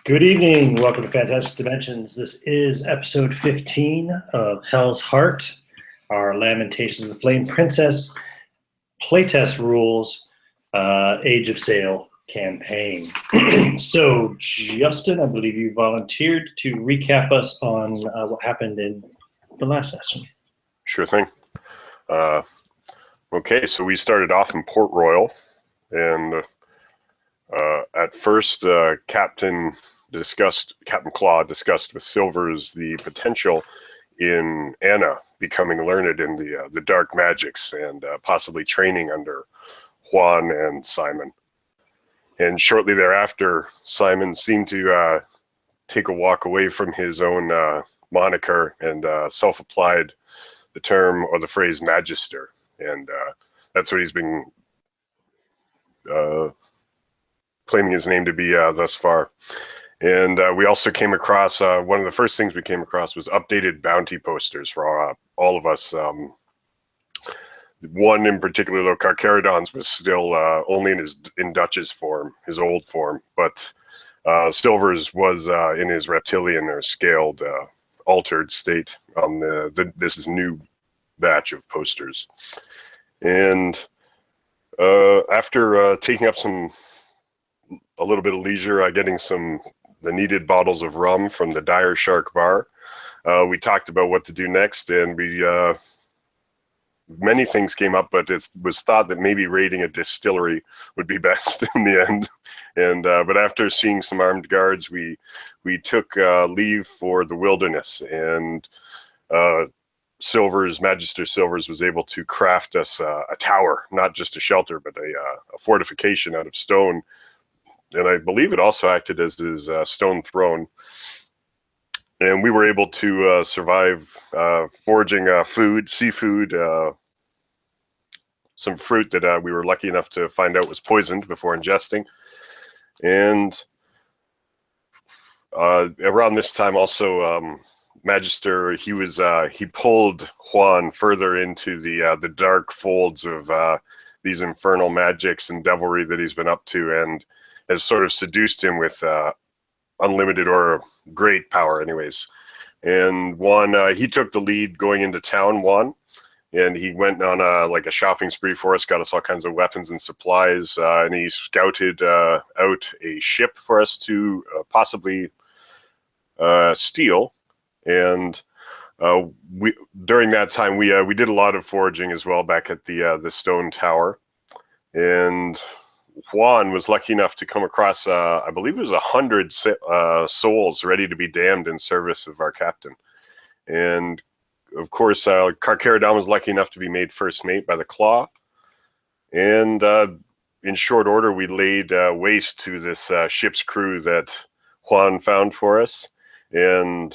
Good evening. Welcome to Fantastic Dimensions. This is episode 15 of Hell's Heart, our Lamentations of the Flame Princess playtest rules, Age of Sail campaign. So, Justin, I believe you volunteered to recap us on what happened in the last session. Sure thing. Okay, so we started off in Port Royal, and at first, Captain Claw discussed with Silvers the potential in Anna becoming learned in the dark magics and possibly training under Juan and Simon. And shortly thereafter, Simon seemed to take a walk away from his own moniker and self-applied the term or the phrase magister. And that's what he's been claiming his name to be thus far. And we also came across, one of the first things we came across was updated bounty posters for all of us. One in particular, though, Carcharodon's was still only in Dutch's form, his old form, but Silver's was in his reptilian or scaled, altered state on this new batch of posters. And after taking up a little bit of leisure, getting the needed bottles of rum from the Dire Shark bar, we talked about what to do next, and many things came up, but it was thought that maybe raiding a distillery would be best in the end. And but after seeing some armed guards, we took leave for the wilderness, and Magister Silvers was able to craft us a tower, not just a shelter, but a fortification out of stone. And I believe it also acted as his stone throne. And we were able to survive foraging seafood, some fruit that we were lucky enough to find out was poisoned before ingesting. And around this time also, Magister, he pulled Juan further into the dark folds of these infernal magics and devilry that he's been up to, and has sort of seduced him with unlimited or great power anyways. And Juan, he took the lead going into town, Juan, and he went on a shopping spree for us, got us all kinds of weapons and supplies, and he scouted out a ship for us to possibly steal. And during that time, we did a lot of foraging as well back at the stone tower. And Juan was lucky enough to come across, I believe it was 100 souls ready to be damned in service of our captain. And of course, Carcharodon was lucky enough to be made first mate by the Claw. And in short order, we laid waste to this ship's crew that Juan found for us. And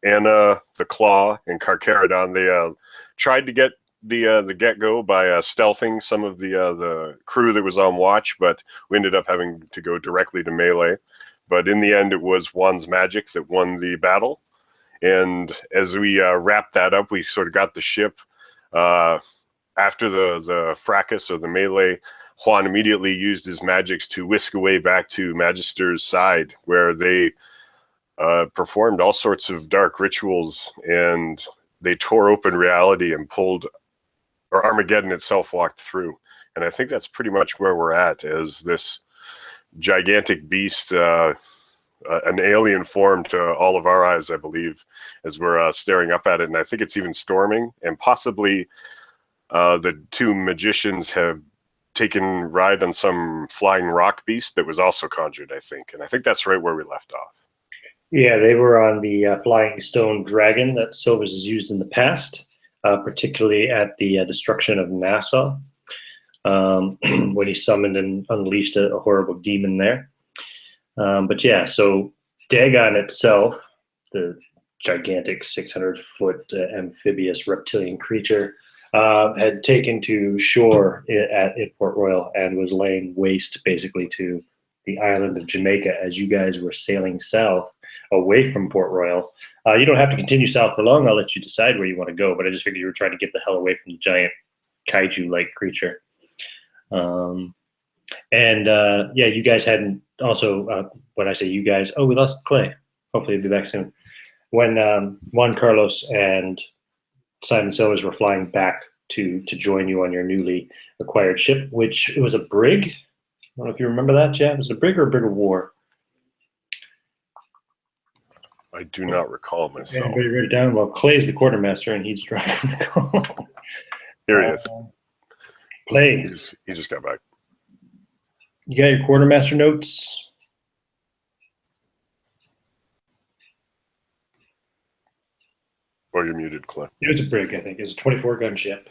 Anna, the Claw, and Carcharodon, they tried to get the get-go by stealthing some of the crew that was on watch, but we ended up having to go directly to melee. But in the end, it was Juan's magic that won the battle. And as we wrapped that up, we sort of got the ship. After the fracas or the melee, Juan immediately used his magics to whisk away back to Magister's side, where they performed all sorts of dark rituals, and they tore open reality and or Armageddon itself walked through. And I think that's pretty much where we're at, as this gigantic beast, an alien form to all of our eyes, I believe, as we're staring up at it. And I think it's even storming, and possibly the two magicians have taken ride on some flying rock beast that was also conjured, I think. And I think that's right where we left off. Yeah, they were on the flying stone dragon that Silvers has used in the past, particularly at the destruction of Nassau, when he summoned and unleashed a horrible demon there. But yeah, so Dagon itself, the gigantic 600-foot amphibious reptilian creature, had taken to shore at Port Royal and was laying waste basically to the island of Jamaica as you guys were sailing south away from Port Royal. You don't have to continue south for long. I'll let you decide where you want to go, but I just figured you were trying to get the hell away from the giant kaiju-like creature. Yeah, you guys hadn't also, when I say you guys, we lost Clay. Hopefully he'll be back soon. When Juan Carlos and Simon Sellers were flying back to join you on your newly acquired ship, which it was a brig. I don't know if you remember that, Jeff. Was it a brig or a brig of war? I do not recall myself. Anybody write it down? Well, Clay's the quartermaster, and he's driving the call. Here he is. Clay, He just got back. you got your quartermaster notes? Or you're muted, Clay. It was a brig, I think. It was a 24-gun ship.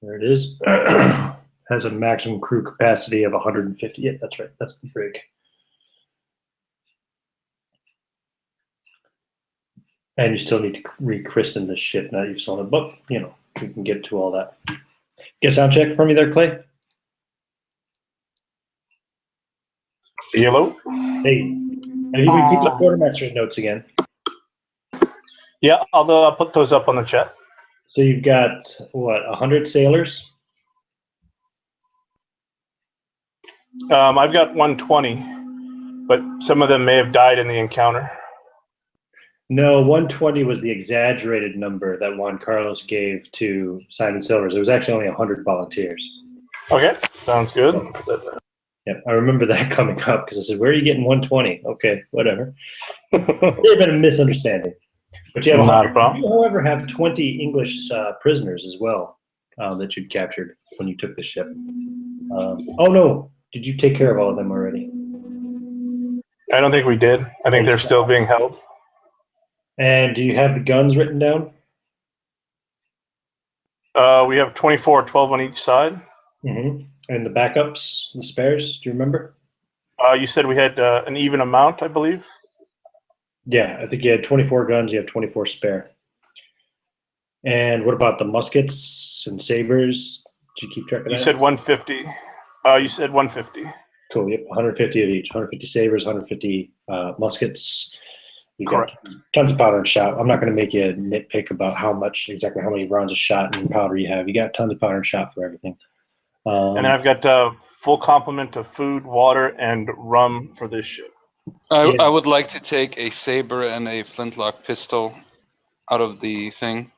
There it is. Has a maximum crew capacity of 150. Yeah, that's right. That's the brig. And you still need to rechristen the ship now that you've sold it. But, you know, we can get to all that. Get a sound check from you there, Clay? Hello? Hey. And you can keep the quartermaster's notes again. Yeah, I'll put those up on the chat. So you've got, what, 100 sailors? I've got 120, but some of them may have died in the encounter. No, 120 was the exaggerated number that Juan Carlos gave to Simon Silvers. It was actually only 100 volunteers. Okay, sounds good. Yeah, I remember that coming up because I said, "Where are you getting 120?" Okay, whatever. May have been a misunderstanding. But you have Not a problem. You, however, have 20 English prisoners as well that you'd captured when you took the ship. Oh no, did you take care of all of them already? I don't think we did. I think they're still being held. And do you have the guns written down? We have 24, 12 on each side. Mm-hmm. And the backups, the spares, do you remember? You said we had an even amount, I believe. Yeah, I think you had 24 guns, you have 24 spare. And what about the muskets and sabers? Did you keep track of that? You said 150. You said 150. Cool, yep, 150 of each. 150 sabers, 150 muskets. You got tons of powder and shot. I'm not going to make you nitpick about exactly how many rounds of shot and powder you have. You got tons of powder and shot for everything. And then I've got a full complement of food, water, and rum for this ship. I would like to take a saber and a flintlock pistol out of the thing.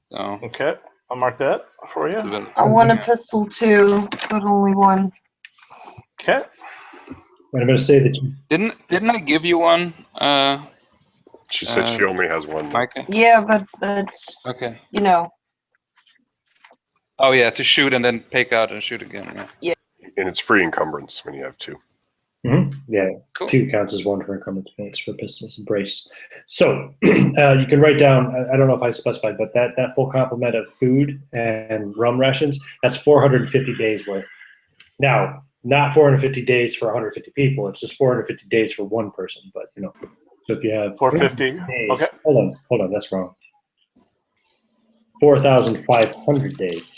So Okay, I'll mark that for you. I want a pistol too, but only one. Okay. I'm going to say that you didn't I give you one? She said she only has one. Micah? Yeah, but Okay. you know. Oh yeah, to shoot and then take out and shoot again. Yeah. And it's free encumbrance when you have two. Mm-hmm. Yeah, cool. 2 counts as 1 for encumbrance points for pistols and brace. So you can write down, I don't know if I specified, but that full complement of food and rum rations, that's 450 days worth. Now, not 450 days for 150 people, it's just 450 days for one person, but you know, so if you have 450, days, okay. Hold on, that's wrong. 4,500 days.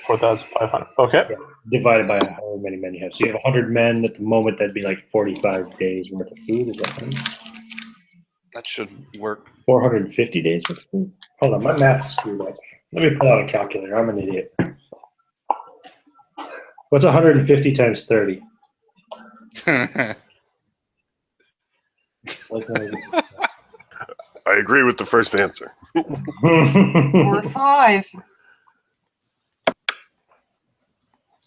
4,500. Okay. Yeah, divided by however many men you have. So you have 100 men at the moment. That'd be like 45 days worth of food. Is that right? That should work. 450 days worth of food. Hold on, my math's screwed up. Let me pull out a calculator. I'm an idiot. What's 150 times 30? I agree with the first answer. 4 or 5.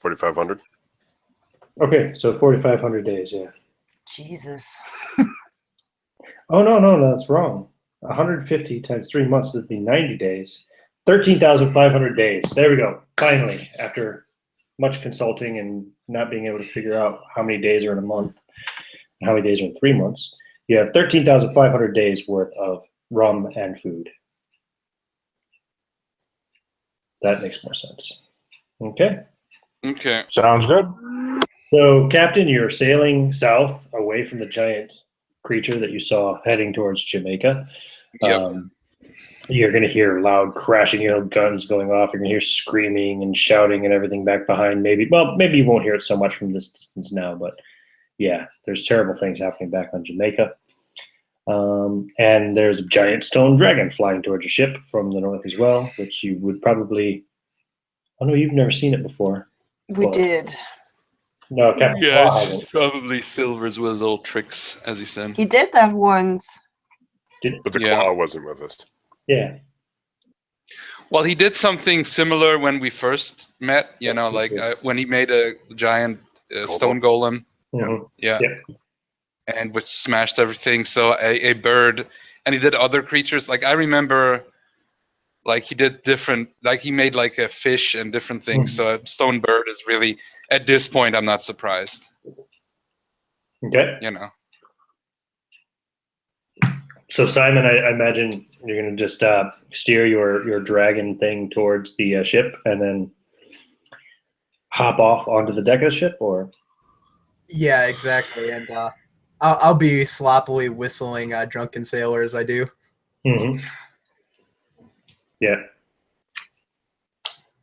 4,500. Okay, so 4,500 days, yeah. Jesus. Oh, no, that's wrong. 150 times 3 months would be 90 days. 13,500 days. There we go. Finally, after much consulting and not being able to figure out how many days are in a month and how many days are in 3 months, you have 13,500 days worth of rum and food. That makes more sense. Okay. Okay. Sounds good. So, Captain, you're sailing south away from the giant creature that you saw heading towards Jamaica. Yep. You're going to hear loud crashing, guns going off. You're going to hear screaming and shouting and everything back behind. Maybe you won't hear it so much from this distance now, but yeah, there's terrible things happening back on Jamaica. And there's a giant stone dragon flying towards your ship from the north as well, which you would probably... Oh, no, you've never seen it before. We did. No, Captain Yeah, Claw it's hasn't. just probably Silver's with his old tricks, as he said. He did that once. But the Yeah. claw wasn't with us. Yeah. Well, he did something similar when we first met. You Yes, know, he like did. when he made a giant stone golem. Mhm. Yeah. Yeah. And which smashed everything. So a bird, and he did other creatures. Like I remember, like he did different. Like he made like a fish and different things. Mhm. So a stone bird is really at this point. I'm not surprised. Okay. You know. So Simon, I imagine you're going to just steer your dragon thing towards the ship and then hop off onto the deck of the ship, or Yeah, exactly. And I'll be sloppily whistling "Drunken Sailor" as I do. Mhm. Yeah,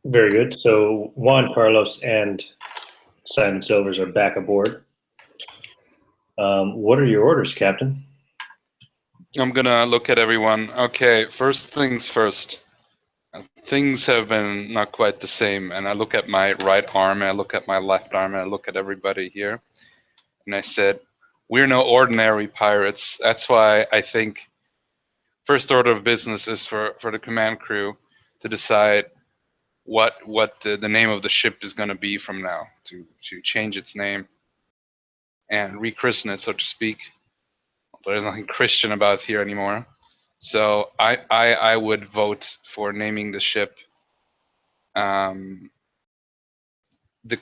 very good. So Juan Carlos and Simon Silvers are back aboard. What are your orders, Captain? I'm gonna look at everyone. Okay, first things first. Things have been not quite the same, and I look at my right arm, and I look at my left arm, and I look at everybody here, and I said, "We're no ordinary pirates." That's why I think first order of business is for the command crew to decide what the name of the ship is going to be from now, to change its name and rechristen it, so to speak. There's nothing Christian about here anymore. So I would vote for naming the ship the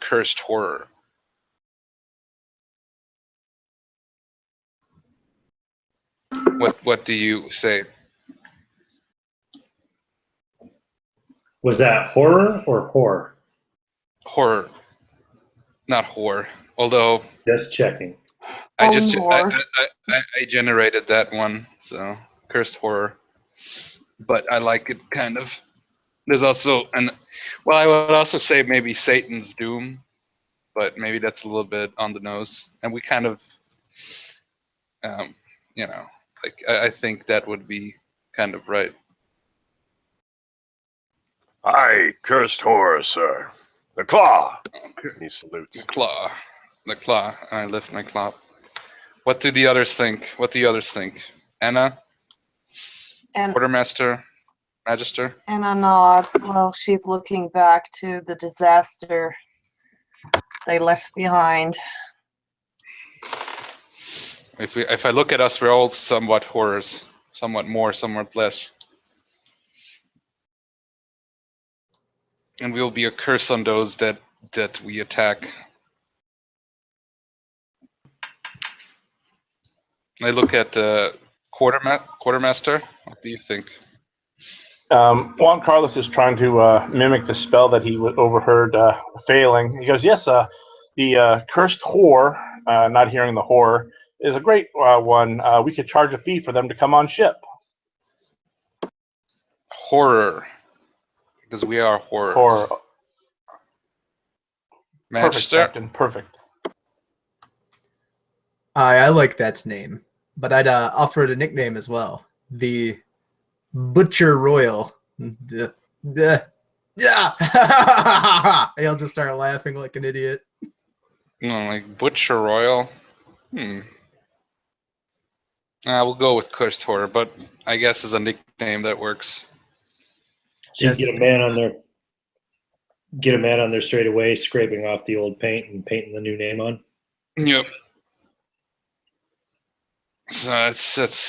Cursed Horror. What do you say? Was that horror or horror? Horror, not whore. Although Just checking. I Oh, just Lord. I generated that one, so Cursed Horror. But I like it kind of. There's also well, I would also say maybe Satan's Doom, but maybe that's a little bit on the nose. And we kind of, um, you know, like I think that would be kind of right. Aye, cursed horror, sir. The claw. He salutes. The claw. The claw. I lift my claw. What do the others think? What do the others think? Anna? And Quartermaster? Magister? Anna nods while she's looking back to the disaster they left behind. If I look at us, we're all somewhat horrors. Somewhat more, somewhat less. And we will be a curse on those that we attack. I look at the quartermaster. What do you think? Juan Carlos is trying to mimic the spell that he overheard failing. He goes, "Yes, the cursed whore, not hearing the horror, is a great one. We could charge a fee for them to come on ship." Horror, because we are horrors. Horror. Perfect, Magister. Captain. Perfect. I like that name, but I'd offer it a nickname as well. The Butcher Royal. Yeah. And I'll just start laughing like an idiot. No, like Butcher Royal. We'll go with Cursed Horror, but I guess as a nickname that works. So you Yes. get a man on there straight away, scraping off the old paint and painting the new name on. Yep. So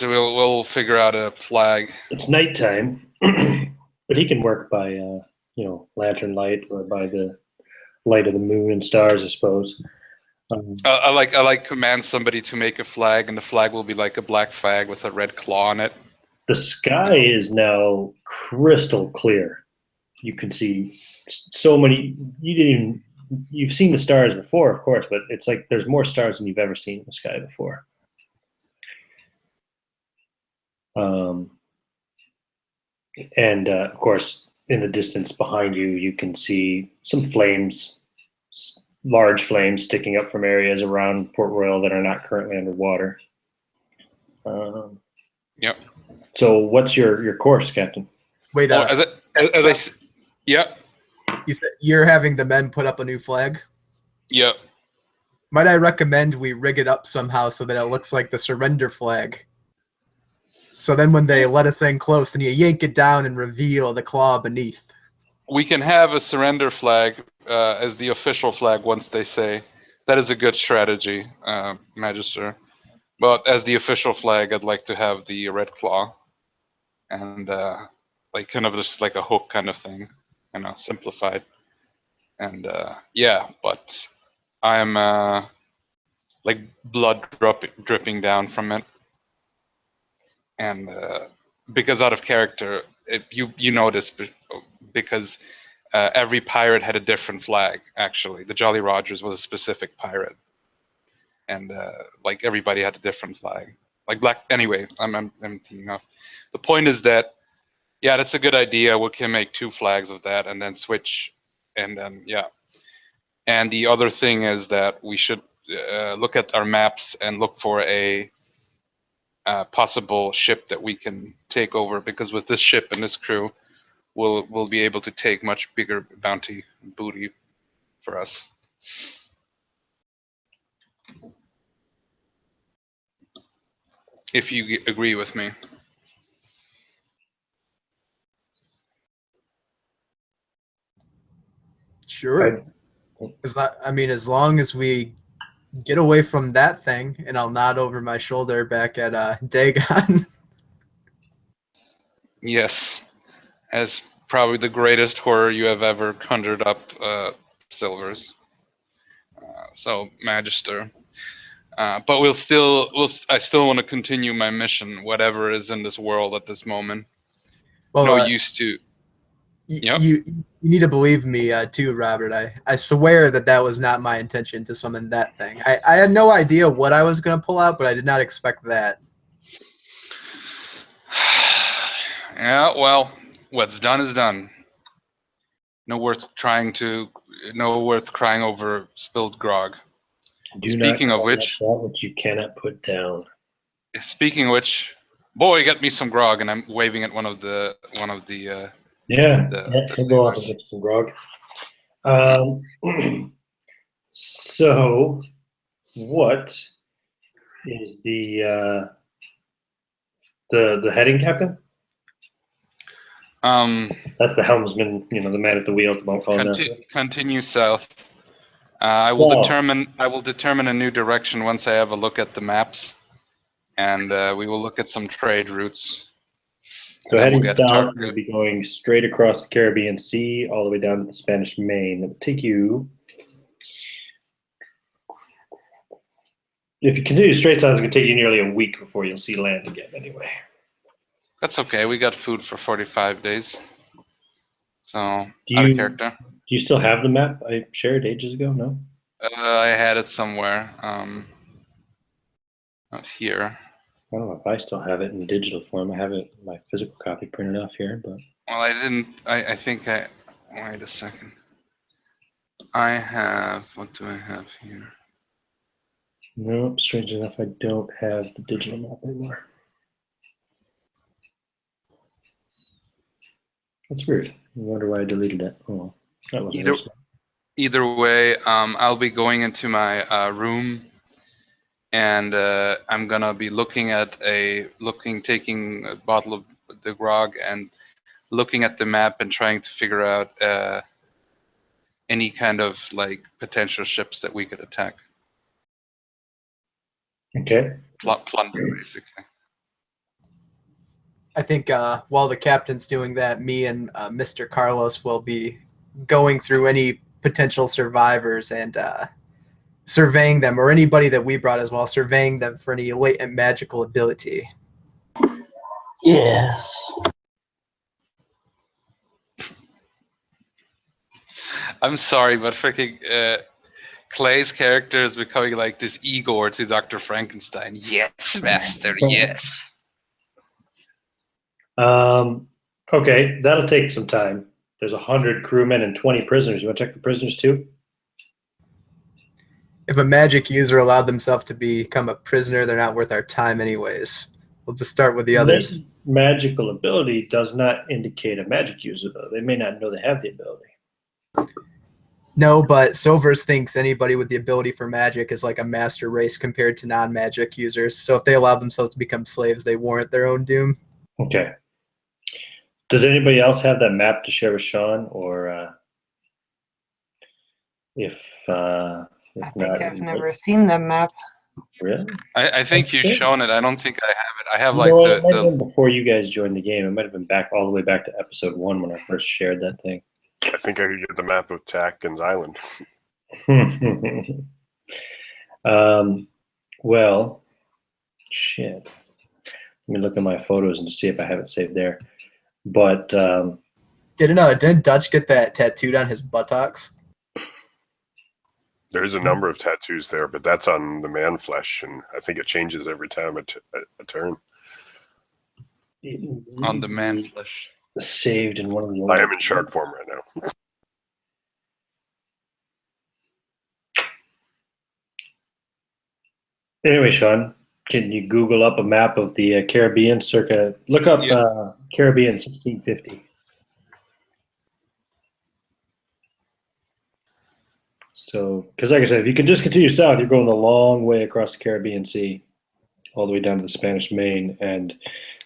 we'll figure out a flag. It's nighttime, but he can work by lantern light or by the light of the moon and stars, I suppose. I like command somebody to make a flag, and the flag will be like a black flag with a red claw on it. The sky is now crystal clear. You can see so many. You've seen the stars before, of course, but it's like there's more stars than you've ever seen in the sky before. And of course, in the distance behind you, you can see some flames, large flames sticking up from areas around Port Royal that are not currently underwater. Yep. So, what's your course, Captain? Wait, Yep. you said you're having the men put up a new flag? Yep. Might I recommend we rig it up somehow so that it looks like the surrender flag? So then when they let us in close, then you yank it down and reveal the claw beneath. We can have a surrender flag as the official flag once they say. That is a good strategy, Magister. But as the official flag, I'd like to have the red claw. And like kind of just like a hook kind of thing, simplified. And yeah, but I'm like blood dripping down from it. And because out of character, you notice because every pirate had a different flag. Actually, the Jolly Rogers was a specific pirate, and like everybody had a different flag. Like black. Anyway, I'm teeing off. The point is that yeah, that's a good idea. We can make 2 flags of that, and then switch, and then yeah. And the other thing is that we should look at our maps and look for a possible ship that we can take over, because with this ship and this crew, we'll be able to take much bigger bounty booty for us. If you agree with me. Sure. As long as we get away from that thing, and I'll nod over my shoulder back at Dagon. Yes, as probably the greatest horror you have ever conjured up, Silvers. So, Magister. But I still want to continue my mission, whatever is in this world at this moment. Well, no use to. Yep. You need to believe me too, Robert. I swear that was not my intention to summon that thing. I had no idea what I was going to pull out, but I did not expect that. Yeah, well, what's done is done. No worth crying over spilled grog. Speaking of which, that which you cannot put down. Speaking of which, boy, get me some grog, and I'm waving at one of the go off and get some grog. So, what is the heading, Captain? That's the helmsman, the man at the wheel at the boat. Continue south. I will determine a new direction once I have a look at the maps, and we will look at some trade routes. So heading south, we'll be going straight across the Caribbean Sea, all the way down to the Spanish Main. It will take you, if you continue straight south, it's going to take you nearly a week before you'll see land again anyway. That's okay. We got food for 45 days. So, out of character. Do you still have the map I shared ages ago? No? I had it somewhere. Not here. I don't know if I still have it in digital form. I have it in my physical copy printed off here, but. Well, I didn't. I think I. Wait a second. I have. What do I have here? No, strange enough, I don't have the digital map anymore. That's weird. I wonder why I deleted it. Oh, that wasn't either way, I'll be going into my room, and I'm gonna be taking a bottle of the grog and looking at the map and trying to figure out any kind of like potential ships that we could attack. Okay. Plunder, basically. I think while the captain's doing that, me and Mr. Carlos will be going through any potential survivors and surveying them, or anybody that we brought as well, surveying them for any latent magical ability. Yes. I'm sorry, but freaking Clay's character is becoming like this Igor to Dr. Frankenstein. Yes, master, yes. Okay, that'll take some time. There's 100 crewmen and 20 prisoners. You want to check the prisoners too? If a magic user allowed themselves to become a prisoner, they're not worth our time anyways. We'll just start with the others. Magical ability does not indicate a magic user, though. They may not know they have the ability. No, but Silvers thinks anybody with the ability for magic is like a master race compared to non-magic users. So if they allow themselves to become slaves, they warrant their own doom. Okay. Does anybody else have that map to share with Sean, or if I if think not, I've never seen the map. really? I think That's you've true. shown it. I don't think I have it. I have You like know what? It might have the been before you guys joined the game. It might have been back all the way back to episode 1 when I first shared that thing. I think I could get the map of Chackin's Island. Well, shit. Let me look at my photos and see if I have it saved there. But Didn't Dutch get that tattooed on his buttocks? There's a number of tattoos there, but that's on the man flesh, and I think it changes every time a turn. on the man flesh. saved in one of the. I am in shark form right now. Anyway, Sean, can you Google up a map of the Caribbean circa? Look up Yeah. Caribbean 1650. So, because like I said, if you can just continue south, you're going a long way across the Caribbean Sea, all the way down to the Spanish Main, and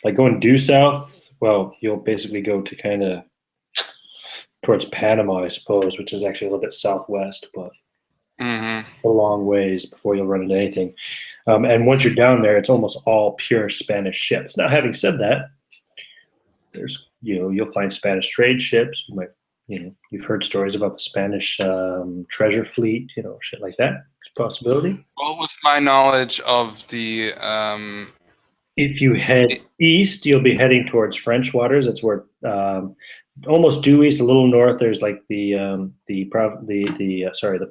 like going due south, well, you'll basically go to kind of towards Panama, I suppose, which is actually a little bit southwest, but Mm-hmm. a long ways before you'll run into anything. And once you're down there, it's almost all pure Spanish ships. Now, having said that, there's you'll find Spanish trade ships. You've heard stories about the Spanish treasure fleet, shit like that. It's a possibility. Well, with my knowledge of the If you head east, you'll be heading towards French waters. That's where almost due east, a little north. There's like the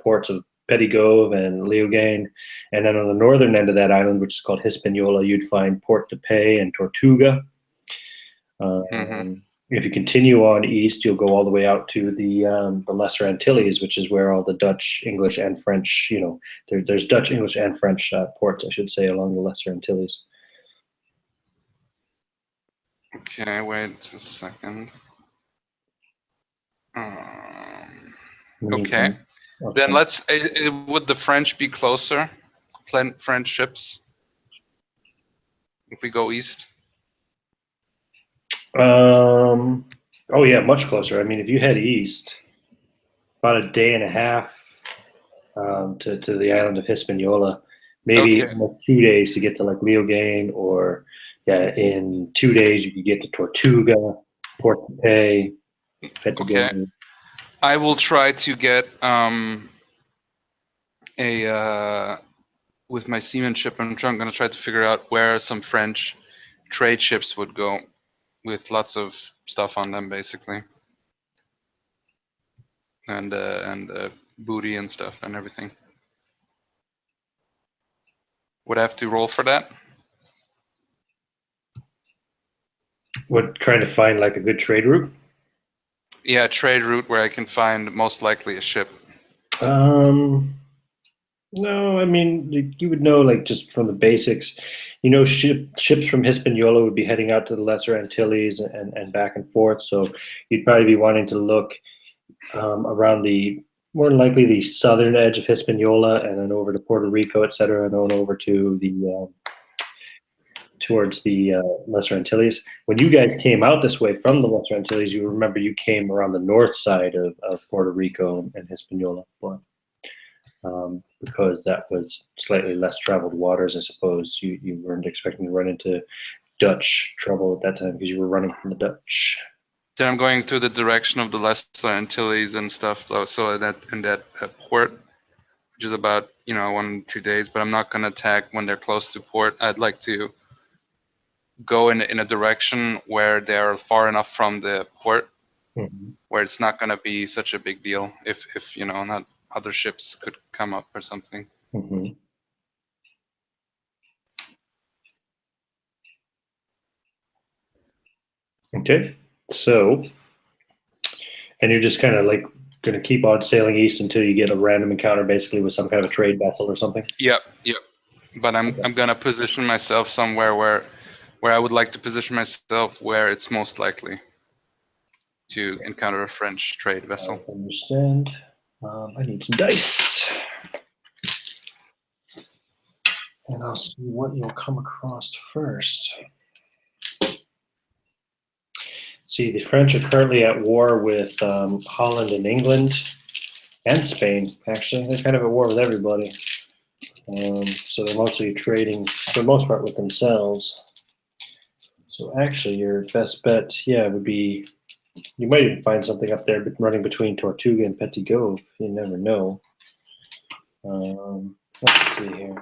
ports of Petit-Gove and Leogane, and then on the northern end of that island, which is called Hispaniola, you'd find Port de Paix and Tortuga. If you continue on east, you'll go all the way out to the Lesser Antilles, which is where all the Dutch, English, and French. There's Dutch, English, and French ports, I should say, along the Lesser Antilles. Okay, wait a second. Okay. Then let's. Would the French be closer? French ships. If we go east. Oh yeah, much closer. I mean, if you head east, about a day and a half to the island of Hispaniola, maybe almost 2 days to get to like Leogane, or in 2 days you could get to Tortuga, Port de Paix. Okay. I will try to get with my seamanship. I'm going to try to figure out where some French trade ships would go, with lots of stuff on them, basically, and booty and stuff and everything. Would I have to roll for that? What, trying to find like a good trade route? Yeah, a trade route where I can find most likely a ship. No, I mean, you would know, like, just from the basics, ships from Hispaniola would be heading out to the Lesser Antilles and back and forth. So you'd probably be wanting to look around more than likely the southern edge of Hispaniola, and then over to Puerto Rico, et cetera, and then over to towards the Lesser Antilles. When you guys came out this way from the Lesser Antilles, you remember you came around the north side of Puerto Rico and Hispaniola, but because that was slightly less traveled waters, I suppose you weren't expecting to run into Dutch trouble at that time because you were running from the Dutch. Then I'm going through the direction of the Lesser Antilles and stuff, so that in that port, which is about 1 or 2 days. But I'm not going to attack when they're close to port. I'd like to go in a direction where they're far enough from the port, where it's not going to be such a big deal if not other ships could come up or something. Okay, so, and you're just kind of like going to keep on sailing east until you get a random encounter, basically with some kind of a trade vessel or something. Yep. But I'm going to position myself somewhere where I would like to position myself, where it's most likely to encounter a French trade vessel. I understand. I need some dice. And I'll see what you'll come across first. See, the French are currently at war with Holland and England and Spain. Actually, they're kind of at war with everybody. So they're mostly trading, for the most part, with themselves. So actually, your best bet, yeah, would be, you might even find something up there running between Tortuga and Petit Gove. You never know. Let's see here.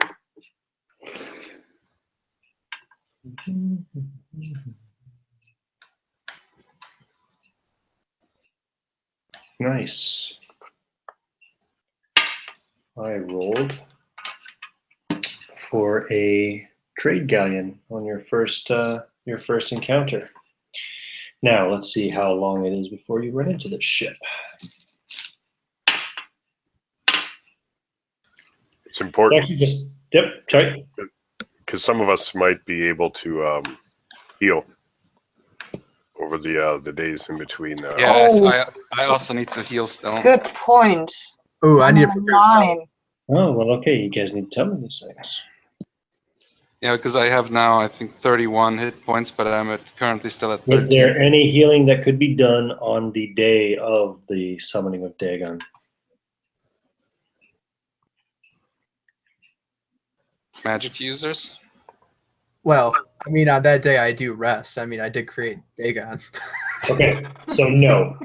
Nice. I rolled for a trade galleon on your first encounter. Now let's see how long it is before you run into this ship. It's important Actually, sorry. because some of us might be able to heal over the days in between. Yes, Oh. I also need to heal still. Good point. Ooh, I need to I'm prepare a spell. 9. Oh, well, okay. You guys need to tell me these things. Yeah, because I have now, I think, 31 hit points, but I'm currently still at 13. Was there any healing that could be done on the day of the summoning of Dagon? Magic users? Well, I mean, on that day I do rest. I mean, I did create Dagon. Okay, so no.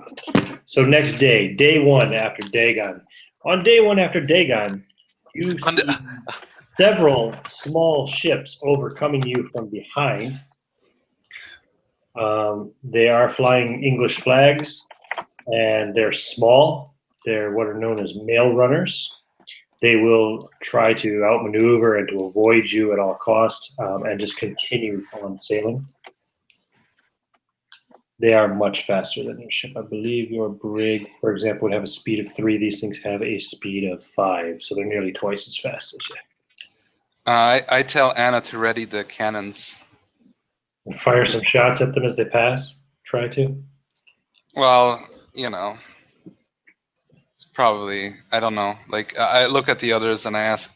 So next day, day one after Dagon. On day one after Dagon, you see several small ships overcoming you from behind. They are flying English flags, and they're small. They're what are known as mail runners. They will try to outmaneuver and to avoid you at all costs, and just continue on sailing. They are much faster than your ship. I believe your brig, for example, would have a speed of 3. These things have a speed of 5, so they're nearly twice as fast as you. I tell Anna to ready the cannons. And fire some shots at them as they pass. Try to. Well, you know, it's probably, I don't know. Like, I look at the others and I ask,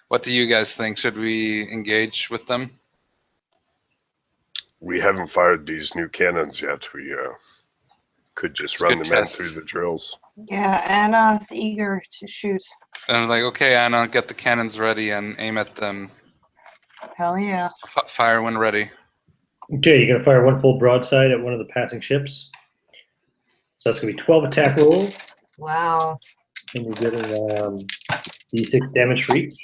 what do you guys think? Should we engage with them? We haven't fired these new cannons yet. We could just run good them in test. through the drills. Yeah, Anna's eager to shoot. And I'm like, okay, Anna, get the cannons ready and aim at them. Hell yeah. Fire when ready. Okay, you're going to fire one full broadside at one of the passing ships. So that's going to be 12 attack rolls, Wow. and you're getting d6 damage for each.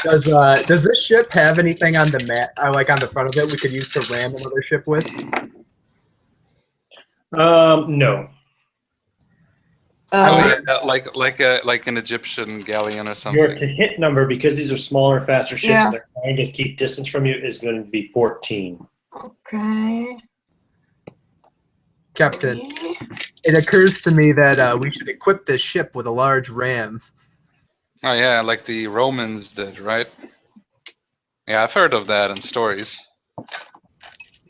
Does this ship have anything on the map, like on the front of it, we could use to ram another ship with? No. Like an Egyptian galleon or something. Your to hit number, because these are smaller, faster ships, Yeah. and they're trying to keep distance from you, is going to be 14. Okay. Captain, it occurs to me that we should equip this ship with a large ram. Oh yeah, like the Romans did, right? Yeah, I've heard of that in stories.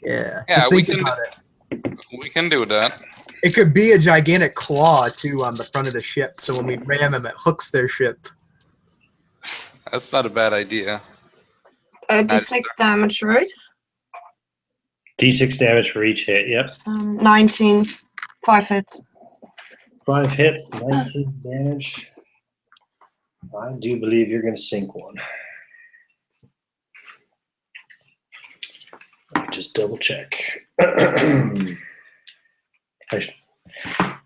Yeah, Yeah, just we think can- about it. We can do that. It could be a gigantic claw, too, on the front of the ship, so when we ram them, it hooks their ship. That's not a bad idea. D6 damage, right? D6 damage for each hit, yep. 19. 5 hits. 5 hits, 19 damage. I do believe you're going to sink one. Let me just double check.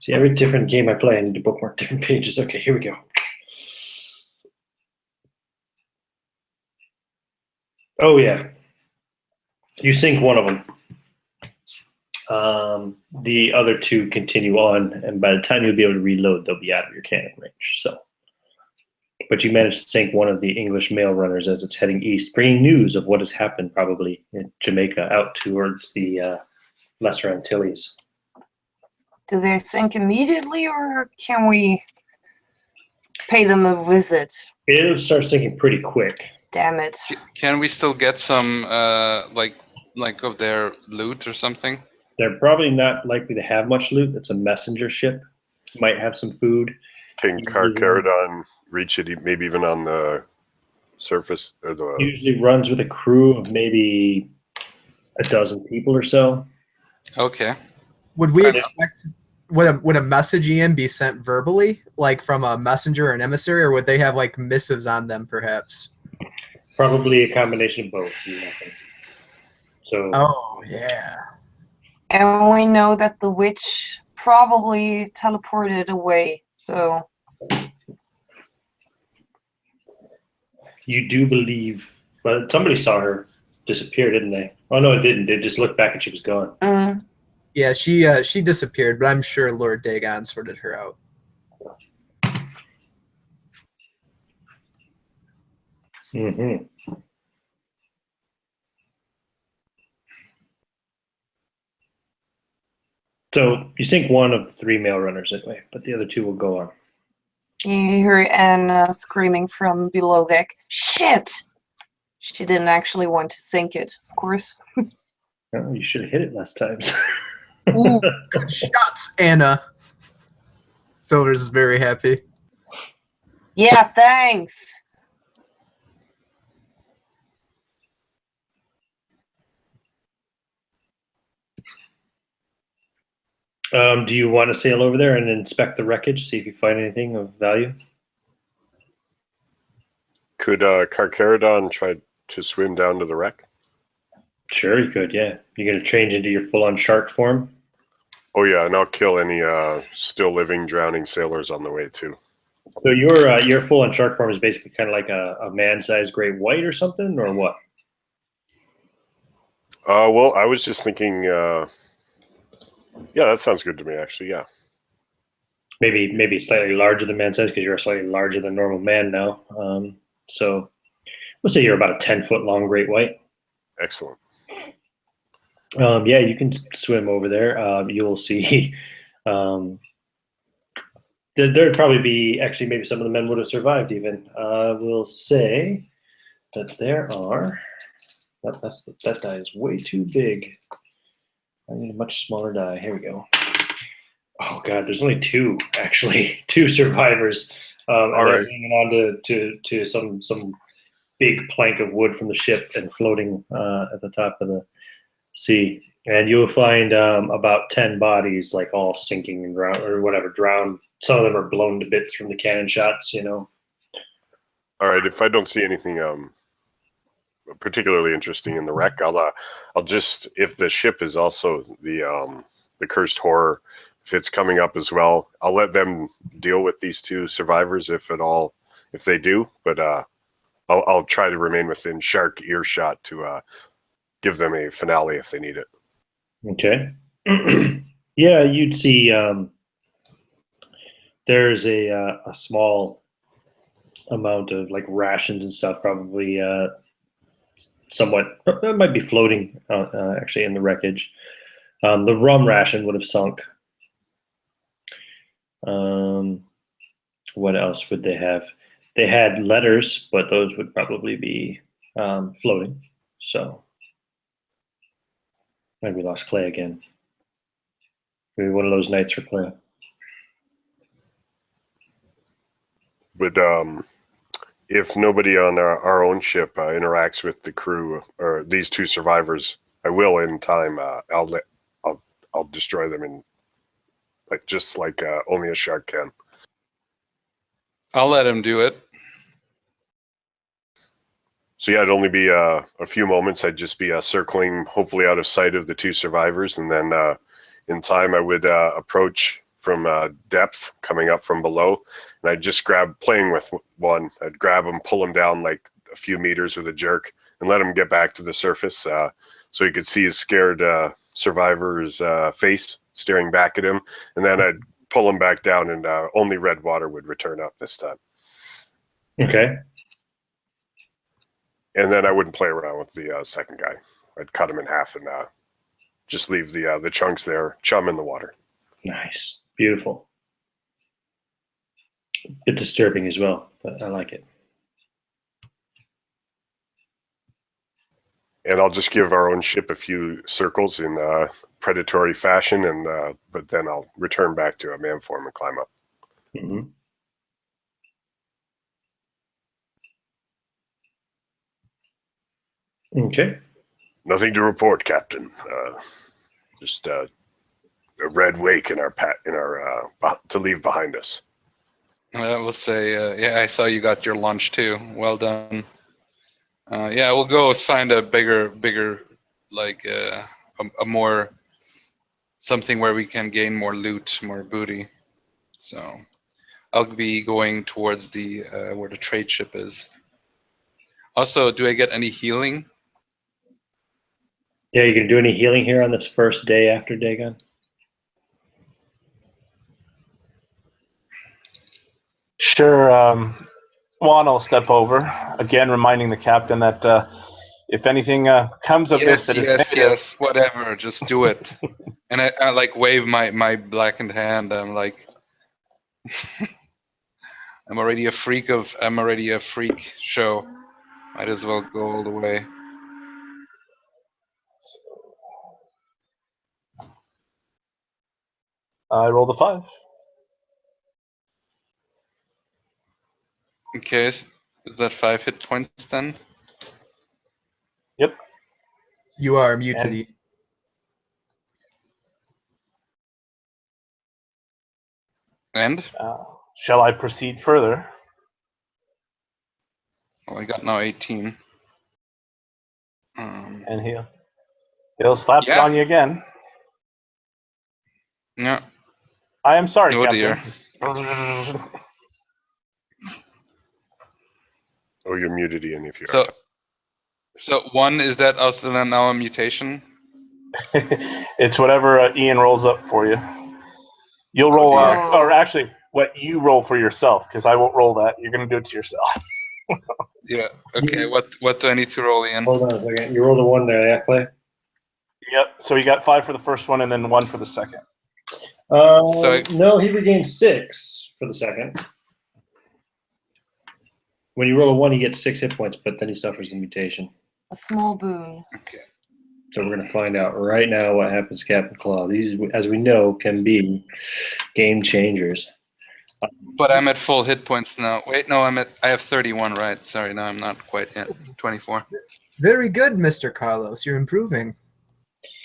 See, every different game I play, I need to bookmark different pages. Okay, here we go. Oh, yeah. You sink one of them. The other 2 continue on, and by the time you'll be able to reload, they'll be out of your cannon range. So, but you managed to sink one of the English mail runners as it's heading east, bringing news of what has happened probably in Jamaica out towards the Lesser Antilles. Do they sink immediately, or can we pay them a visit? It'll start sinking pretty quick. Damn it. Can we still get some like of their loot or something? They're probably not likely to have much loot. It's a messenger ship. might have some food. Can Carcharodon reach it, maybe even on the surface? Or the Usually runs with a crew of maybe a dozen people or so. Okay. Would we expect would a message Ian be sent verbally, like from a messenger or an emissary, or would they have like missives on them, perhaps? Probably a combination of both. You reckon? So. Oh yeah. And we know that the witch probably teleported away. So You do believe, well, somebody saw her disappear, didn't they? Oh no, it didn't. They just looked back and she was gone. Yeah, she disappeared, but I'm sure Lord Dagon sorted her out. Mm-hmm. So you sink one of the 3 male runners anyway, but the other 2 will go on. you hear Anna screaming from below deck. Shit! She didn't actually want to sink it, of course. Oh, you should have hit it last times. Ooh, good shots, Anna. Silvers is very happy. Yeah, thanks. Do you want to sail over there and inspect the wreckage, see if you find anything of value? Could Carcharodon try to swim down to the wreck? Sure, you could. Yeah, you're gonna change into your full-on shark form. Oh yeah, and I'll kill any still living drowning sailors on the way too. So your full-on shark form is basically kind of like a man-sized great white or something, or what? Well, I was just thinking. Yeah, that sounds good to me. Actually, yeah. Maybe slightly larger than man size because you're slightly larger than normal man now. So we'll say you're about a 10-foot long great white. Excellent. Yeah, you can swim over there. You'll see. There'd probably be actually maybe some of the men would have survived even. We'll say that there are. That die is way too big. I need a much smaller die. Here we go. Oh god, there's only 2 actually, 2 survivors. And they're hanging on to some big plank of wood from the ship and floating at the top of the sea. And you'll find about 10 bodies, like all sinking and drown or whatever, drowned. Some of them are blown to bits from the cannon shots. All right. If I don't see anything particularly interesting in the wreck, I'll just, if the ship is also the cursed horror, if it's coming up as well, I'll let them deal with these 2 survivors if they do. But I'll try to remain within shark earshot to give them a finale if they need it. Okay. Yeah, you'd see. There's a small amount of like rations and stuff, probably somewhat. It might be floating actually in the wreckage. The rum ration would have sunk. What else would they have? They had letters, but those would probably be floating. So maybe we lost Clay again. Maybe one of those nights for Clay. But if nobody on our own ship interacts with the crew or these 2 survivors, I will in time. I'll destroy them in just like only a shark can. I'll let him do it. So yeah, it'd only be a few moments. I'd just be circling, hopefully out of sight of the 2 survivors, and then in time I would approach from depth, coming up from below, and I'd just playing with one. I'd grab him, pull him down like a few meters with a jerk, and let him get back to the surface, so he could see his scared survivor's face staring back at him, and then I'd pull him back down, and only red water would return up this time. Okay. And then I wouldn't play around with the second guy. I'd cut him in half and just leave the chunks there, chum in the water. Nice. Beautiful. A bit disturbing as well, but I like it. And I'll just give our own ship a few circles in predatory fashion, and but then I'll return back to a man form and climb up. Mhm. Okay. Nothing to report, Captain. Just a red wake in our to leave behind us. I will say, yeah, I saw you got your lunch too. Well done. Yeah, we'll go find a bigger, like a more something where we can gain more loot, more booty. So I'll be going towards the where the trade ship is. Also, do I get any healing? Yeah, you can do any healing here on this first day after Dagon? Sure. Juan will step over again, reminding the captain that if anything comes of this that is negative, yes, whatever, just do it. And I like wave my blackened hand. I'm like, I'm already a freak show. Might as well go all the way. I rolled a 5. Okay, is that 5 hit points then? Yep. You are muted. And? Shall I proceed further? Oh, I got now 18. And he'll slap it Yeah. on you again. Yeah. I am sorry, Oh Captain. dear. Oh, you're muted, Ian, if you So, are. so 1, is that also then now a mutation? It's whatever Ian rolls up for you. You'll roll, or actually, what you roll for yourself, because I won't roll that. You're going to do it to yourself. Yeah. Okay. What do I need to roll in? Hold on a second. You rolled a 1 there, yeah, Clay? Yep. So you got 5 for the first one, and then 1 for the second. No, he regained 6 for the second. When you roll a 1, he gets 6 hit points, but then he suffers a mutation. A small boon. Okay. So we're going to find out right now what happens to Captain Claw. These, as we know, can be game changers. But I'm at full hit points now. Wait, no, I have 31, right? Sorry, no, I'm not quite yet. 24. Very good, Mr. Carlos. You're improving.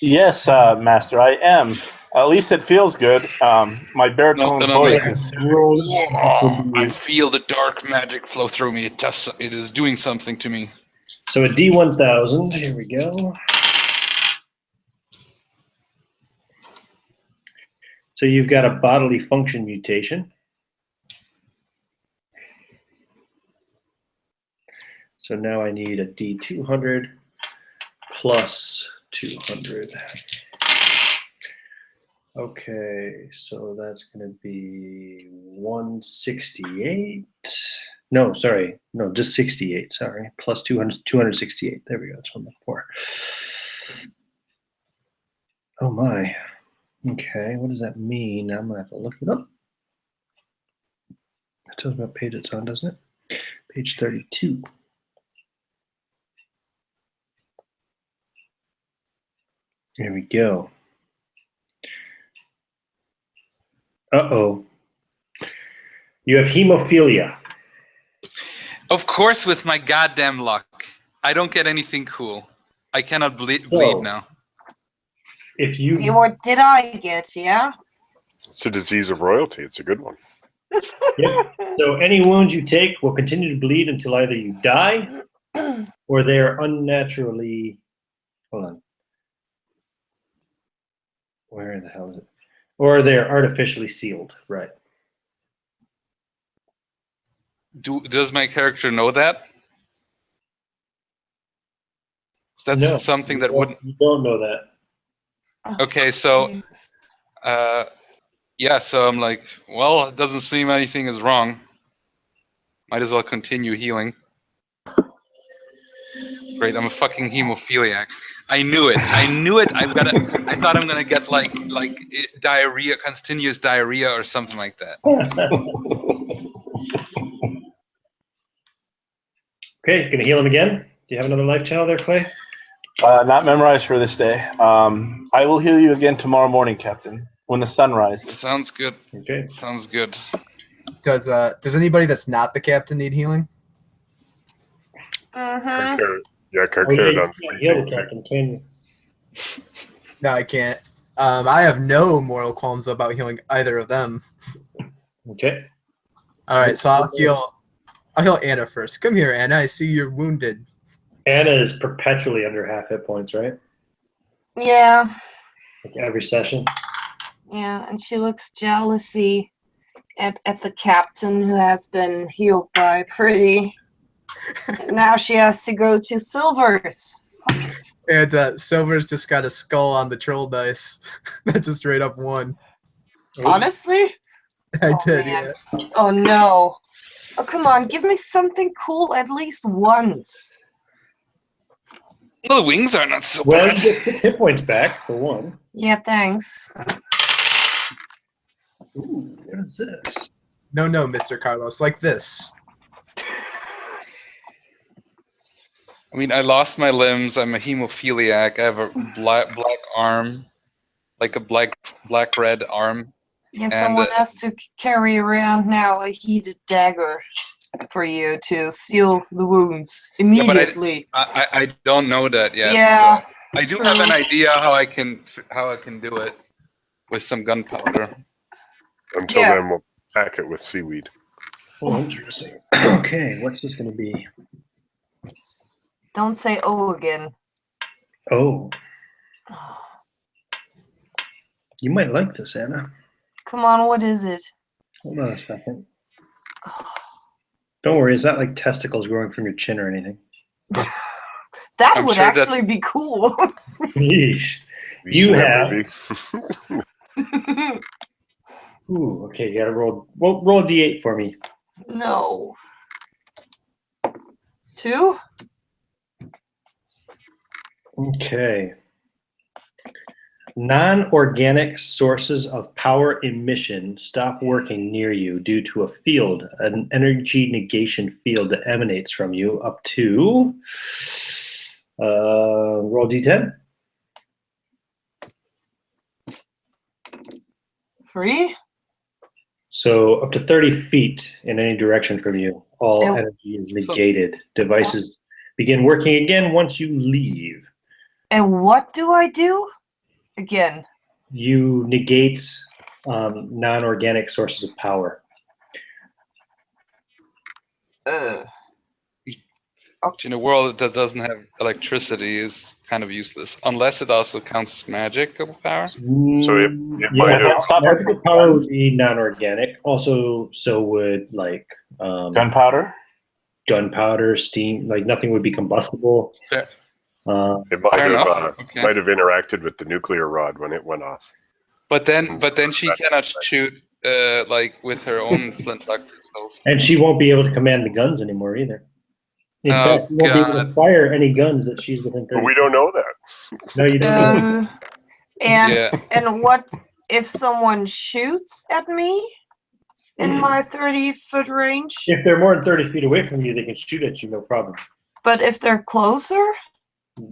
Yes, Master, I am. At least it feels good. My baritone voice is. I feel the dark magic flow through me. It is doing something to me. So a D1000. Here we go. So you've got a bodily function mutation. So now I need a D200 plus 200. Okay, so that's going to be 168. No, sorry. No, just 68. Sorry. Plus 200, 268. There we go. That's what I'm looking for. Oh, my. Okay, what does that mean? I'm going to have to look it up. That tells me what page it's on, doesn't it? Page 32. Here we go. Uh-oh. You have hemophilia. Of course, with my goddamn luck. I don't get anything cool. I cannot bleed now. If you... What did I get, yeah? It's a disease of royalty. It's a good one. Yep. So any wounds you take will continue to bleed until either you die or they are unnaturally... Hold on. Where the hell is it? Or they are artificially sealed, right? Does my character know that? That's no, something that wouldn't... You don't know that. Okay, so... yeah, so I'm like, well, it doesn't seem anything is wrong. Might as well continue healing. Great, I'm a fucking hemophiliac. I knew it. I thought I'm gonna get like diarrhea, continuous diarrhea or something like that. Okay, gonna heal him again. Do you have another life channel there, Clay? Not memorized for this day. I will heal you again tomorrow morning, Captain, when the sun rises. Sounds good. Okay. Sounds good. Does anybody that's not the captain need healing? Mm-hmm. Kirkare, yeah, Oh, yeah, Kirkare you done can't heal the sleeping. captain, can you? No, I can't. I have no moral qualms about healing either of them. Okay. All right, so I'll heal Anna first. Come here, Anna. I see you're wounded. Anna is perpetually under half hit points, right? Yeah, Like every session. yeah, and she looks jealousy at the captain who has been healed by Pretty. Now she has to go to Silver's. Fuck it. And Silver's just got a skull on the troll dice. That's a straight up 1. Honestly? I Oh, did, man. yeah. Oh no. Oh, come on, give me something cool at least once. Well, the wings are not so Well, bad. you get 6 hit points back for 1. Yeah, thanks. Ooh, what is this? No, Mr. Carlos, like this. I mean, I lost my limbs. I'm a hemophiliac. I have a black arm, like a black red arm. Yeah, And, someone has to carry around now a heated dagger for you to seal the wounds immediately. I don't know that yet. Yeah, so I do true. have an idea how I can do it with some gunpowder. Until Yeah. then, we'll pack it with seaweed. Oh, interesting. Okay, what's this going to be? Don't say oh again. Oh, you might like this, Anna. Come on, what is it? Hold on a second. Don't worry, it's not like testicles growing from your chin or anything. That I'm would sure that- actually be cool. Yeesh. Have You seen that have- movie? Ooh, okay, you gotta roll a d8 for me. No. 2? Okay. Non-organic sources of power emission stop working near you due to a field, an energy negation field that emanates from you up to roll d10. 3? So up to 30 feet in any direction from you, all Oh. energy is negated. Devices begin working again once you leave. And what do I do? Again. You negate non-organic sources of power. In a world that doesn't have electricity is kind of useless, unless it also counts as magical power. So it might Yeah, have- Stop her magical from power guns? would be non-organic. Also, so would like Gunpowder? gunpowder, steam. Like nothing would be combustible. Fair. It might Fair have, enough. Okay. might have interacted with the nuclear rod when it went off. But then she cannot shoot like with her own flintlock pistols. And she won't be able to command the guns anymore either. In Oh, fact, you won't be able to God. fire any guns that she's within 30 But we don't know that. No, you don't know. And Yeah. and what if someone shoots at me in my 30-foot range? If they're more than 30 feet away from you, they can shoot at you, no problem. But if they're closer?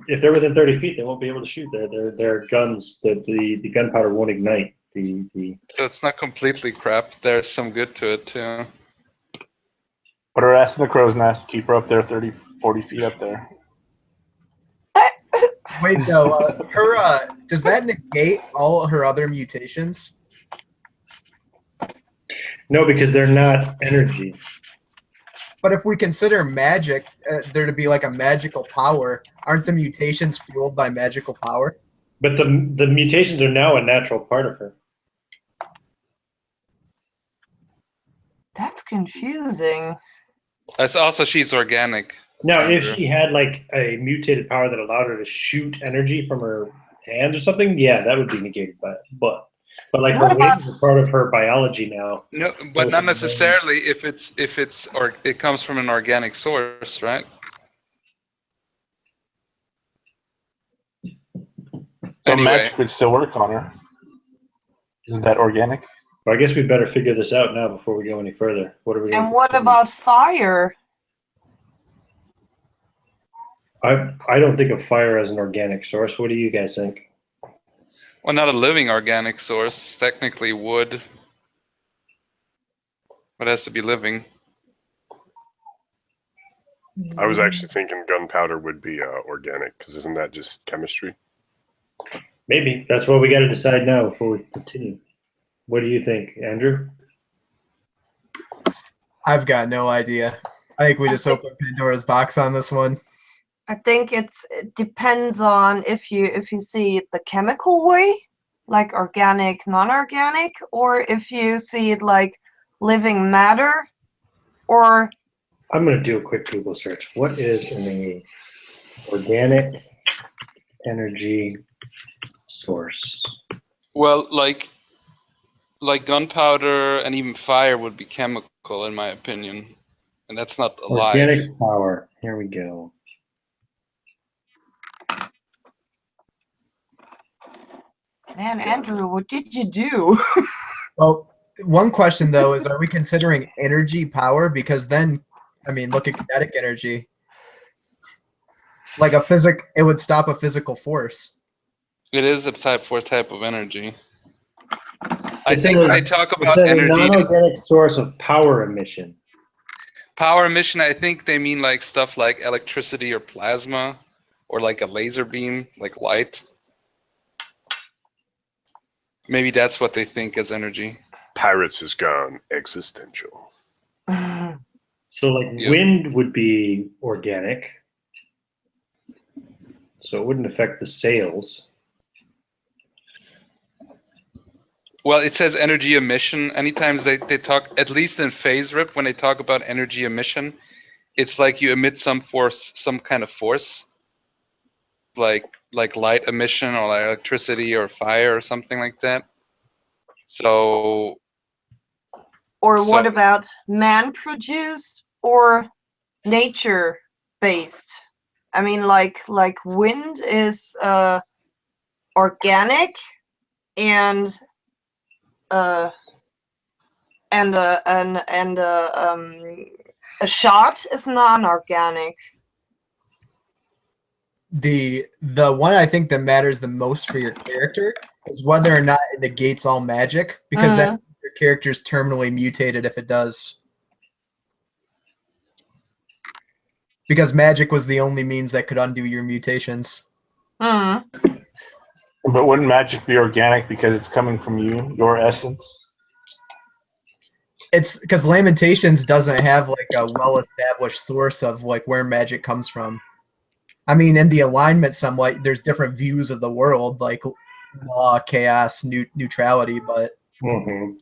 If they're within 30 feet, they won't be able to shoot. Their guns, the gunpowder won't ignite. So it's not completely crap. There's some good to it too. Put her ass in the crow's nest. Keep her up there 30, 40 feet up there. Wait, though, does that negate all her other mutations? No, because they're not energy. But if we consider magic, there to be like a magical power, aren't the mutations fueled by magical power? But the mutations are now a natural part of her. That's confusing. It's also she's organic. Now, if Andrew. she had like a mutated power that allowed her to shoot energy from her hands or something, yeah, that would be negated by it. But like What her about- wings are part of her biology now. No, but not necessarily if it's or it comes from an organic source, right? So Anyway. magic would still work on her. Isn't that organic? Well, I guess we better figure this out now before we go any further. What are we? And what about fire? I don't think of fire as an organic source. What do you guys think? Well, not a living organic source. Technically wood. But it has to be living. I was actually thinking gunpowder would be organic, because isn't that just chemistry? Maybe. That's what we got to decide now before we continue. What do you think, Andrew? I've got no idea. I think we just opened Pandora's box on this one. I think it depends on if you see it the chemical way, like organic, non-organic, or if you see it like living matter, or I'm going to do a quick Google search. What is an organic energy source? Well, like gunpowder and even fire would be chemical, in my opinion. And that's not alive. Organic power. Here we go. man, Andrew, what did you do? Well, one question though is, are we considering energy power? Because then, I mean, look at kinetic energy. Like it would stop a physical force. It is a type of energy. I It think says- they talk It about says a energy. non-organic source of power emission. Power emission, I think they mean like stuff like electricity or plasma, or like a laser beam, like light. Maybe that's what they think as energy. Pirates is gone existential. So like Yep. wind would be organic. So it wouldn't affect the sails. Well, it says energy emission. Anytime they talk, at least in phase rip, when they talk about energy emission, it's like you emit some kind of force, like light emission or like electricity or fire or something like that. So, Or what So- about man-produced or nature-based? I mean, like wind is organic, and a shot is non-organic. The one I think that matters the most for your character is whether or not it negates all magic, because then your character's terminally mutated if it does. Because magic was the only means that could undo your mutations. Hmm. But wouldn't magic be organic because it's coming from you, your essence? It's because Lamentations doesn't have like a well-established source of like where magic comes from. I mean, in the alignment, somewhat there's different views of the world, like law, chaos, neutrality, but Mm-hmm.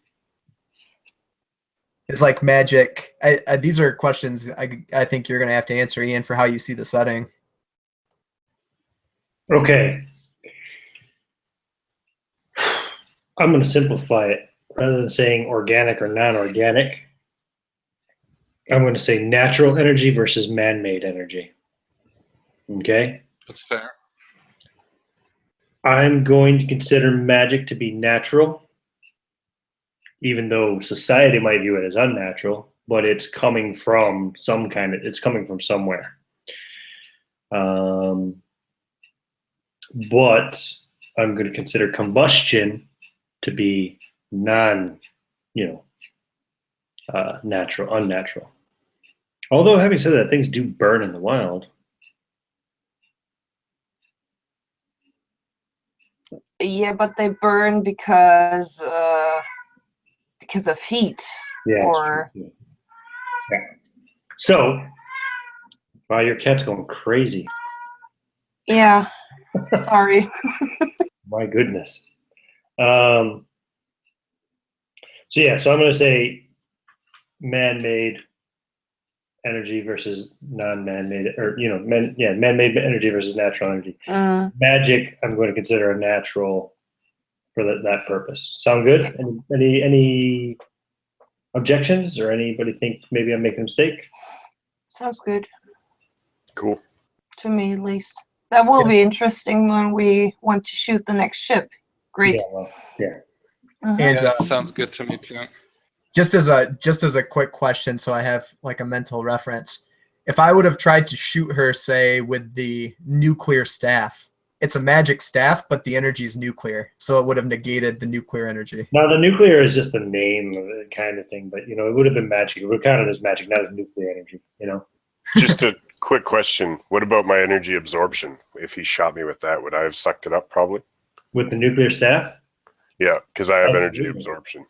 it's like magic. These are questions I think you're gonna have to answer, Ian, for how you see the setting. Okay. I'm going to simplify it. Rather than saying organic or non-organic, I'm going to say natural energy versus man-made energy. Okay? that's fair. I'm going to consider magic to be natural, even though society might view it as unnatural, but it's coming from it's coming from somewhere. But I'm going to consider combustion to be unnatural. Although, having said that, things do burn in the wild. Yeah, but they burn because of heat. Yeah. Or It's true. Yeah. So, wow, your cat's going crazy. yeah, sorry. My goodness. So I'm going to say man-made energy versus non-man-made, or man-made energy versus natural energy. Magic, I'm going to consider a natural for that purpose. Sound good? Any objections, or anybody think maybe I'm making a mistake? Sounds good Cool. to me, at least. That will be interesting when we want to shoot the next ship. Great. Yeah. Well, yeah. Mhm. And Yeah, sounds good to me too. just as a quick question, so I have like a mental reference. if I would have tried to shoot her, say, with the nuclear staff, it's a magic staff, but the energy is nuclear, so it would have negated the nuclear energy. Now the nuclear is just the name of it kind of thing, but it would have been magic. It would have counted as magic, not as nuclear energy. Just a quick question. What about my energy absorption? If he shot me with that, would I have sucked it up probably? With the nuclear staff? Yeah, because I have energy Absolutely. absorption.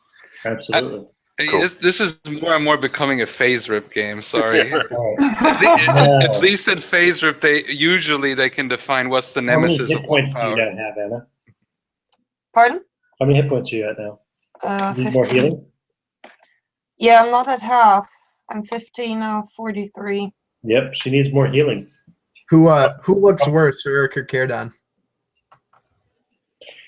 Absolutely. Cool. This is more and more becoming a phase rip game. Sorry. All right. At least in phase rip, they can define what's the How many nemesis hit of what points do you power. now have, Anna? Pardon? How many hit points are you at now? Need more 15. healing? Yeah, I'm not at half. I'm 15 now, 43. Yep, she needs more healing. Who looks worse, her or Kirkerdon?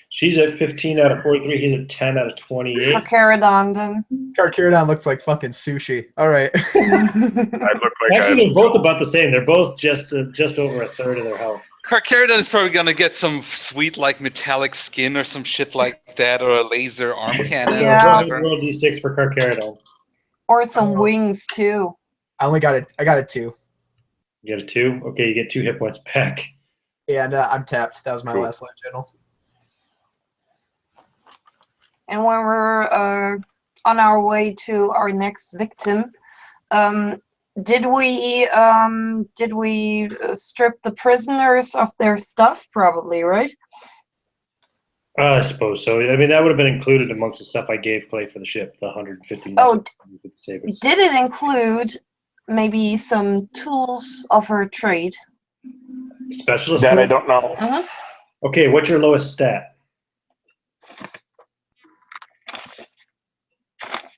She's at 15 out of 43. He's at 10 out of 28. Caradon, then. Kirkerdon looks like fucking sushi. All right. I look like Actually, I they're both about the same. They're both just over a third of their health. Carcharodon is probably gonna get some sweet like metallic skin or some shit like that, or a laser arm cannon Yeah. or Go ahead whatever. and roll d6 for Carcharodon. Or some wings, too. I only got it. I got a 2. You got a 2? Okay, you get 2 hit points back. And I'm tapped. That was my Cool. last life channel. And when we're on our way to our next victim, did we strip the prisoners of their stuff? Probably, right? I suppose so. I mean, that would have been included amongst the stuff I gave Clay for the ship, the 150. Oh, sabers. did it include maybe some tools of her trade? Specialist That tool? I don't know. Uh-huh. Okay, what's your lowest stat?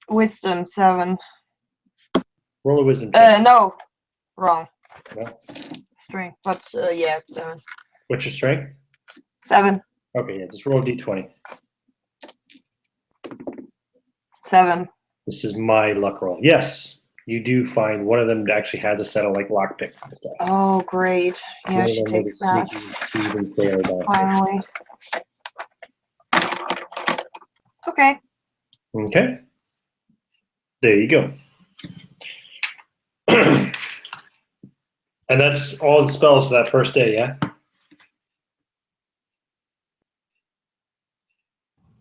Wisdom 7. Roll a wisdom check. No, wrong. No? Strength, but yeah, it's 7. What's your strength? 7. Okay, yeah, just roll a d20. 7. This is my luck roll. Yes, you do find one of them actually has a set of like lockpicks and stuff. Oh, great. Yeah, One of she them has takes a that. sneaky thieving sailor down. Finally. Okay. Okay. There you go. And that's all the spells for that first day, yeah?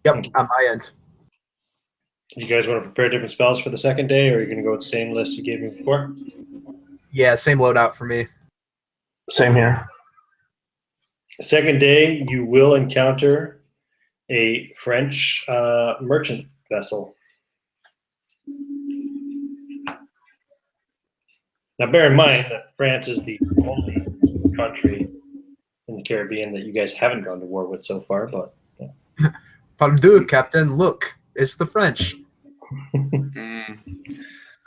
Yep, on my end. Do you guys want to prepare different spells for the second day, or are you going to go with the same list you gave me before? Yeah, same loadout for me. Same here. The second day, you will encounter a French merchant vessel. Now, bear in mind that France is the only country in the Caribbean that you guys haven't gone to war with so far, but yeah. Pardon, Captain. Look, it's the French.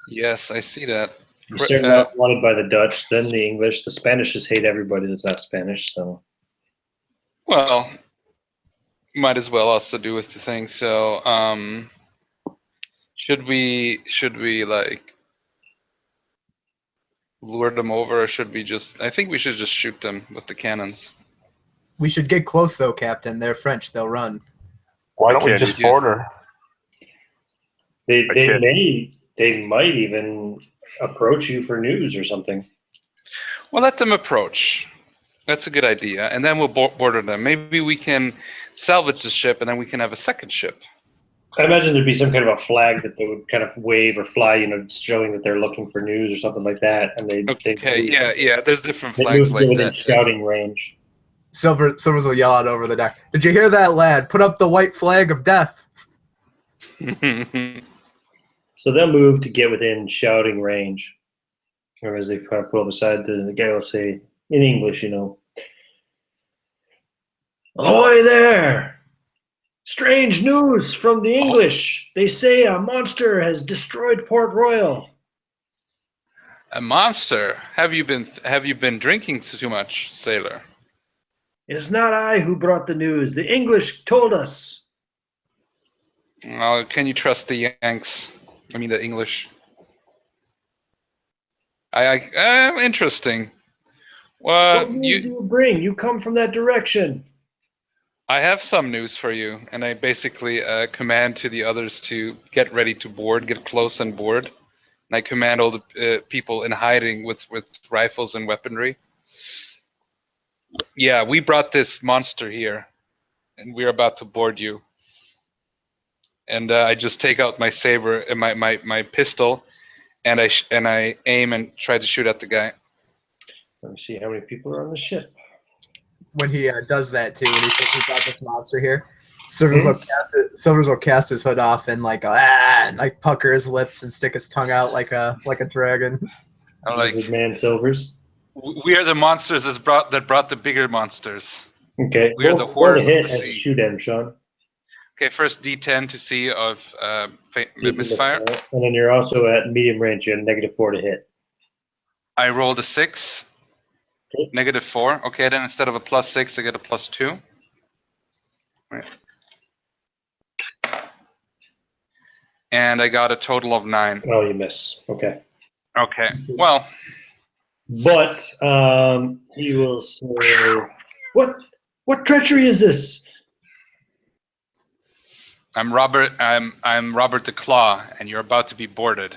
Yes, I see that. You start out wanted by the Dutch, then the English. The Spanish just hate everybody that's not Spanish, so. Well, might as well also do with the thing. So, should we like lure them over, or should we just? I think we should just shoot them with the cannons. We should get close, though, Captain. They're French. They'll run. Why don't we Can't just you- border? They can't- might even approach you for news or something. Well, let them approach. That's a good idea, and then we'll border them. Maybe we can salvage the ship, and then we can have a second ship. I imagine there'd be some kind of a flag that they would kind of wave or fly, showing that they're looking for news or something like that, and they Okay, yeah. There's different they flags move like within that. shouting range. Silvers will yell out over the deck. Did you hear that, lad? Put up the white flag of death. So they'll move to get within shouting range. Or as they kind of pull up aside, the guy will say in English, "Ahoy there! Strange news from the English. They say a monster has destroyed Port Royal." A monster? Have you been drinking too much, sailor? "It is not I who brought the news. The English told us." Well, can you trust the Yanks? I mean the English. Interesting. What news do you bring? You come from that direction. I have some news for you, and I basically command to the others to get ready to board, get close and board, And I command all the people in hiding with rifles and weaponry. Yeah, we brought this monster here, and we're about to board you. And I just take out my saber and my pistol, and I aim and try to shoot at the guy. Let me see how many people are on the ship. When he does that too, when he says he got this monster here, Silvers will cast his hood off and like and like pucker his lips and stick his tongue out like a dragon. I'm like, Lizard Man Silvers. we are the monsters that brought the bigger monsters. Okay. We are the Roll horrors to hit of the and sea. shoot him, Sean. Okay, first D10 to see of See if you misfire. miss that. And then you're also at medium range. You have -4 to hit. I rolled a 6. Okay. -4. Okay, then instead of a +6, I get a +2. Right. And I got a total of 9. Oh, you miss. Okay. Okay. Well, But he will say, "What treachery is this?" I'm Robert the Claw, and you're about to be boarded.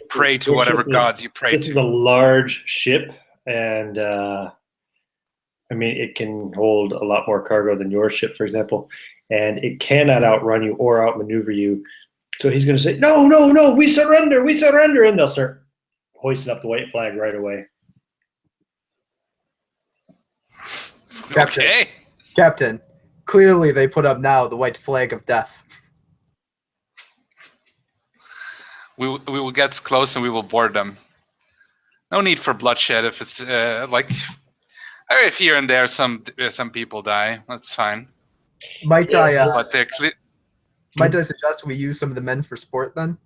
Pray to whatever gods you pray This is a to. large ship, and I mean, it can hold a lot more cargo than your ship, for example, and it cannot outrun you or outmaneuver you. So he's going to say, "No, no, no, we surrender, and they'll start hoisting up the white flag right away. Captain. Okay. Captain, clearly they put up now the white flag of death. We will get close and we will board them. No need for bloodshed if it's if here and there some people die. That's fine. Might But I suggest we use some of the men for sport then?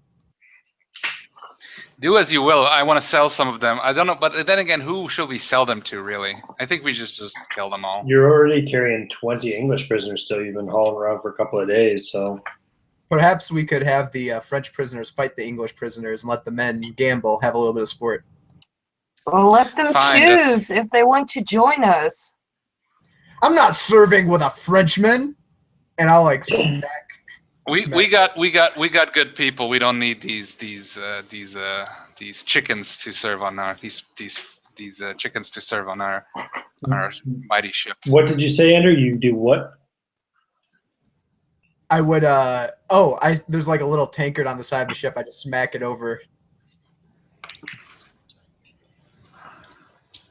do as you will. I want to sell some of them. I don't know, but then again, who should we sell them to, really? I think we just kill them all. You're already carrying 20 English prisoners still. You've been hauling around for a couple of days, so Perhaps we could have the French prisoners fight the English prisoners and let the men gamble, have a little bit of sport. Well, let them Fine, choose if they want to join us. I'm not serving with a Frenchman, and I'll like smack. We got good people. We don't need these chickens to serve on our chickens to serve on our mighty ship. What did you say, Andrew? You do what? I would there's like a little tankard on the side of the ship. I just smack it over.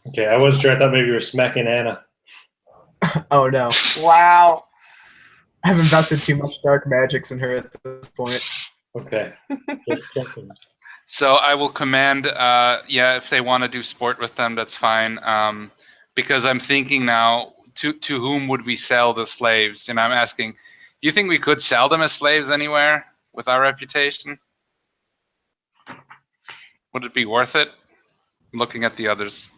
Okay, I wasn't sure. I thought maybe you were smacking Anna. Oh no. Wow. I've invested too much dark magics in her at this point. Okay. Just checking. So I will command, if they want to do sport with them, that's fine. Because I'm thinking now, to whom would we sell the slaves? And I'm asking, do you think we could sell them as slaves anywhere with our reputation? Would it be worth it? I'm looking at the others.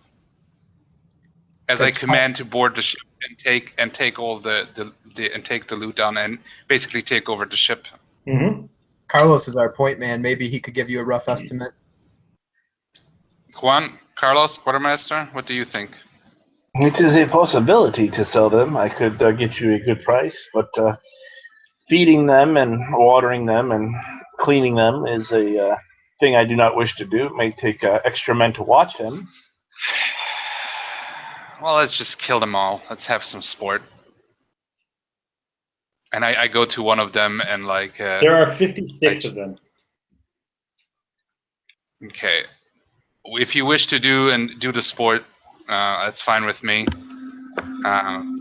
As That's I command to board the ship and take all take the loot down and basically take over the ship. Mm-hmm. Carlos is our point man. Maybe he could give you a rough estimate. Carlos, quartermaster, what do you think? It is a possibility to sell them. I could get you a good price, but feeding them and watering them and cleaning them is a thing I do not wish to do. It may take extra men to watch them. Well, let's just kill them all. Let's have some sport. And I go to one of them and like... there are 56 of them. Okay. If you wish to do the sport, that's fine with me.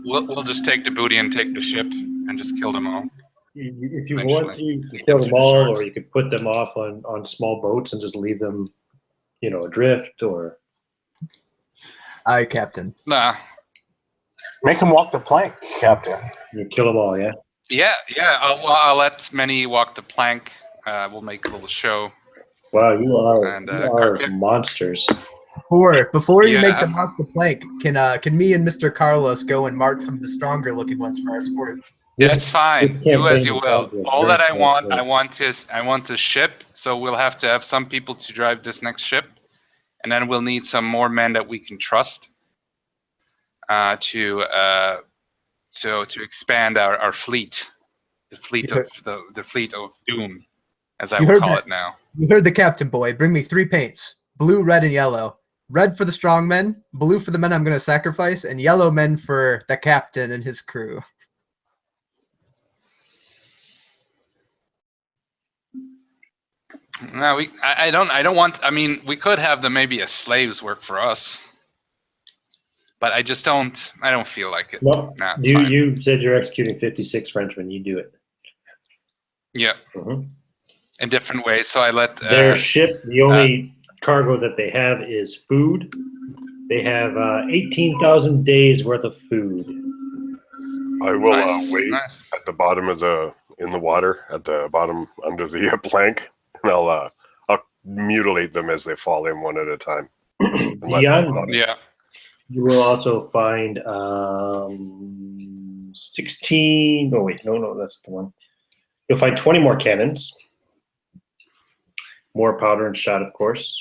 We'll just take the booty and take the ship and just kill them all. If you want to, you can kill them all, or you could put them off on small boats and just leave them, adrift, or... Aye, Captain. Nah. Make them walk the plank, Captain. You kill them all, yeah? Yeah. I'll let many walk the plank. We'll make a little show. Wow, you are monsters. Before you make them walk the plank, can me and Mr. Carlos go and mark some of the stronger looking ones for our sport? That's fine. Do as you will. All that I want the ship. So we'll have to have some people to drive this next ship, and then we'll need some more men that we can trust to expand our fleet, the fleet of doom. as I You will heard call that. it now. You heard the captain, boy. Bring me 3 paints: blue, red, and yellow. Red for the strong men, blue for the men I'm going to sacrifice, and yellow men for the captain and his crew. No, I don't want. I mean, we could have them maybe as slaves work for us, but I just don't. I don't feel like it. Well, Nah, it's you fine. you said you're executing 56 Frenchmen. You do it. Yeah, Mhm. in different ways. So I let Their ship, the only cargo that they have is food. They have 18,000 days worth of food. I will nice, wait nice. at the bottom of in the water, at the bottom under the plank, and I'll mutilate them as they fall in one at a time. Beyond that, Yeah. you will also find 16. Oh, wait, no, that's the one. You'll find 20 more cannons, more powder and shot, of course.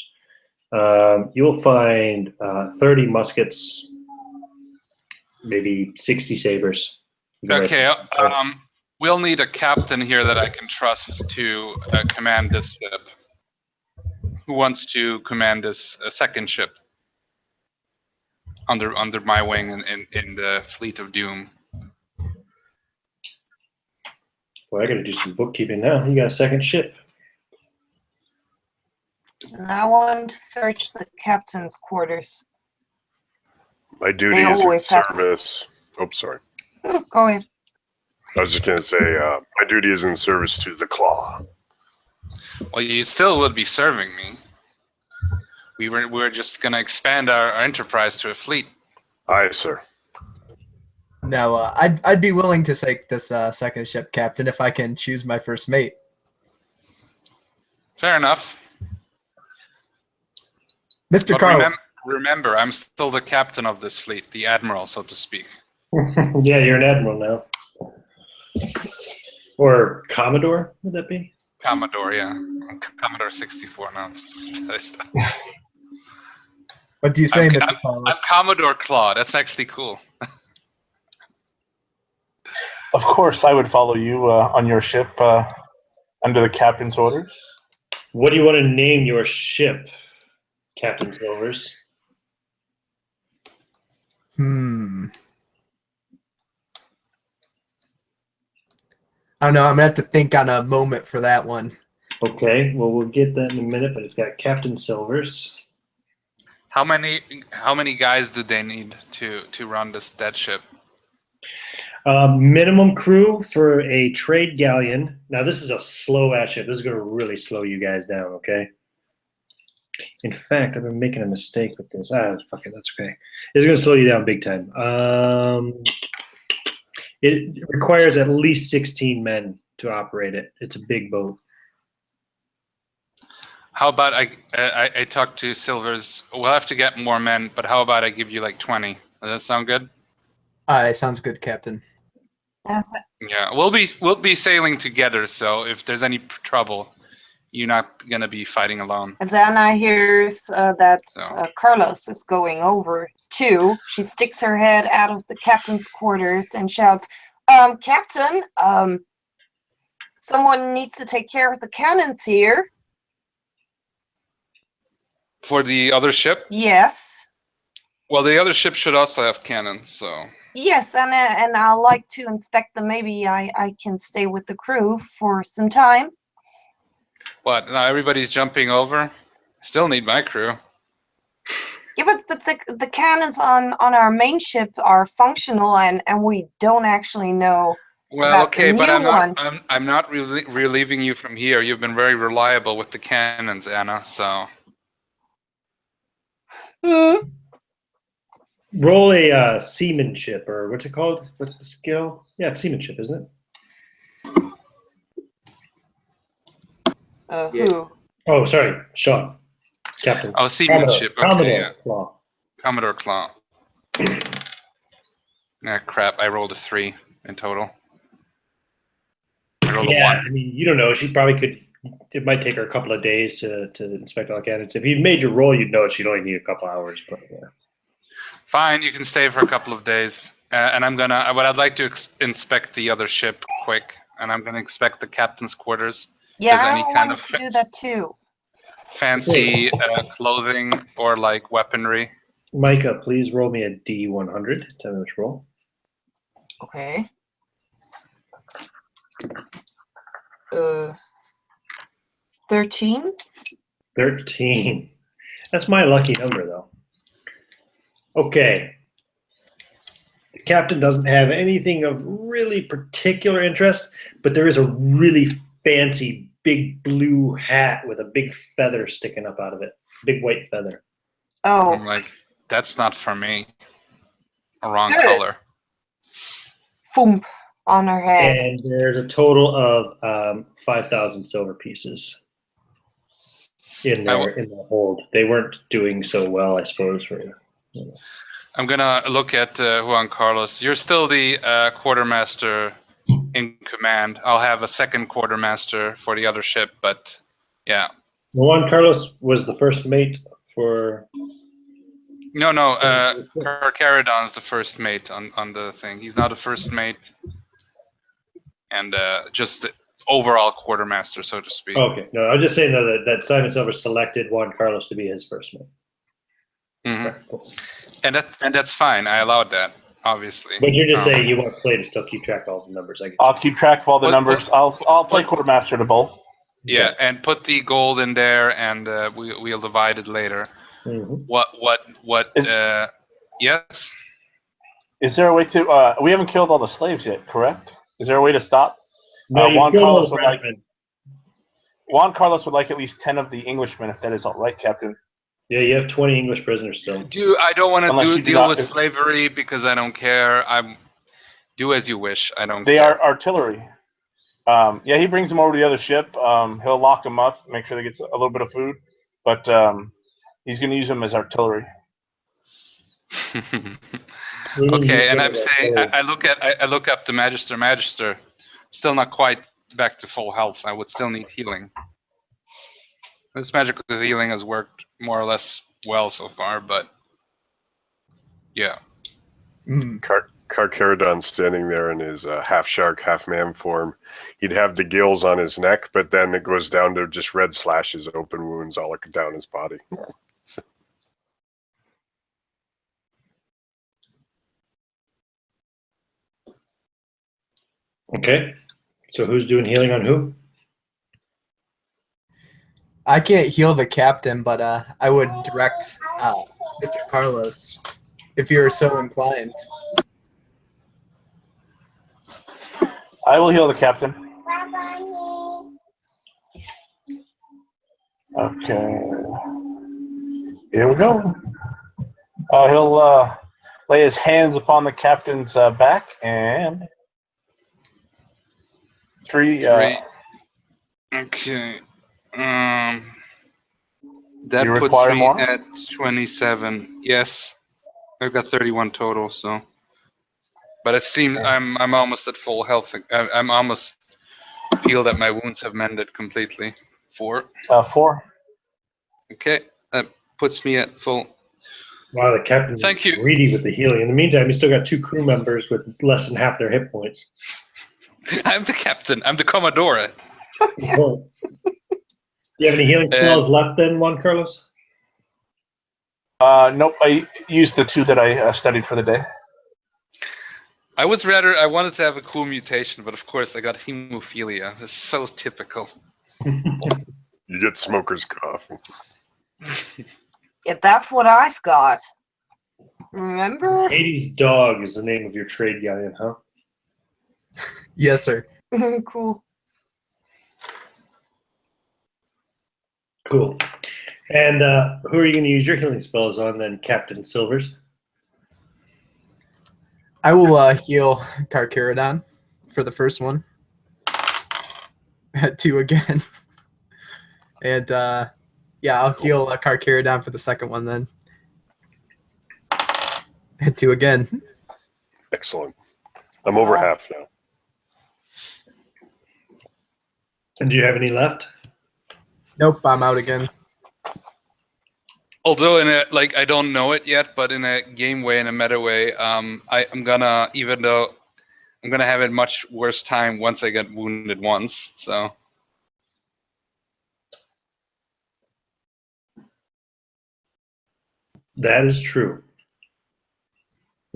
You'll find 30 muskets, maybe 60 sabers. Okay. We'll need a captain here that I can trust to command this ship. Who wants to command this second ship under my wing in the fleet of doom? Well, I got to do some bookkeeping now. You got a second ship. And I want to search the captain's quarters. My duty They is in always have- service. Oh, sorry. Oh, go ahead. I was just going to say, my duty is in service to the Claw. Well, you still would be serving me. We were just gonna expand our enterprise to a fleet. Aye, sir. No, I'd be willing to take this second ship, Captain, if I can choose my first mate. Fair enough. Mr. But Carlos. remember, I'm still the captain of this fleet, the admiral, so to speak. Yeah, you're an admiral now. Or Commodore, would that be? Commodore, yeah. I'm Commodore 64 now. What do you say, Mr. I'm Carlos? Commodore Claw. That's actually cool. Of course, I would follow you on your ship under the captain's orders. What do you want to name your ship, Captain Silvers? I don't know. I'm gonna have to think on a moment for that one. Okay, well, we'll get that in a minute, but it's got Captain Silvers. How many guys do they need to run this dead ship? Minimum crew for a trade galleon. Now, this is a slow-ass ship. This is going to really slow you guys down, okay? In fact, I've been making a mistake with this. Fuck it, that's okay. It's going to slow you down big time. It requires at least 16 men to operate it. It's a big boat. How about I talk to Silvers? We'll have to get more men, but how about I give you like 20? Does that sound good? It sounds good, Captain. Yeah, we'll be sailing together. So if there's any trouble, you're not gonna be fighting alone. Zana hears that Carlos is going over too. She sticks her head out of the captain's quarters and shouts, Captain, someone needs to take care of the cannons here. For the other ship? Yes. Well, the other ship should also have cannons, so. Yes, and I'd like to inspect them. Maybe I can stay with the crew for some time. What? Now everybody's jumping over? Still need my crew. Yeah, but the cannons on our main ship are functional, and we don't actually know. Well, okay, but I'm I'm not relieving you from here. You've been very reliable with the cannons, Anna. So. Roll a seamanship, or what's it called? What's the skill? Yeah, it's seamanship, isn't it? Who? Oh, sorry, Sean. Captain. Oh, seamanship. Commodore, Okay, Commodore yeah. Claw. Commodore Claw. Ah, crap. I rolled a 3 in total. I rolled a 1. I mean, you don't know. She probably could. It might take her a couple of days to inspect all the cannons. If you made your roll, you'd know she'd only need a couple hours. But yeah. Fine, you can stay for a couple of days. And I'm gonna. But I'd like to inspect the other ship quick. And I'm gonna inspect the captain's quarters. Yeah, Does I any kind wanted of to do that too. fancy clothing or like weaponry? Micah, please roll me a D100. Tell me which roll. Okay. 13. 13. That's my lucky number, though. Okay. The captain doesn't have anything of really particular interest, but there is a really fancy big blue hat with a big feather sticking up out of it. Big white feather. Oh, I'm like, that's not for me. A wrong Good. color. foomp on her head. And there's a total of 5,000 silver pieces in the hold. They weren't doing so well, I suppose. I'm gonna look at Juan Carlos. You're still the quartermaster in command. I'll have a second quartermaster for the other ship, but yeah. Juan Carlos was the first mate for. No, Carcaradon's the first mate on the thing. He's not the first mate, and just the overall quartermaster, so to speak. Okay, no, I was just saying though that Simon Silver selected Juan Carlos to be his first mate. Mm-hmm. Right, cool. And that's fine. I allowed that, obviously. But you're just saying you want Clay to still keep track of all the numbers. I'll keep track of all the numbers. I'll play quartermaster to both. Yeah, okay. And put the gold in there, and we'll divide it later. Mm-hmm. What? Yes. Is there a way to? We haven't killed all the slaves yet, correct? Is there a way to stop? No, Juan Carlos would like. Juan Carlos would like at least 10 of the Englishmen, if that is all right, Captain. Yeah, you have 20 English prisoners still. I don't want to deal with slavery because I don't care. Do as you wish. I don't care. They are artillery. Yeah, he brings them over to the other ship. He'll lock them up, make sure they get a little bit of food, but he's going to use them as artillery. Okay, and I'm saying I look up the Magister. Still not quite back to full health. I would still need healing. This magical healing has worked more or less well so far, but yeah. Carcaradon's standing there in his half shark, half man form. He'd have the gills on his neck, but then it goes down to just red slashes, open wounds all down his body. Okay, so who's doing healing on who? I can't heal the captain, but I would direct Mr. Carlos if you're so inclined. I will heal the captain. Okay. Here we go. He'll lay his hands upon the captain's back and three. Okay. That you puts require me more? at 27. Yes, I've got 31 total. So, but it seems I'm almost at full health. I'm almost feel that my wounds have mended completely. 4. 4. Okay, that puts me at full. Wow, the captain's greedy with the healing. In the meantime, he's still got 2 crew members with less than half their hit points. I'm the captain. I'm the Commodore. Yeah. Do you have any healing spells left then, Juan Carlos? Nope, I used the 2 that I studied for the day. I wanted to have a cool mutation, but of course I got hemophilia. It's so typical. You get smoker's cough. Yeah, that's what I've got. Remember? Hades' dog is the name of your trade galleon, huh? Yes, sir. Cool. Cool. And who are you going to use your healing spells on then, Captain Silvers? I will heal Carcaradon for the first one. At 2 again. And yeah, I'll heal Carcaradon for the second one then. At 2 again. Excellent. I'm over half now. And do you have any left? Nope, I'm out again. Although I don't know it yet, but in a game way, in a meta way, I'm gonna have a much worse time once I get wounded once. So That is true.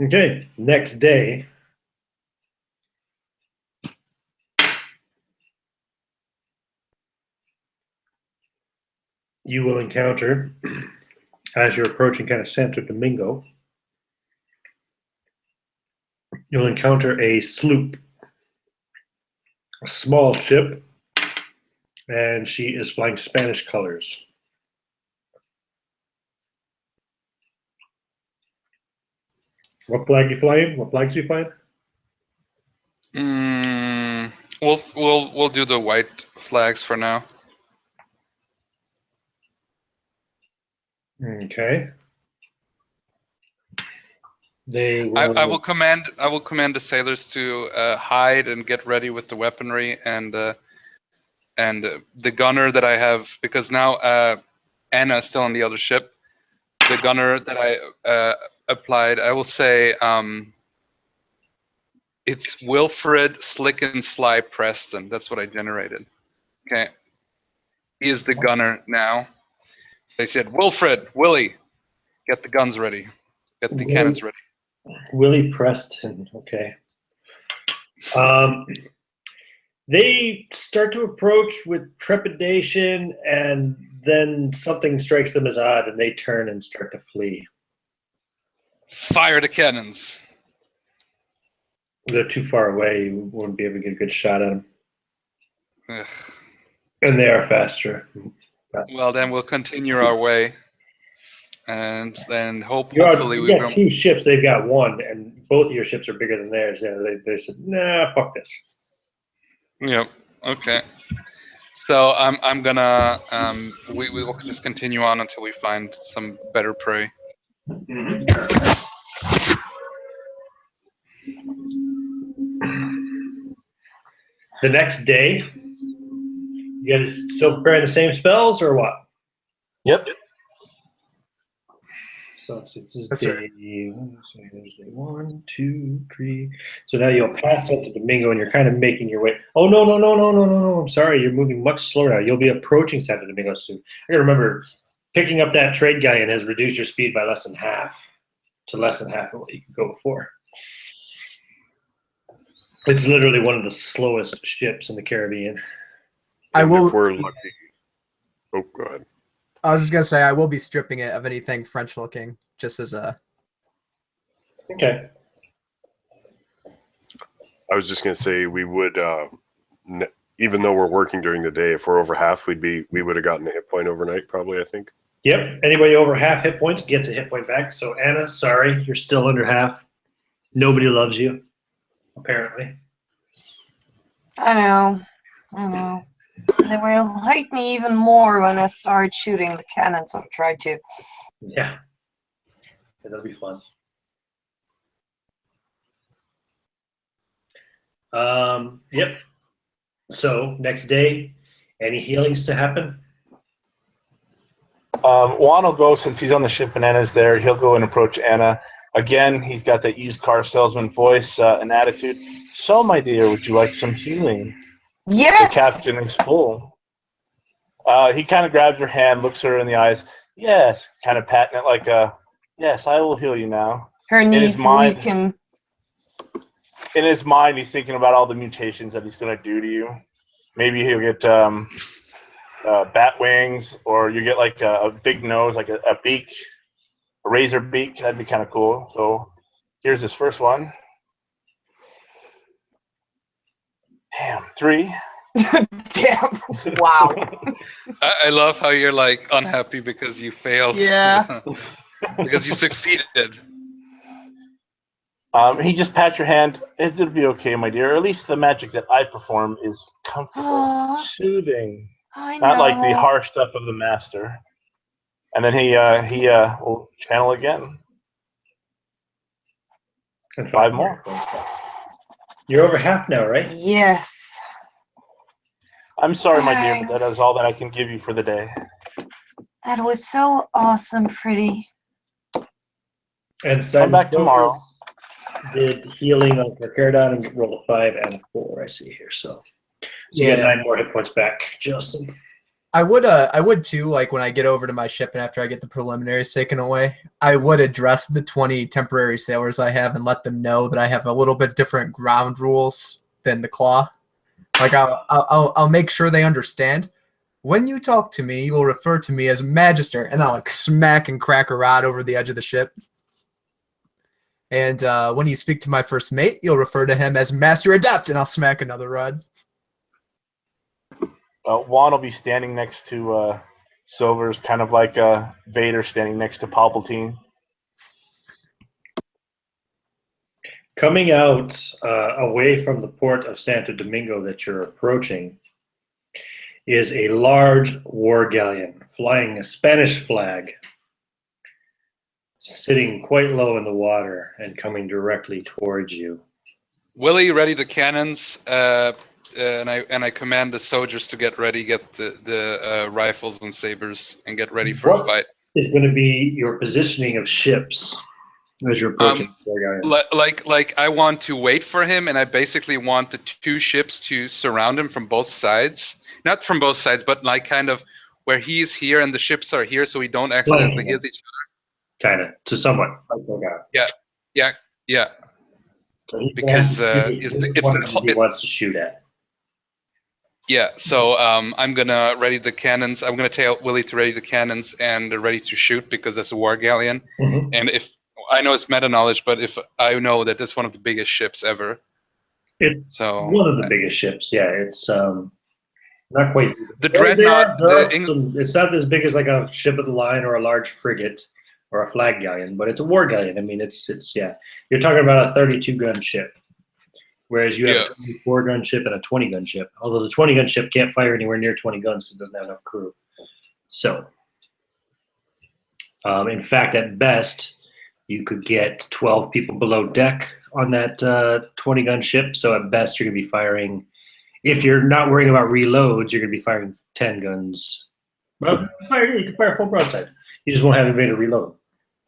Okay, next day. You will encounter, as you're approaching kind of Santo Domingo, you'll encounter a sloop, a small ship, and she is flying Spanish colors. What flag are you flying? What flags are you flying? We'll do the white flags for now. Okay. They I will command the sailors to hide and get ready with the weaponry and the gunner that I have, because now Anna is still on the other ship. The gunner that I applied, I will say it's Wilfred Slick and Sly Preston. That's what I generated. Okay. He is the gunner now. So I said, Wilfred, Willie, get the guns ready. Get the cannons ready. Willie Preston. Okay. They start to approach with trepidation, and then something strikes them as odd, and they turn and start to flee. Fire the cannons. They're too far away. You wouldn't be able to get a good shot at them. Ugh. And they are faster. Well, then we'll continue our way, and then You hopefully got two ships. They've got one, and both of your ships are bigger than theirs. They said, "Nah, fuck this." Yep. Okay. So I'm gonna we will just continue on until we find some better prey. The next day, you guys still preparing the same spells or what? Yep. So it's That's day, there's day 1, 2, 3. So now you'll pass Santo Domingo and you're kind of making your way. Oh, no. I'm sorry. You're moving much slower now. You'll be approaching Santo Domingo soon. I gotta remember, picking up that trade guy and has reduced your speed by less than half to less than half of what you could go before. It's literally one of the slowest ships in the Caribbean. I will. If we're lucky. Oh, go ahead. I was just gonna say I will be stripping it of anything French looking, just as a. Okay. I was just gonna say we would, even though we're working during the day, if we're over half, we would have gotten a hit point overnight, probably. I think. Yep. Anybody over half hit points gets a hit point back. So Anna, sorry, you're still under half. Nobody loves you, apparently. I know. They will hate me even more when I start shooting the cannons. I'll try to. Yeah. That'll be fun. Yep. So next day, any healings to happen? Juan will go, since he's on the ship and Anna's there, he'll go and approach Anna. Again, he's got that used car salesman voice and attitude. So, my dear, would you like some healing? Yes! The captain is full. He kind of grabs her hand, looks her in the eyes. Yes, kind of patting it like yes, I will heal you now. Her knees mind- weaken. In his mind, he's thinking about all the mutations that he's going to do to you. Maybe he'll get bat wings, or you get like a big nose, like a beak, a razor beak. That'd be kind of cool. So here's his first one. Damn, 3. Damn. Wow. I love how you're like unhappy because you failed. Yeah. Because you succeeded. He just pats your hand. It'll be okay, my dear. At least the magic that I perform is comfortable, Aww. soothing, I not like the know. harsh stuff of the master. And then he will channel again. And 5 more. You're over half now, right? Yes. I'm sorry, my dear, but that Thanks. is all that I can give you for the day. That was so awesome, pretty. And Come back tomorrow. Did healing on Carcaradon and rolled a 5 and a 4. I see here. So you get 9 more hit points back, Justin. I would too, like when I get over to my ship and after I get the preliminaries taken away, I would address the 20 temporary sailors I have and let them know that I have a little bit different ground rules than the Claw. Like I'll make sure they understand. When you talk to me, you will refer to me as Magister, and I'll like smack and crack a rod over the edge of the ship. And when you speak to my first mate, you'll refer to him as Master Adept, and I'll smack another rod. Juan will be standing next to Silver's, kind of like Vader standing next to Palpatine. Coming out away from the port of Santo Domingo that you're approaching is a large war galleon flying a Spanish flag, sitting quite low in the water and coming directly towards you. Willie, ready the cannons, and I command the soldiers to get ready, get the rifles and sabers, and get ready for a fight. Is going to be your positioning of ships as you're approaching the war galleon? Like I want to wait for him, and I basically want the two ships to surround him from both sides. Not from both sides, but like kind of where he's here and the ships are here, so we don't accidentally hit each other. Kind of, to somewhat. Yeah. So he Because he wants to shoot at. Yeah, so I'm gonna ready the cannons. I'm gonna tell Willie to ready the cannons and ready to shoot because that's a war galleon. Mm-hmm. And if I know it's meta knowledge, but if I know that it's one of the biggest ships ever. It's one of the biggest ships. Yeah, it's not quite. The Dreadnought. It's not as big as like a ship of the line or a large frigate or a flag galleon, but it's a war galleon. I mean, it's yeah. You're talking about a 32-gun ship, whereas you have a 24-gun ship and a 20-gun ship. Although the 20-gun ship can't fire anywhere near 20 guns because it doesn't have enough crew. So, in fact, at best, you could get 12 people below deck on that 20-gun ship. So at best, you're going to be firing. If you're not worrying about reloads, you're going to be firing 10 guns. Well, you can fire full broadside. You just won't have anybody to reload.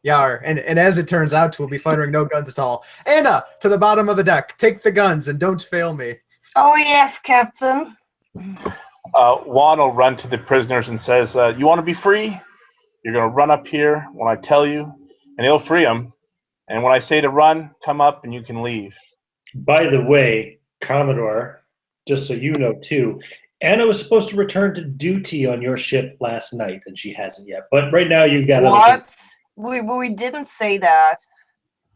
Yeah, and as it turns out, we'll be firing no guns at all. Anna, to the bottom of the deck. Take the guns and don't fail me. Oh, yes, Captain. Juan will run to the prisoners and says, you want to be free? You're going to run up here when I tell you, and he'll free them. And when I say to run, come up and you can leave. By the way, Commodore, just so you know too, Anna was supposed to return to duty on your ship last night, and she hasn't yet. But right now you've got... What? We didn't say that.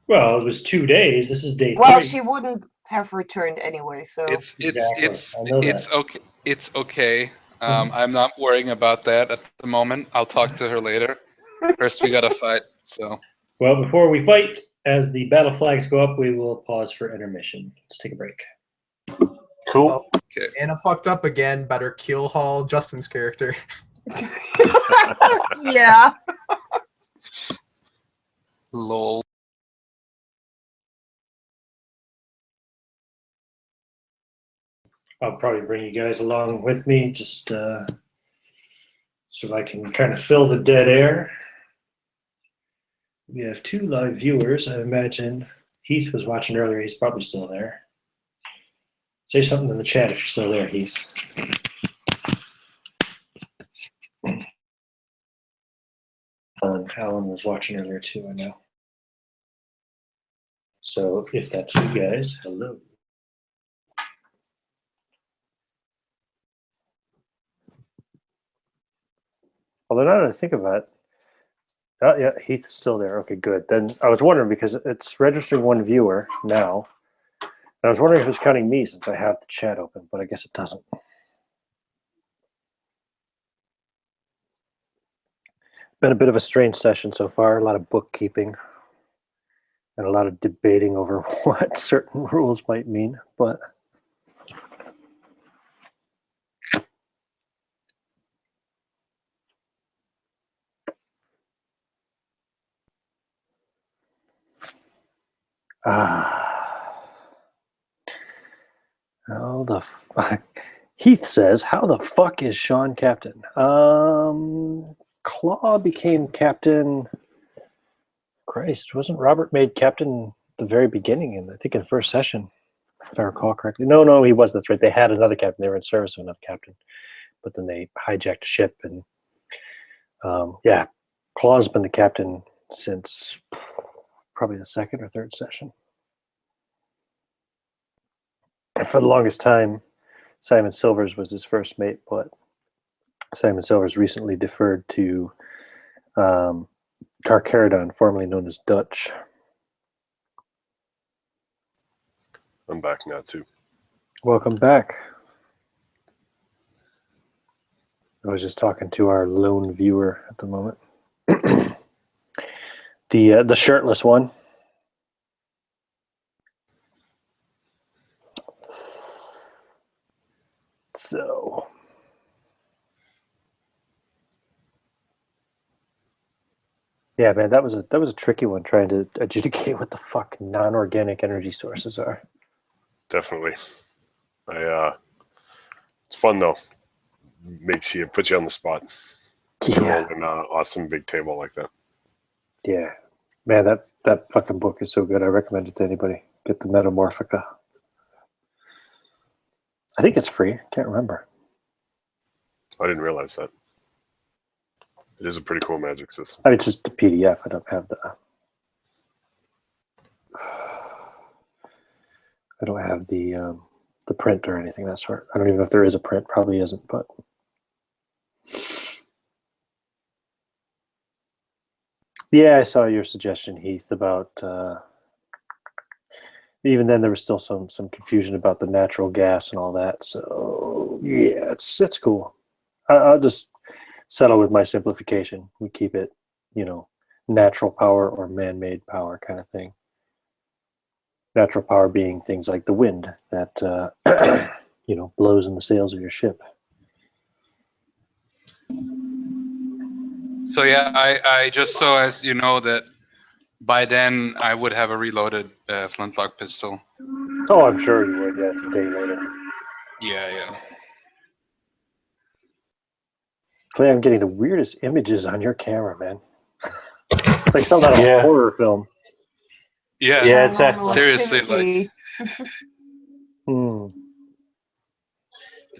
Well, it was 2 days. This is day 3. Well, she wouldn't have returned anyway, so... It's okay. It's okay. I'm not worrying about that at the moment. I'll talk to her later. First, we gotta fight, so... Well, before we fight, as the battle flags go up, we will pause for intermission. Let's take a break. Cool. Well, Okay. Anna fucked up again. Better keel haul Justin's character. Yeah. Lol. I'll probably bring you guys along with me, just so I can kind of fill the dead air. We have 2 live viewers. I imagine Heath was watching earlier. He's probably still there. Say something in the chat if you're still there, Heath. Alan was watching earlier too, I know. So if that's you guys, hello. Although now that I think about it, oh yeah, Heath is still there. Okay, good. Then I was wondering because it's registering 1 viewer now. And I was wondering if it's counting me since I have the chat open, but I guess it doesn't. Been a bit of a strange session so far. A lot of bookkeeping and a lot of debating over what certain rules might mean, but how the fuck? Heath says, how the fuck is Sean captain? Claw became captain. Christ, wasn't Robert made captain the very beginning, and I think in first session, if I recall correctly. No, he was. That's right. They had another captain. They were in service of another captain. but then they hijacked a ship, and yeah, Claw's been the captain since probably the second or third session. And for the longest time, Simon Silvers was his first mate, but Simon Silvers recently deferred to Carcharodon, formerly known as Dutch. I'm back now too. Welcome back. I was just talking to our lone viewer at the moment. The shirtless one. So yeah, man, that was a tricky one trying to adjudicate what the fuck non-organic energy sources are. Definitely. It's fun though. Puts you on the spot. To Yeah, roll an awesome big table like that. yeah, man, that fucking book is so good. I recommend it to anybody. Get the Metamorphica. I think it's free. Can't remember. I didn't realize that. It is a pretty cool magic system. I mean, it's just the PDF. I don't have the print or anything of that sort. I don't even know if there is a print. Probably isn't, but yeah, I saw your suggestion, Heath, about even then there was still some confusion about the natural gas and all that. So yeah, it's cool. I'll just settle with my simplification. We keep it, natural power or man-made power kind of thing. Natural power being things like the wind that blows in the sails of your ship. So yeah, I just so as you know that by then I would have a reloaded flintlock pistol. Oh, I'm sure you would. Yeah, it's a day later. Yeah. Clay, I'm getting the weirdest images on your camera, man. It's like something out of a horror film. Yeah, it's Paranormal seriously, activity.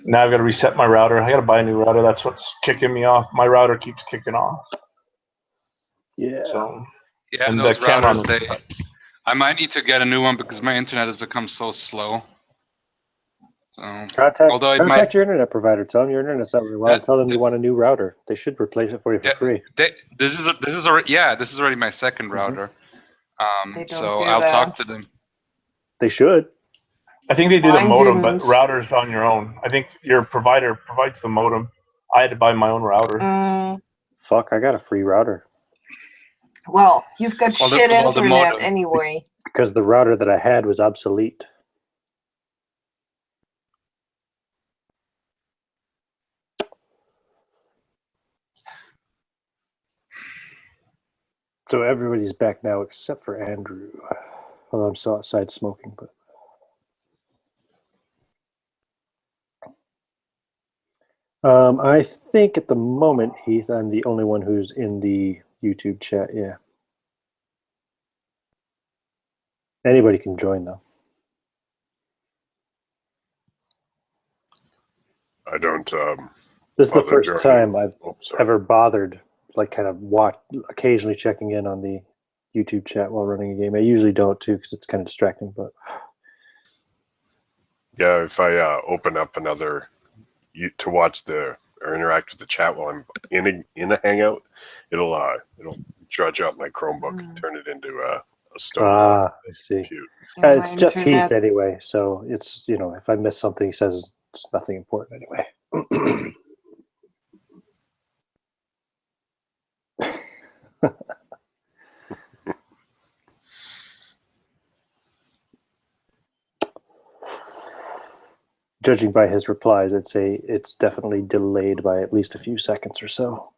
Now I've got to reset my router. I got to buy a new router. That's what's kicking me off. My router keeps kicking off. Yeah. So yeah, and those the camera on routers. I might need to get a new one because my internet has become so slow. So Contact your internet provider. Tell them your internet's not really well. Tell them you want a new router. They should replace it for you for free. This is already my second router. They don't so do I'll that. talk to them. They should. I think they do the Mine modem, didn't. but routers on your own. I think your provider provides the modem. I had to buy my own router. Fuck, I got a free router. Well, you've got shit the internet modem. anyway. Because the router that I had was obsolete. So everybody's back now except for Andrew. Although I'm still outside smoking, but I think at the moment, Heath, I'm the only one who's in the YouTube chat. Yeah. Anybody can join though. I don't. This is the bother first joining. time I've Sorry. ever bothered, like, kind of occasionally checking in on the YouTube chat while running a game. I usually don't too because it's kind of distracting. But Yeah, if I open up another to watch or interact with the chat while I'm in a hangout, it'll drudge up my Chromebook and turn it into a stone. I see. Compute. Yeah, It's my just internet- Heath anyway, so it's if I miss something, he says it's nothing important anyway. Judging by his replies, I'd say it's definitely delayed by at least a few seconds or so.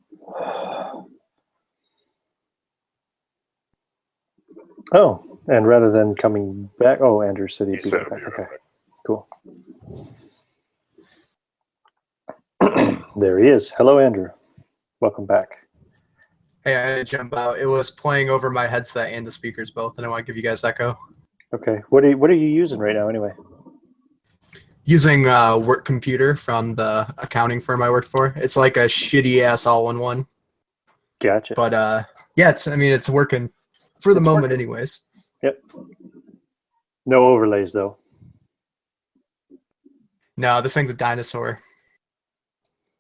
Oh, and rather than coming back, Andrew said he'd be right back. Okay, cool. There he is. Hello, Andrew. Welcome back. Hey, I had to jump out. It was playing over my headset and the speakers both, and I want to give you guys echo. Okay, what are you using right now, anyway? using work computer from the accounting firm I worked for. It's like a shitty ass all-in-one. Gotcha. But yeah, it's working for the moment, anyways. Yep. No overlays though. No, this thing's a dinosaur.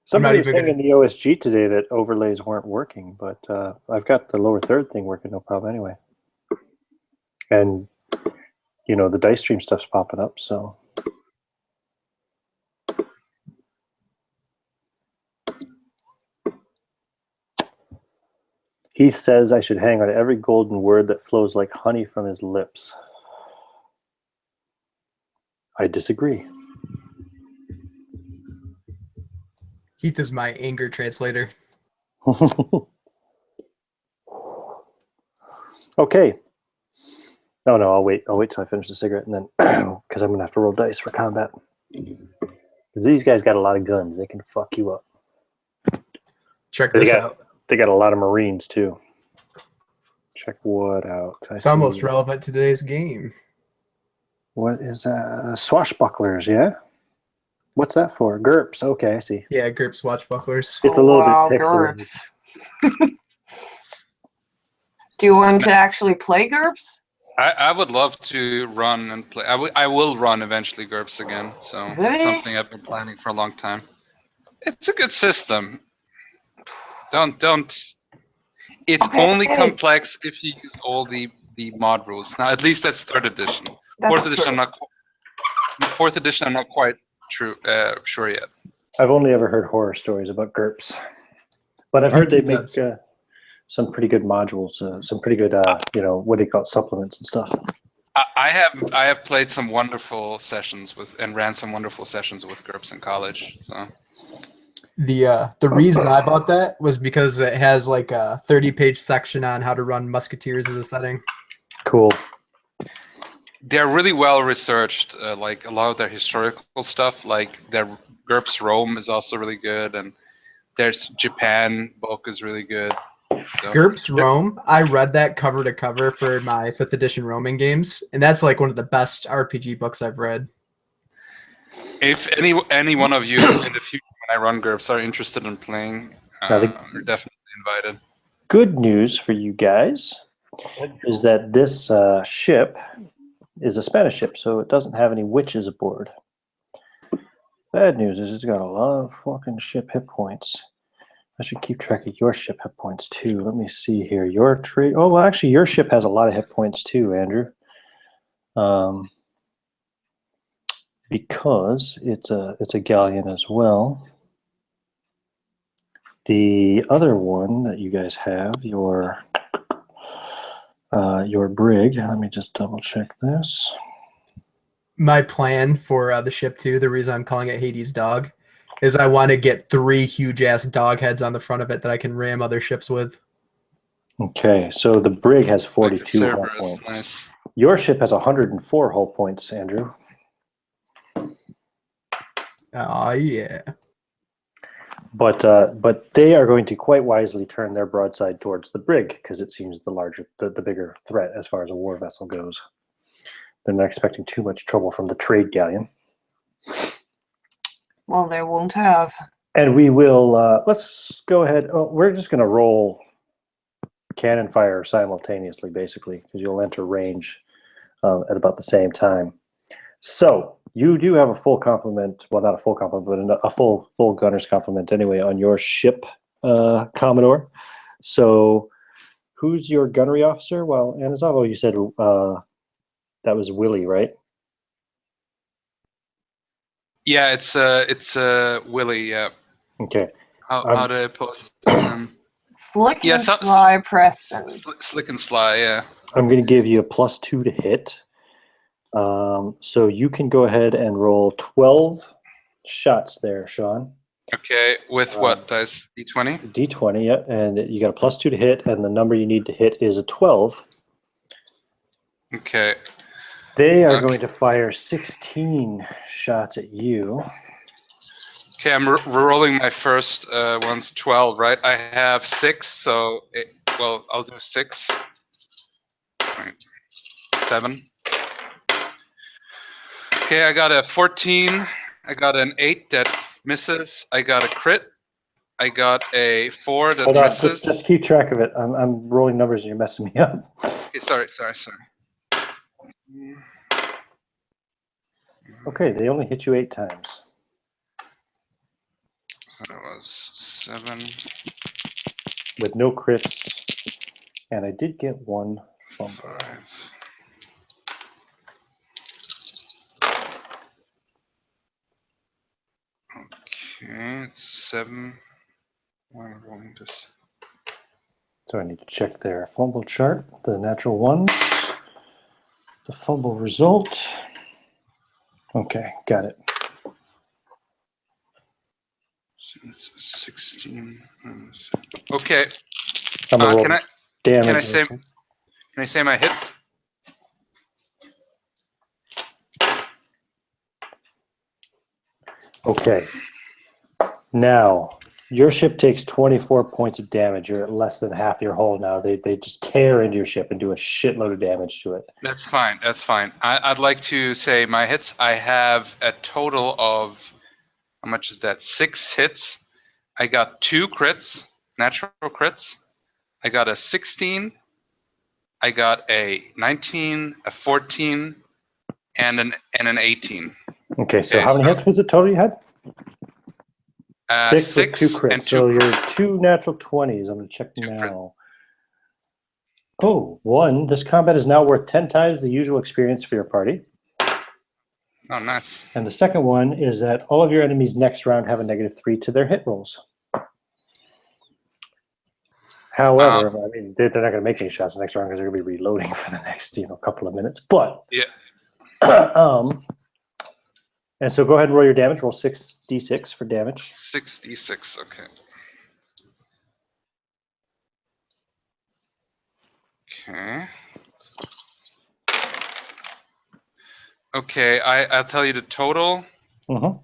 Somebody not was even saying in the OSG today that overlays weren't working, but I've got the lower third thing working no problem anyway. And the dice stream stuff's popping up, so. Heath says I should hang on every golden word that flows like honey from his lips. I disagree. Heath is my anger translator. Okay. Oh no, I'll wait till I finish the cigarette and then, because I'm gonna have to roll dice for combat. Because these guys got a lot of guns, they can fuck you up. Check this out. They got a lot of Marines too. Check what out? It's almost relevant to today's game. What is swashbucklers? Yeah. What's that for? GURPS. Okay, I see. Yeah, GURP swashbucklers. It's a little bit pixelated. GURPS. Do you want to actually play GURPS? I would love to run and play. I will run eventually GURPS again. So Really? something I've been planning for a long time. It's a good system. Don't. It's Okay. only complex if you use all the mod rules. Now, at least that's third edition. Fourth edition, Fourth edition, I'm not quite sure yet. I've only ever heard horror stories about GURPS, but I've heard they make some pretty good modules, some pretty good, what do you call it, supplements and stuff. I have played some wonderful sessions and ran some wonderful sessions with GURPS in college. So. The reason I bought that was because it has like a 30-page section on how to run Musketeers as a setting. Cool. They're really well researched. Like a lot of their historical stuff, like their GURPS Rome is also really good, and their Japan book is really good. So. GURPS Rome, I read that cover to cover for my 5th edition Roman games, and that's like one of the best RPG books I've read. If any one of you in the future when I run GURPS are interested in playing, you're definitely invited. Good news for you guys is that this ship is a Spanish ship, so it doesn't have any witches aboard. Bad news is it's got a lot of fucking ship hit points. I should keep track of your ship hit points too. Let me see here. Your trade. Oh, well, actually, your ship has a lot of hit points too, Andrew. Because it's a galleon as well. The other one that you guys have, your brig. Let me just double check this. My plan for the ship too, the reason I'm calling it Hades Dog, is I want to get 3 huge ass dog heads on the front of it that I can ram other ships with. Okay, so the brig has 42 hull points. Nice. Your ship has 104 hull points, Andrew. Oh yeah. But they are going to quite wisely turn their broadside towards the brig because it seems the bigger threat as far as a war vessel goes. They're not expecting too much trouble from the trade galleon. Well, they won't have. And we will, let's go ahead. Oh, we're just going to roll cannon fire simultaneously, basically, because you'll enter range at about the same time. So you do have a full complement, well, not a full complement, but a full gunner's complement anyway on your ship, Commodore. So who's your gunnery officer? Well, Anazavo, you said that was Willie, right? Yeah, it's Willie. Yeah. Okay. How do I post? Slick and sly, Preston. Slick and sly. Yeah. I'm going to give you a +2 to hit. So you can go ahead and roll 12 shots there, Sean. Okay, with what dice? D20? D20, yeah, and you got a +2 to hit, and the number you need to hit is a 12. Okay. They are going to fire 16 shots at you. Okay, I'm rolling my first one's 12, right? I have 6, so I'll do 6. Right. 7. Okay, I got a 14 I got an 8 that misses. I got a crit. I got a 4 that Hold on, misses. just keep track of it. I'm rolling numbers and you're messing me up. Okay, sorry. Okay, they only hit you 8 times. That was 7. With no crits. And I did get 1 fumble. 5. Okay, it's 7. Why am I rolling this? So I need to check their fumble chart, the natural ones, the fumble result. Okay, got it. It's 16. Okay. I'm gonna roll Can damage. I say my hits? Okay. Now, your ship takes 24 points of damage. You're at less than half your hull now. They just tear into your ship and do a shitload of damage to it. That's fine. I'd like to say my hits. I have a total of, how much is that? 6 hits. I got 2 crits, natural crits. I got a 16. I got a 19, a 14, and an 18. Okay, so how many hits was it total you had? 6 with 2 crits. And 2 so you're 2 natural 20s. I'm going to check now. Oh, 1. This combat is now worth 10 times the usual experience for your party. Oh, nice. And the second one is that all of your enemies next round have a -3 to their hit rolls. However, I mean, they're not going to make any shots next round because they're going to be reloading for the next, couple of minutes. But yeah. And so go ahead and roll your damage. Roll 6d6 for damage. 6d6. Okay. Okay. Okay. I'll tell you the total. Mm-hmm.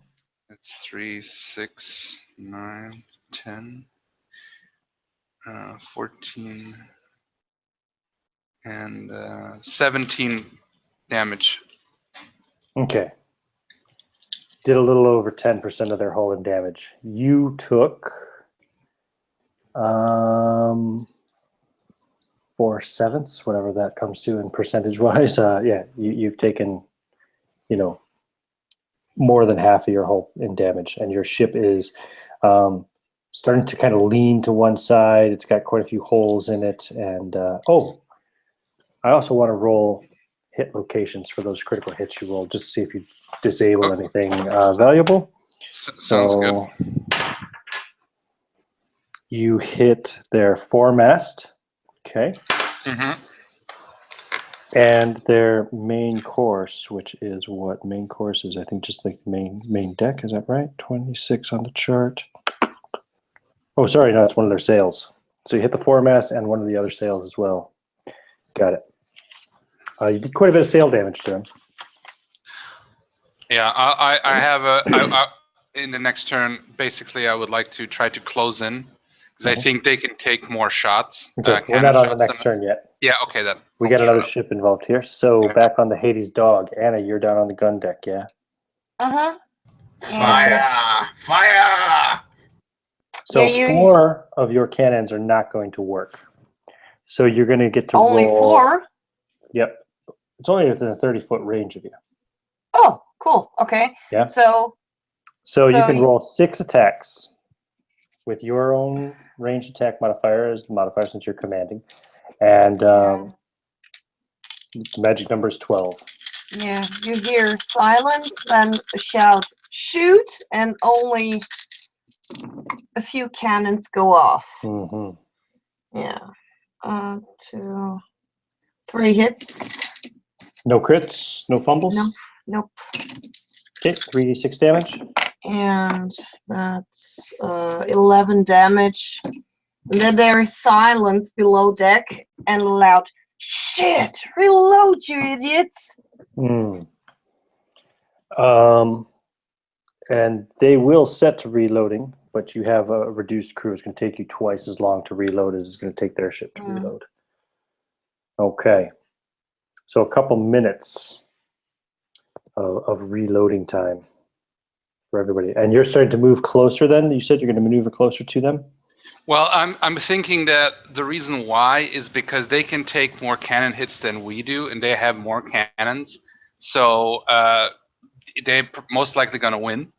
It's 3, 6, 9, 10, 14, and 17 damage. Okay. Did a little over 10% of their hull in damage. You took 4/7, whatever that comes to in percentage-wise. Yeah, you've taken, more than half of your hull in damage, and your ship is starting to kind of lean to one side. It's got quite a few holes in it, and I also want to roll hit locations for those critical hits you roll, just to see if you disable anything valuable. Sounds good. You hit their foremast, okay, and their main course, which is what main course is. I think just like main deck. Is that right? 26 on the chart. Oh, sorry, no, that's one of their sails. So you hit the foremast and one of the other sails as well. Got it. You did quite a bit of sail damage to them. Yeah, I have in the next turn, basically, I would like to try to close in, because I think they can take more shots. Okay, we're not on the next turn yet. Yeah, okay then. We got another ship involved here. So back on the Hades Dog. Anna, you're down on the gun deck, yeah? Uh-huh. Fire! Fire! So 4 of your cannons are not going to work. So you're going to get to only roll... 4? Yep. It's only within a 30-foot range of you. Oh, cool. Okay. Yeah. So you can roll 6 attacks with your own ranged attack modifier as the modifier since you're commanding. And the magic number is 12. Yeah, you hear silence, then a shout, shoot, and only a few cannons go off. Mm-hmm. Yeah. 2, 3 hits. No crits, no fumbles? Nope. Okay, 3d6 damage. And that's 11 damage. And then there is silence below deck and loud, shit, reload, you idiots. And they will set to reloading, but you have a reduced crew. It's going to take you twice as long to reload as it's going to take their ship to reload. Okay. So a couple minutes of reloading time. for everybody. And you're starting to move closer then? You said you're going to maneuver closer to them? Well, I'm thinking that the reason why is because they can take more cannon hits than we do, and they have more cannons. So they're most likely going to win.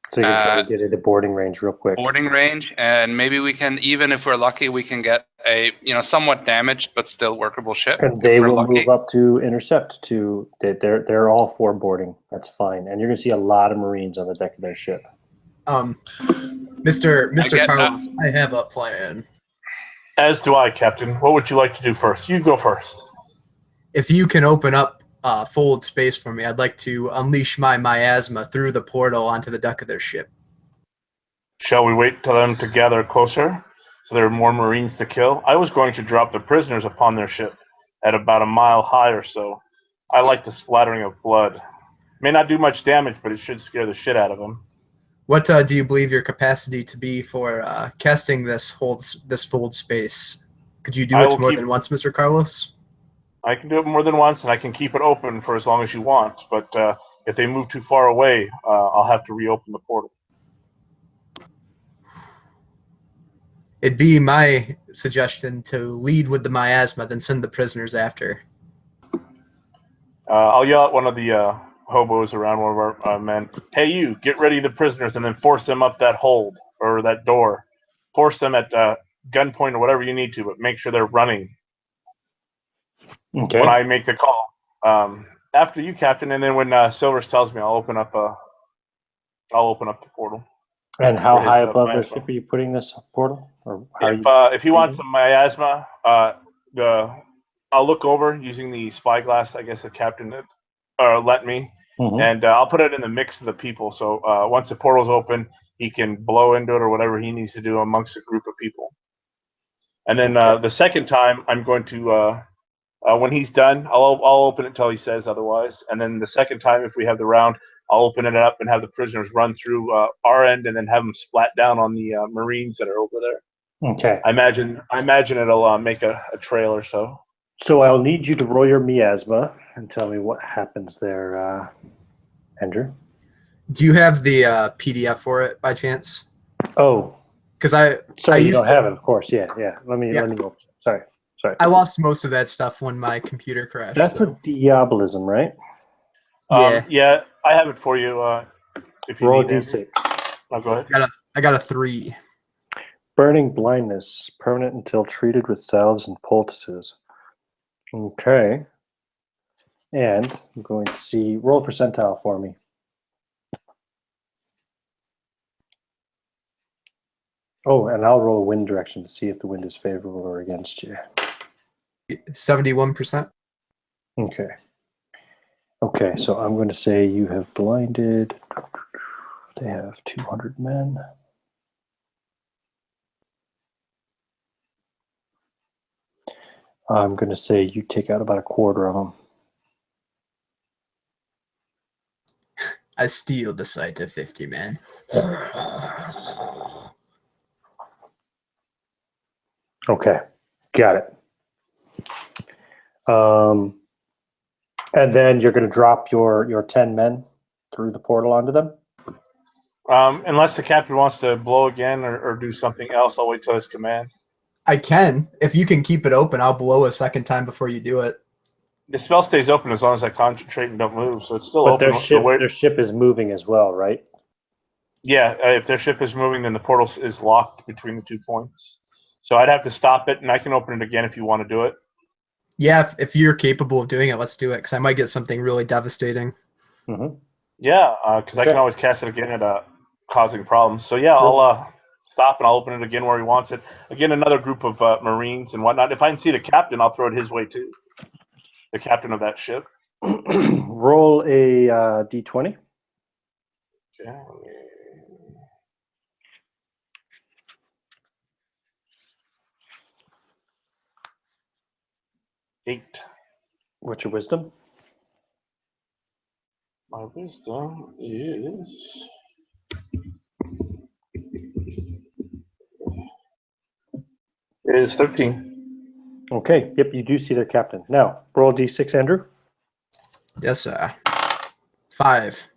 So you can try to get into boarding range real quick. Boarding range, and maybe we can, even if we're lucky, we can get a somewhat damaged but still workable ship. And they will move up to intercept. They're all for boarding. That's fine. And you're going to see a lot of Marines on the deck of their ship. Mr. Carlos, I have a plan. As do I, Captain. What would you like to do first? You go first. If you can open up forward space for me, I'd like to unleash my miasma through the portal onto the deck of their ship. Shall we wait till them to gather closer, so there are more Marines to kill? I was going to drop the prisoners upon their ship at about a mile high or so. I like the splattering of blood. May not do much damage, but it should scare the shit out of them. What do you believe your capacity to be for casting this fold space? Could you do it more than once, Mr. Carlos? I can do it more than once, and I can keep it open for as long as you want. But if they move too far away, I'll have to reopen the portal. It'd be my suggestion to lead with the miasma, then send the prisoners after. I'll yell at one of the hobos around, one of our men. Hey, you, get ready the prisoners, and then force them up that hold or that door. Force them at gunpoint or whatever you need to, but make sure they're running. Okay. When I make the call. After you, Captain, and then when Silvers tells me, I'll open up the portal. And how high above their ship are you putting this portal? Or if you want some miasma, I'll look over using the spyglass. I guess the captain let me, and I'll put it in the mix of the people. So once the portal's open, he can blow into it or whatever he needs to do amongst a group of people. And then the second time, I'm going to. When he's done, I'll open it till he says otherwise. And then the second time, if we have the round, I'll open it up and have the prisoners run through our end, and then have them splat down on the Marines that are over there. Okay. I imagine it'll make a trail or so. So I'll need you to roll your miasma and tell me what happens there, Andrew. Do you have the PDF for it by chance? Oh, because you don't have it, of course. Yeah. Let me open. Sorry. I lost most of that stuff when my computer crashed. That's a diabolism, right? Yeah, I have it for you. If you roll need d6. Oh, go ahead. I got a 3. Burning blindness, permanent until treated with salves and poultices. Okay. And I'm going to see, roll percentile for me. Oh, and I'll roll wind direction to see if the wind is favorable or against you. 71%. Okay, so I'm going to say you have blinded. They have 200 men. I'm going to say you take out about a quarter of them. I steal the site of 50 men. Okay, got it. And then you're going to drop your 10 men through the portal onto them? Unless the captain wants to blow again or do something else, I'll wait till his command. I can. If you can keep it open, I'll blow a second time before you do it. The spell stays open as long as I concentrate and don't move, so it's still but open. Their ship is moving as well, right? Yeah, if their ship is moving, then the portal is locked between the 2 points. So I'd have to stop it, and I can open it again if you want to do it. Yeah, if you're capable of doing it, let's do it, because I might get something really devastating. Mm-hmm. Yeah, because I can always cast it again at causing problems. So yeah, I'll stop and I'll open it again where he wants it. Again, another group of Marines and whatnot. If I can see the captain, I'll throw it his way too. The captain of that ship. Roll a d20. Okay. 8. What's your wisdom? My wisdom is... It is 13. Okay, yep, you do see their captain. Now, roll d6, Andrew. Yes, sir. 5.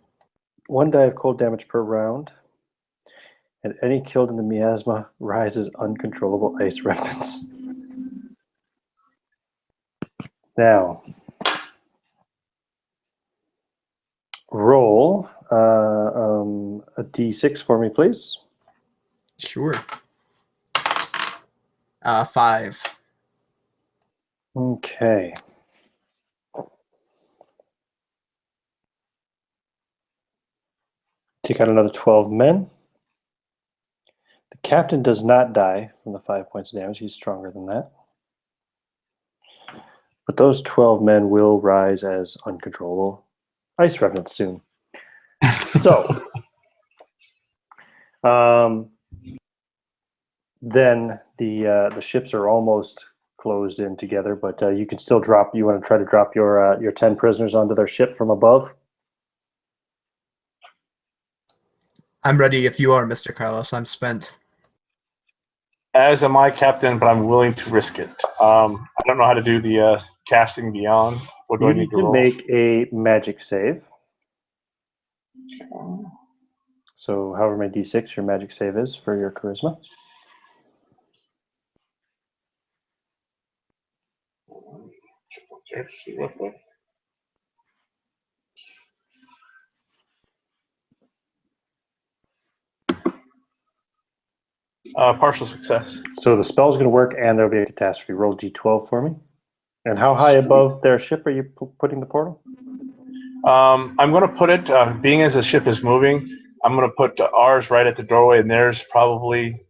1 die of cold damage per round. And any killed in the miasma rises uncontrollable ice remnants. Now, roll a d6 for me, please. Sure. 5. Okay. Take out another 12 men. The captain does not die from the 5 points of damage. He's stronger than that. But those 12 men will rise as uncontrollable ice revenants soon. So, then the ships are almost closed in together, but you can still drop. You want to try to drop your 10 prisoners onto their ship from above? I'm ready if you are, Mr. Carlos. I'm spent. As am I, Captain, but I'm willing to risk it. I don't know how to do the casting beyond. What do You I need need to to roll? make a magic save. So, however many d6 your magic save is for your charisma. Partial success. So the spell's going to work, and there'll be a catastrophe. Roll d12 for me. And how high above their ship are you putting the portal? I'm going to put it, being as the ship is moving, I'm going to put ours right at the doorway, and theirs probably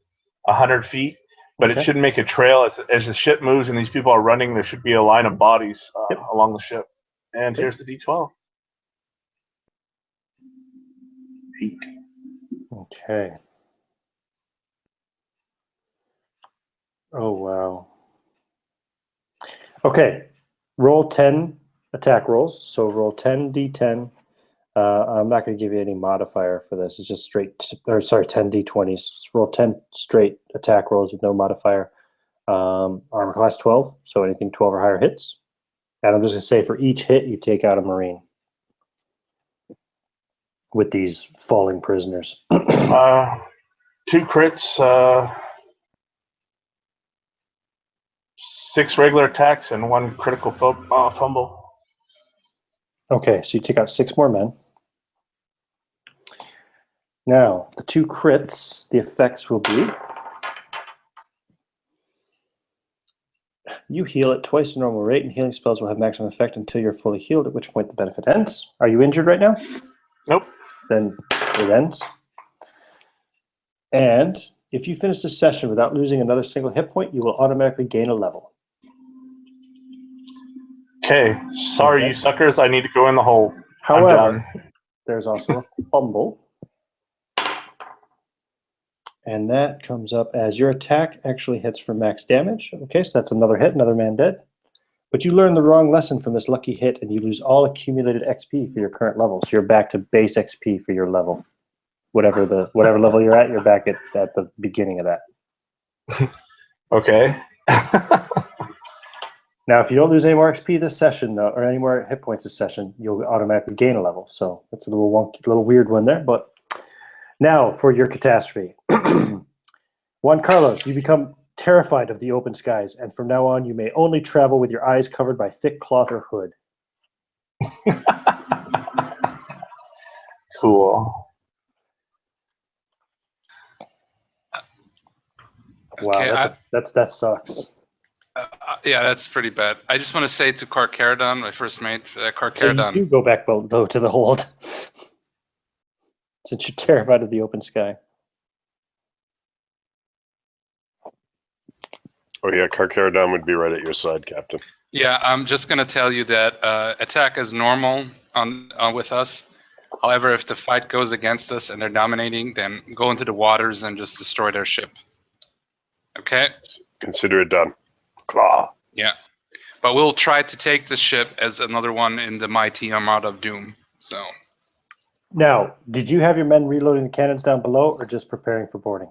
100 feet. But Okay. it should make a trail as the ship moves and these people are running. There should be a line of bodies Yep. along the ship. And Okay. here's the D12. 8. Okay. Oh, wow. Okay. Roll 10 attack rolls. So roll 10 d10. I'm not going to give you any modifier for this. It's just straight, 10 d20s. Just roll 10 straight attack rolls with no modifier. Armor class 12, so anything 12 or higher hits. And I'm just going to say for each hit, you take out a Marine with these falling prisoners. 2 crits, 6 regular attacks, and 1 critical fumble. Okay, so you take out 6 more men. Now, the 2 crits, the effects will be you heal at twice the normal rate, and healing spells will have maximum effect until you're fully healed, at which point the benefit ends. Are you injured right now? Nope. Then it ends. And if you finish this session without losing another single hit point, you will automatically gain a level. Okay, sorry, Okay. you suckers. I need to go in the hole. However, I'm done. there's also a fumble. And that comes up as your attack actually hits for max damage. Okay, so that's another hit, another man dead. But you learn the wrong lesson from this lucky hit, and you lose all accumulated XP for your current level. So you're back to base XP for your level. Whatever level you're at, you're back at the beginning of that. Okay. Now, if you don't lose any more XP this session, though, or any more hit points this session, you'll automatically gain a level. So that's a little wonky, little weird one there. But now for your catastrophe. Juan Carlos, you become terrified of the open skies, and from now on, you may only travel with your eyes covered by thick cloth or hood. Cool. Wow, Okay, that sucks. yeah, that's pretty bad. I just want to say to Carcharodon, my first mate, So you Carcharodon. do go back below to the hold, since you're terrified of the open sky. Oh yeah, Carcharodon would be right at your side, Captain. Yeah, I'm just gonna tell you that attack is normal on with us. However, if the fight goes against us and they're dominating, then go into the waters and just destroy their ship. Okay? Consider it done. Claw. Yeah. But we'll try to take the ship as another one in the mighty Armada of Doom. So. Now, did you have your men reloading the cannons down below, or just preparing for boarding?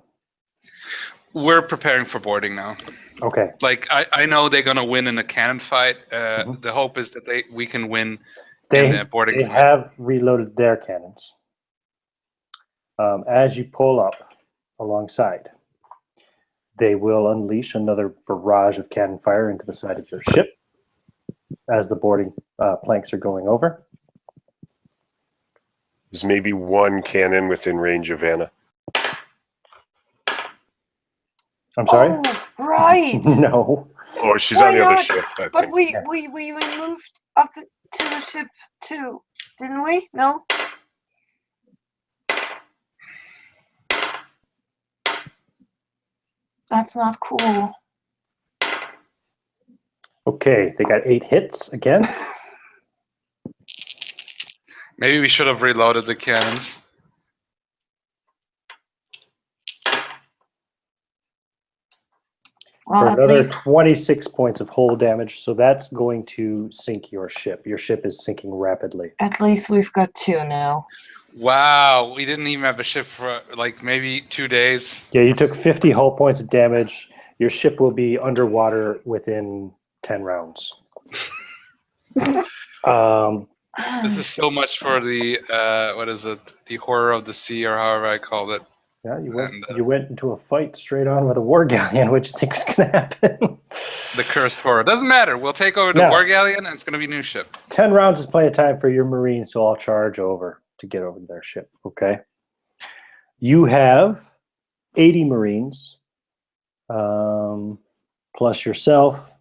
We're preparing for boarding now. Okay. Like, I know they're going to win in a cannon fight. The hope is that we can win in a boarding They fight. have reloaded their cannons. As you pull up alongside, they will unleash another barrage of cannon fire into the side of your ship as the boarding planks are going over. There's maybe one cannon within range of Anna. I'm sorry? Oh, right. No. Oh, she's Why on the other not? ship. I But think. we moved up to the ship too, didn't we? No? That's not cool. Okay, they got 8 hits again. Maybe we should have reloaded the cannons. Well, For at another least 26 points of hull damage, so that's going to sink your ship. Your ship is sinking rapidly. we've got 2 now. Wow, we didn't even have a ship for like maybe 2 days. Yeah, you took 50 hull points of damage. Your ship will be underwater within 10 rounds. This is so much for the what is it? The horror of the sea, or however I called it. Yeah, And, you went into a fight straight on with a war galleon. What do you think was going to happen? The cursed horror. Doesn't matter. We'll take over the No. war galleon, and it's going to be a new ship. 10 rounds is plenty of time for your Marines, so I'll charge over to get over to their ship, okay? You have 80 Marines, plus yourself.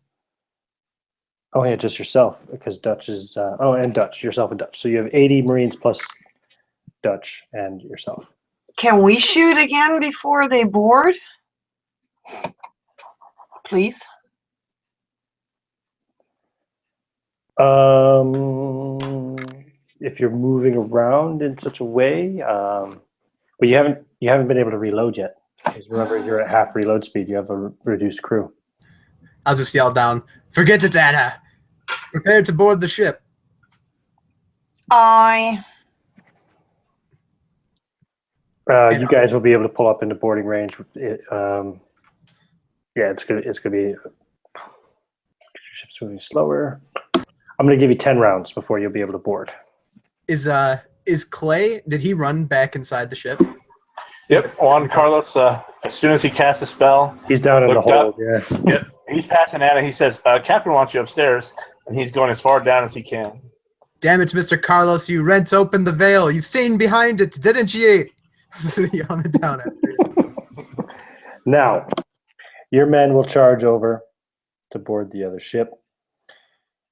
Oh, yeah, just yourself, because Dutch is... and Dutch, yourself and Dutch. So you have 80 Marines plus Dutch and yourself. Can we shoot again before they board? Please. If you're moving around in such a way, but you haven't been able to reload yet. Because remember, you're at half reload speed. You have a reduced crew. I'll just yell down, "Forget it, Anna! Prepare to board the ship." You guys will be able to pull up into boarding range. Yeah, it's gonna be. Your ship's moving slower. I'm gonna give you 10 rounds before you'll be able to board. Is Clay? Did he run back inside the ship? Yep, Juan Carlos, as soon as he casts a spell, He's down in the looked hold. up. Yeah. Yep, he's passing Anna. He says, Captain wants you upstairs, and he's going as far down as he can. Damn it, Mr. Carlos! You rent open the veil. You've seen behind it, didn't you? Yelling it down after you. Now, your men will charge over to board the other ship,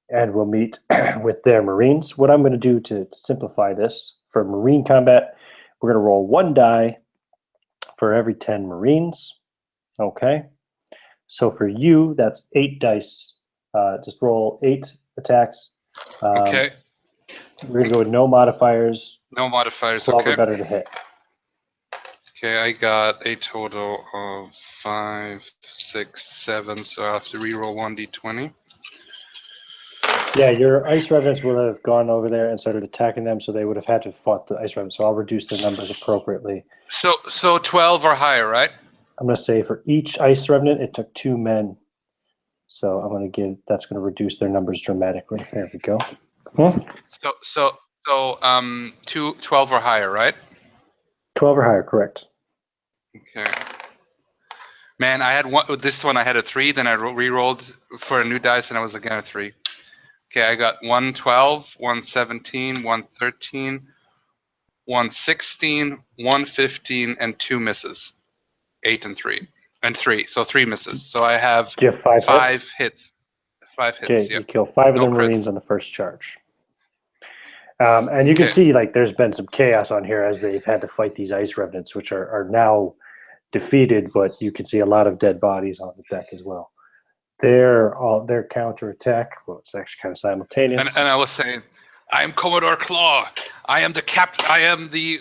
and we'll meet with their Marines. What I'm going to do to simplify this for Marine combat, we're going to roll 1 die for every 10 Marines. Okay. So for you, that's 8 dice. Just roll 8 attacks. Okay. We're going to go with no modifiers. No modifiers. 12 Okay. or better to hit. Okay, I got a total of 5, 6, 7, so I have to reroll 1d20. Yeah, your ice revenants would have gone over there and started attacking them, so they would have had to fought the ice revenants. So I'll reduce their numbers appropriately. So 12 or higher, right? I'm going to say for each ice revenant, it took 2 men. So I'm going to give, that's going to reduce their numbers dramatically. There we go. So 12 or higher, right? 12 or higher, correct. Okay. Man, I had one. With this one, I had a 3. Then I re-rolled for a new dice, and I was again a 3. Okay, I got 112, 117, 113, 116, 115, and 2 misses. 8 and 3. And 3. So 3 misses. So I have, Do you have 5 hits? 5 hits, Okay, yep. you kill 5 of No the crits. Marines on the first charge. And you can Okay. see like there's been some chaos on here as they've had to fight these ice revenants, which are now defeated, but you can see a lot of dead bodies on the deck as well. Their counterattack, well, it's actually kind of simultaneous. And I was saying, I am Commodore Claw. I am the captain. I am the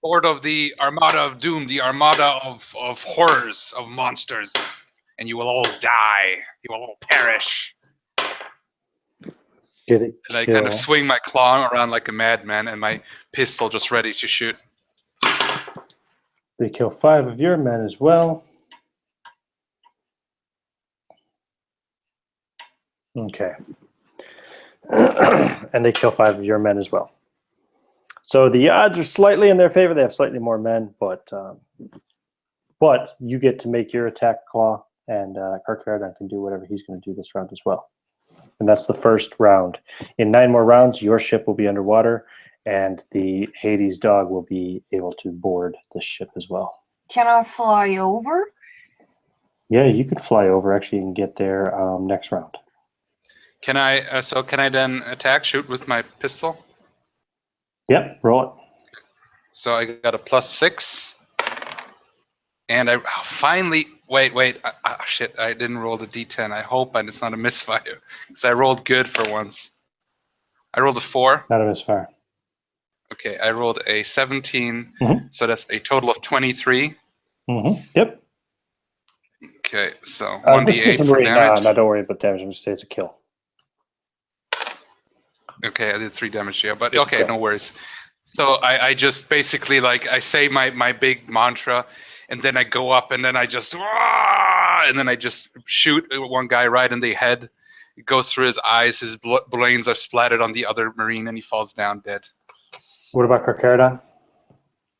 lord of the Armada of Doom, the Armada of horrors, of monsters. And you will all die. You will all perish. And I kind of swing my claw around like a madman, and my pistol just ready to shoot. They kill 5 of your men as well. Okay. And they kill 5 of your men as well. So the odds are slightly in their favor. They have slightly more men, but you get to make your attack, Claw, and Karkaradan can do whatever he's going to do this round as well. And that's the first round. In 9 more rounds, your ship will be underwater, and the Hades dog will be able to board the ship as well. Can I fly over? Yeah, you could fly over actually and get there next round. Can I? Can I then attack? Shoot with my pistol. Yep, roll it. So I got a +6, and I finally wait. Shit! I didn't roll the D10. I hope it's not a misfire, because I rolled good for once. I rolled a 4. Not a misfire. Okay, I rolled a 17, Mm-hmm. so that's a total of 23. Mm-hmm. Yep. Okay, so This 1d8 doesn't for really, damage. don't worry about damage. I'm just saying it's a kill. Okay, I did 3 damage here, but It's okay, kill. no worries. So I just basically, like, I say my big mantra, and then I go up, and then I just, and then I just shoot one guy right in the head. It goes through his eyes, his brains are splattered on the other Marine, and he falls down dead. What about Karkaradan?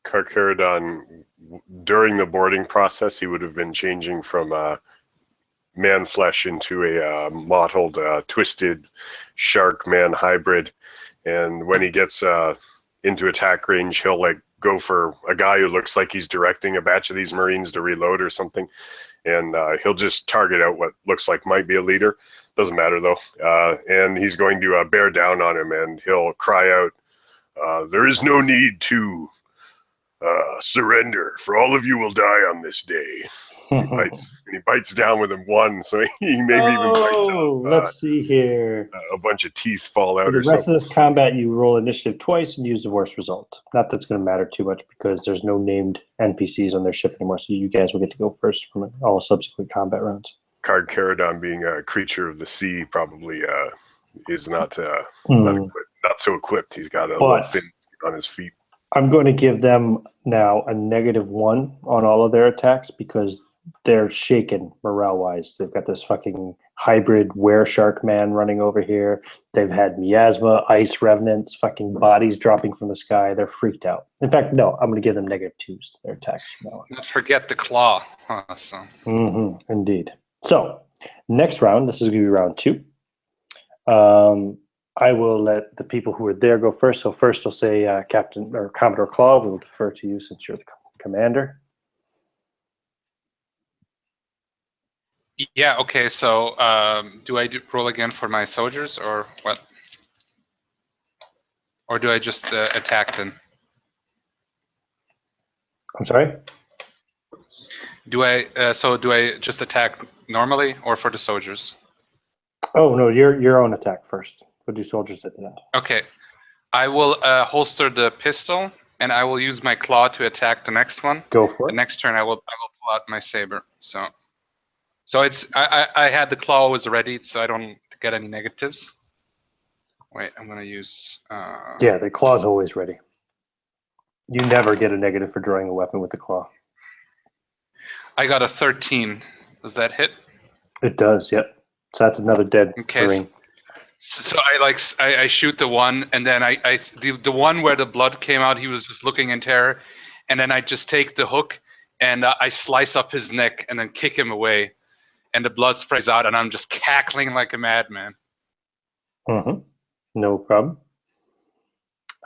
Karkaradan, during the boarding process, he would have been changing from man flesh into a mottled, twisted shark man hybrid. And when he gets into attack range, he'll like go for a guy who looks like he's directing a batch of these Marines to reload or something. And he'll just target out what looks like might be a leader. Doesn't matter though. And he's going to bear down on him, and he'll cry out, "There is no need to surrender, for all of you will die on this day." He bites down with him 1, so he maybe even bites off. Let's see here. A bunch of teeth fall out For the or rest something. of this combat, you roll initiative twice and use the worst result. Not that's going to matter too much because there's no named NPCs on their ship anymore, so you guys will get to go first from all subsequent combat rounds. Karkaradan, being a creature of the sea, probably is not so equipped. He's got a little fin on his feet. I'm going to give them now a -1 on all of their attacks because they're shaken morale-wise. They've got this fucking hybrid were-shark man running over here. They've had miasma, ice revenants, fucking bodies dropping from the sky. They're freaked out. In fact, no, I'm going to give them -2s to their attacks from now on. Don't forget the claw. Awesome. Indeed. So, next round, this is going to be round 2. I will let the people who are there go first. So first I'll say Captain or Commodore Claw. We'll defer to you since you're the commander. Yeah, okay, so do I roll again for my soldiers, or what? Or do I just attack them? I'm sorry? Do I just attack normally, or for the soldiers? Oh, no, your own attack first. We'll do soldiers at the end. Okay. I will holster the pistol, and I will use my claw to attack the next one. Go for it. The next turn I will pull out my saber. So it's I had the claw was ready, so I don't get any negatives. Wait, I'm gonna use. Yeah, the claw's always ready. You never get a negative for drawing a weapon with the claw. I got a 13. Does that hit? It does. Yep. So that's another dead Marine. So I shoot the one, and then the one where the blood came out, he was just looking in terror, and then I just take the hook and I slice up his neck and then kick him away, and the blood sprays out, and I'm just cackling like a madman. No problem.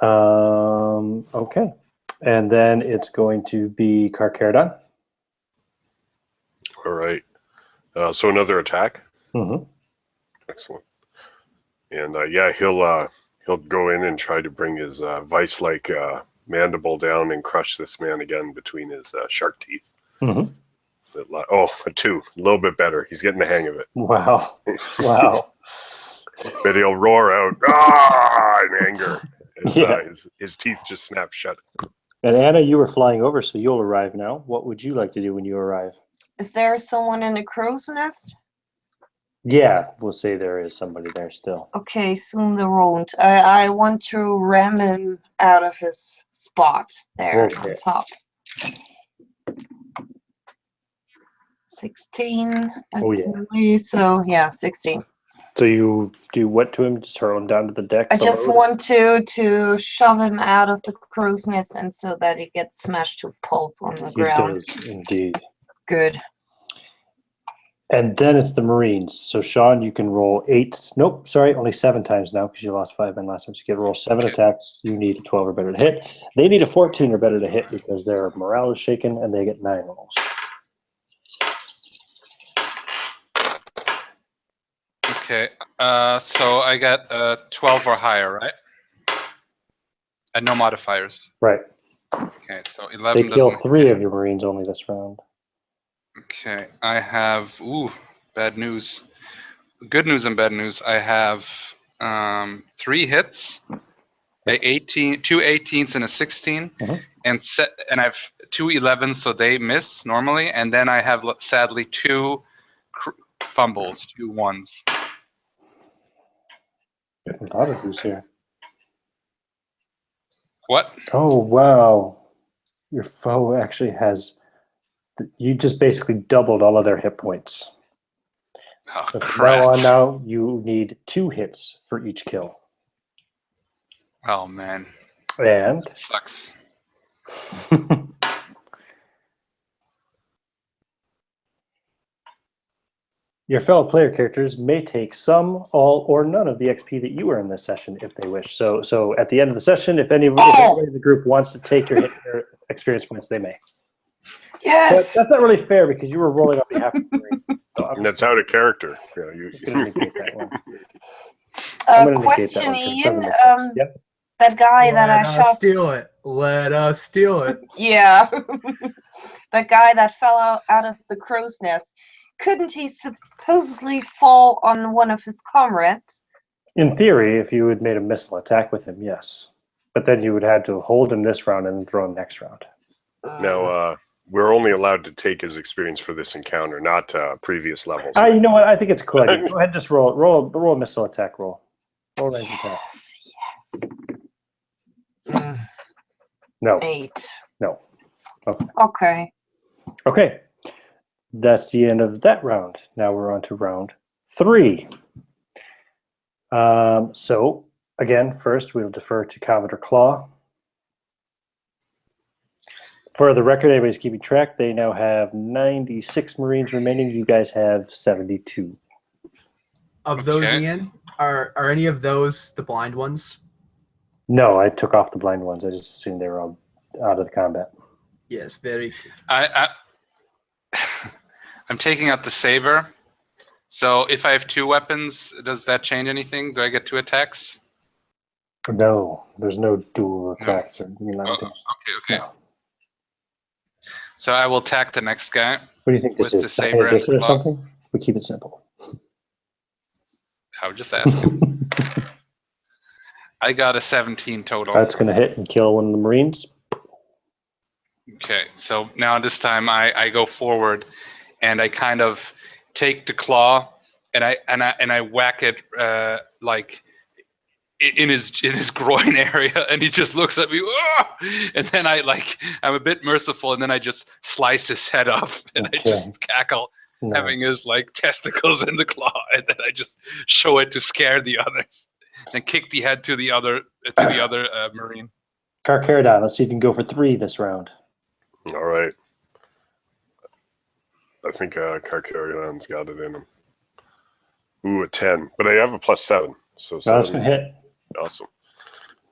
Okay, and then it's going to be Karkaradan. All right. So another attack. Excellent. And yeah, he'll go in and try to bring his vice-like mandible down and crush this man again between his shark teeth. Oh, a 2, a little bit better. He's getting the hang of it. Wow. Wow. But he'll roar out in anger as his teeth just snap shut. And Anna, you were flying over, so you'll arrive now. What would you like to do when you arrive? Is there someone in the crow's nest? Yeah, we'll say there is somebody there still. Okay, soon there won't. I want to ram him out of his spot there on top. 16. That's so yeah, 16. So you do what to him? Just hurl him down to the deck? I just below? want to shove him out of the crow's nest and so that he gets smashed to pulp on the He ground. does, indeed. Good. And then it's the Marines. So Sean, you can roll 8. Nope, sorry, only 7 times now because you lost 5 men last time. So you get to roll 7 Okay. attacks. You need a 12 or better to hit. They need a 14 or better to hit because their morale is shaken and they get 9 rolls. Okay. So I got 12 or higher, right? And no modifiers. Right. Okay, so They 11 kill doesn't. 3 of your Marines only this round. Okay, I have bad news. Good news and bad news. I have 3 hits, That's- 2 18s and a 16, Mhm. and I have 2 11s, so they miss normally, and then I have sadly 2 fumbles, 2 1s. A lot of these here. What? Oh, wow. Your foe actually has... You just basically doubled all of their hit points. Oh, So from crap. now on now, you need 2 hits for each kill. Oh man, And... sucks. Your fellow player characters may take some, all, or none of the XP that you earn this session if they wish. So at the end of the session, if anybody in the group wants to take your experience points, they may. But Yes. that's not really fair because you were rolling on behalf of the Marine. So I'm And that's out of character. Yeah, just going to negate that one. I'm going to negate that Question, one because it Ian. doesn't make sense. Yep. That guy that I Let us shot. steal it. Let us steal it. Yeah. That guy that fell out of the crow's nest. Couldn't he supposedly fall on one of his comrades? In theory, if you had made a missile attack with him, yes. But then you would have to hold him this round and then throw him next round. Now, we're only allowed to take his experience for this encounter, not previous levels. You know what? I think it's a cool idea. Go ahead, just roll a missile attack roll. Roll range attack. Yes. No. 8. No. Okay. Okay. Okay. That's the end of that round. Now we're on to round 3. So, again, first we'll defer to Commodore Claw. For the record, everybody's keeping track. They now have 96 Marines remaining. You guys have 72. Of those, Okay. Ian, are any of those the blind ones? No, I took off the blind ones. I just assumed they were all out of the combat. Yes, very. I'm taking out the saber. So if I have 2 weapons, does that change anything? Do I get 2 attacks? No, there's no dual attacks or limitations. Okay. No. So I will attack the next guy. What do you think this With is? the Second saber and edition or claw. something? We keep it simple. I was just asking. I got a 17 total. That's going to hit and kill one of the Marines. Okay, so now this time I go forward, and I kind of take the claw, and I whack it like in his groin area, and he just looks at me, "Ah!" And then I'm a bit merciful, and then I just slice his head off, and I Okay. just cackle, having Nice. his testicles in the claw, and then I just show it to scare the others, and kick the head to the other Marine. Carcharodon, let's see if you can go for 3 this round. All right. I think Carcharodon's got it in him. Ooh, a 10. But I have a +7. So No, that's going to hit. Awesome.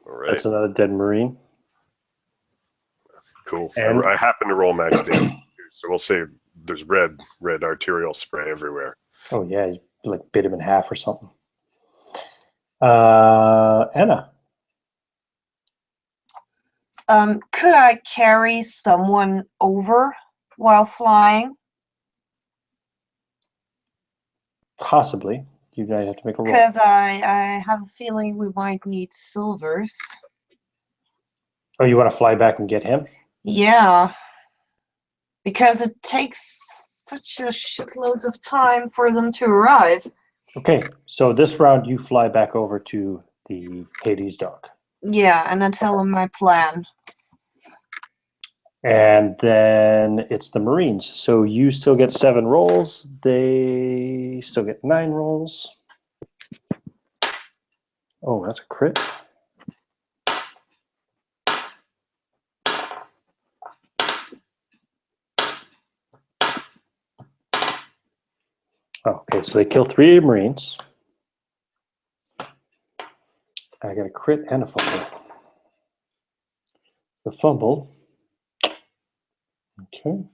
All right. That's another dead Marine. Cool. And- I happen to roll max damage, so we'll say there's red arterial spray everywhere. Oh, yeah, you bit him in half or something. Anna. Could I carry someone over while flying? Possibly. You guys have to make a roll. Because I have a feeling we might need silvers. Oh, you want to fly back and get him? Yeah. Because it takes such a shitloads of time for them to arrive. Okay, so this round you fly back over to the Hades dock. Yeah, and I tell them my plan. And then it's the Marines. So you still get 7 rolls. They still get 9 rolls. Oh, that's a crit. Okay, so they kill 3 of your Marines. I got a crit and a fumble. The fumble. Okay.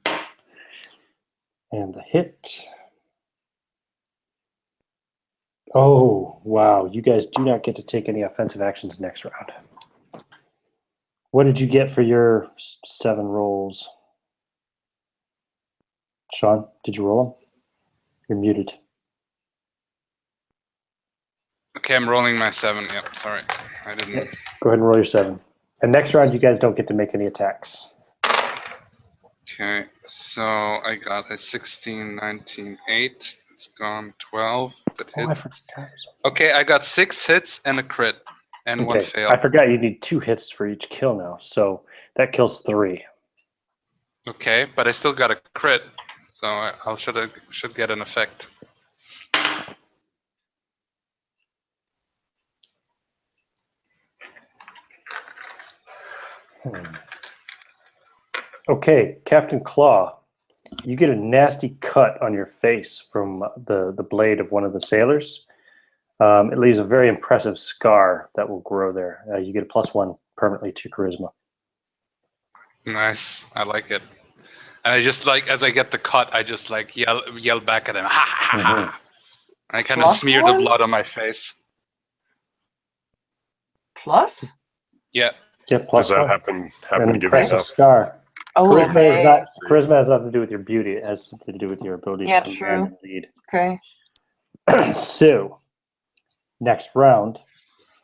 And the hit. Oh, wow. You guys do not get to take any offensive actions next round. What did you get for your 7 rolls? Sean, did you roll them? You're muted. Okay, I'm rolling my 7. Yep, sorry. I didn't. Yep. Go ahead and roll your 7. And next round, you guys don't get to make any attacks. Okay, so I got a 16, 19, 8. It's gone 12. That Oh, I hits. forgot. Okay, I got 6 hits and a crit. And 1 fail. I forgot you need 2 hits for each kill now. So that kills 3. Okay, but I still got a crit. So I should get an effect. Okay, Captain Claw, you get a nasty cut on your face from the blade of one of the sailors. It leaves a very impressive scar that will grow there. You get a +1 permanently to charisma. Nice, I like it. And I just like, as I get the cut, I just like yell back at him. Ha ha ha ha! I kind of smear the blood on my face. Plus? Yeah. Yeah, Does that +1. happen An to give impressive yourself? scar. Oh, okay. Charisma has nothing to do with your beauty. It has something to do with your ability to command true. and lead. Okay. So, next round,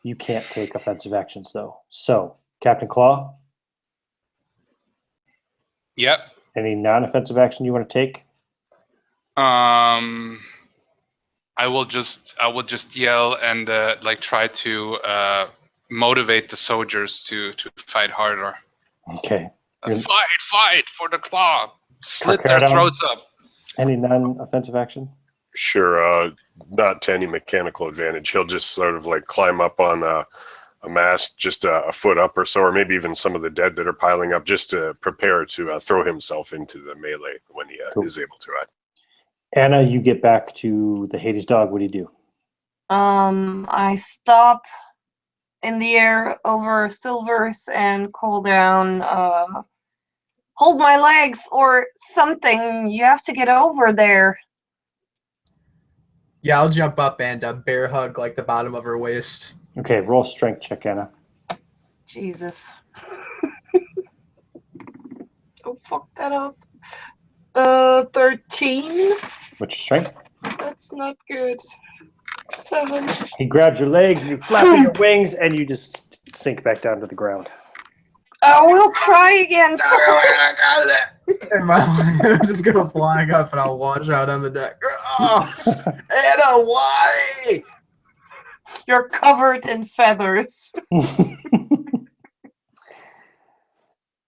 you can't take offensive actions though. So, Captain Claw, Yep. any non-offensive action you want to take? I will just yell and like try to motivate the soldiers to fight harder. Okay. Fight for the claw. Slit their Carcardon, throats up. any non-offensive action? Sure, not to any mechanical advantage. He'll just sort of like climb up on a mast just a foot up or so, or maybe even some of the dead that are piling up, just to prepare to throw himself into the melee when he is able to. Anna, you get back to the Hades dog. What do you do? I stop in the air over Silvers and call down, hold my legs or something. You have to get over there. Yeah, I'll jump up and bear hug like the bottom of her waist. Okay, roll strength check, Anna. Jesus. Don't fuck that up. 13. What's your strength? That's not good. 7. He grabs your legs and you flap your wings and you just sink back down to the ground. Oh, we'll try again. And my I'm just gonna flying up and I'll wash out on the deck. Oh, Anna, why? You're covered in feathers.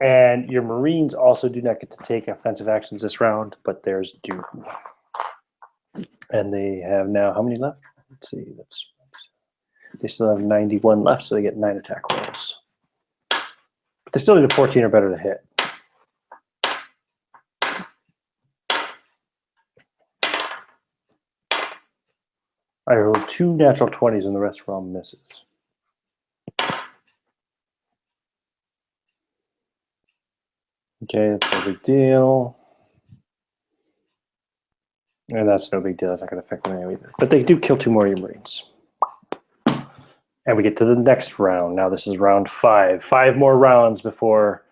And your Marines also do not get to take offensive actions this round, but theirs do. And they have now, how many left? Let's see, they still have 91 left, so they get 9 attack rolls. But they still need a 14 or better to hit. I rolled 2 natural 20s and the rest were all misses. Okay, that's no big deal. And that's no big deal. That's not going to affect them anyway either. But they do kill 2 more of your Marines. And we get to the next round. Now this is round 5. 5 more rounds before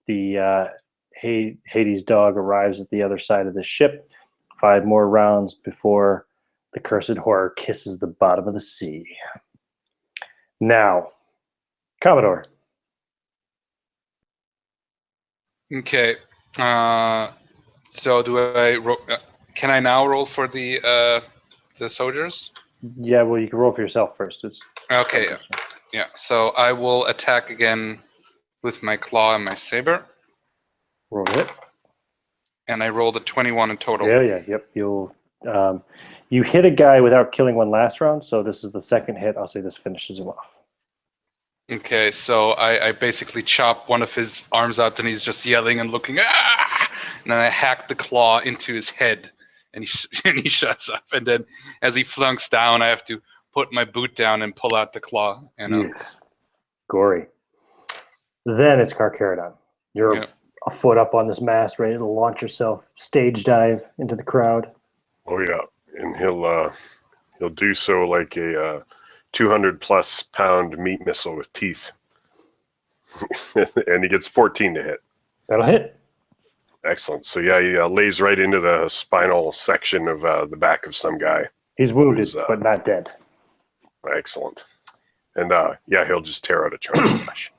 the Hades dog arrives at the other side of the ship. 5 more rounds before the cursed horror kisses the bottom of the sea. Now, Commodore. Okay. So do I? Can I now roll for the soldiers? Yeah, well, you can roll for yourself first. It's okay. Yeah. So I will attack again with my claw and my saber. Roll it. And I rolled a 21 in total. Yeah, yep. You'll You hit a guy without killing one last round, so this is the second hit. I'll say this finishes him off. Okay, so I basically chop one of his arms out, and he's just yelling and looking. Ah! And then I hack the claw into his head, and and he shuts up. And then as he flunks down, I have to put my boot down and pull out the claw. Gory. Then it's Carcharodon. You're a foot up on this mast, ready to launch yourself, stage dive into the crowd. Oh yeah, and he'll do so like a 200+ pound meat missile with teeth, and he gets 14 to hit. That'll hit. Excellent. So yeah, he lays right into the spinal section of the back of some guy. He's wounded, but not dead. Excellent. And yeah, he'll just tear out a chunk of flesh.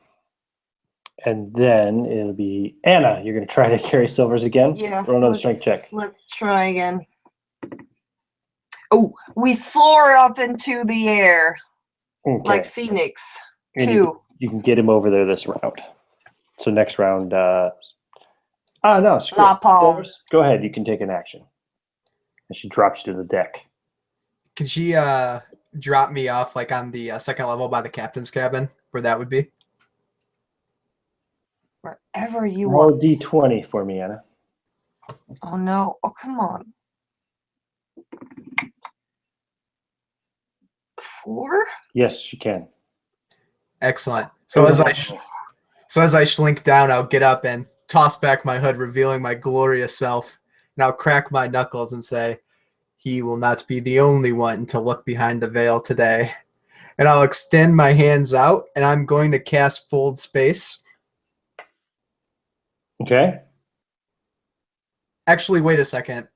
And then it'll be Anna. You're going to try to carry Silvers again? Yeah. Roll another strength check. Let's try again. Oh, we soar up into the air Okay. like Phoenix. And 2. You can get him over there this round. So next round, no, screw it. Napalm. Silvers, go ahead. You can take an action. And she drops you to the deck. Can she drop me off like on the second level by the captain's cabin, where that would be? Wherever you Roll want. D20 for me, Anna. Oh no! Oh come on. 4? Yes, she can. Excellent. So as I slink down, I'll get up and toss back my hood, revealing my glorious self, and I'll crack my knuckles and say, "He will not be the only one to look behind the veil today." And I'll extend my hands out, and I'm going to cast Fold Space. Okay. Actually, wait a second.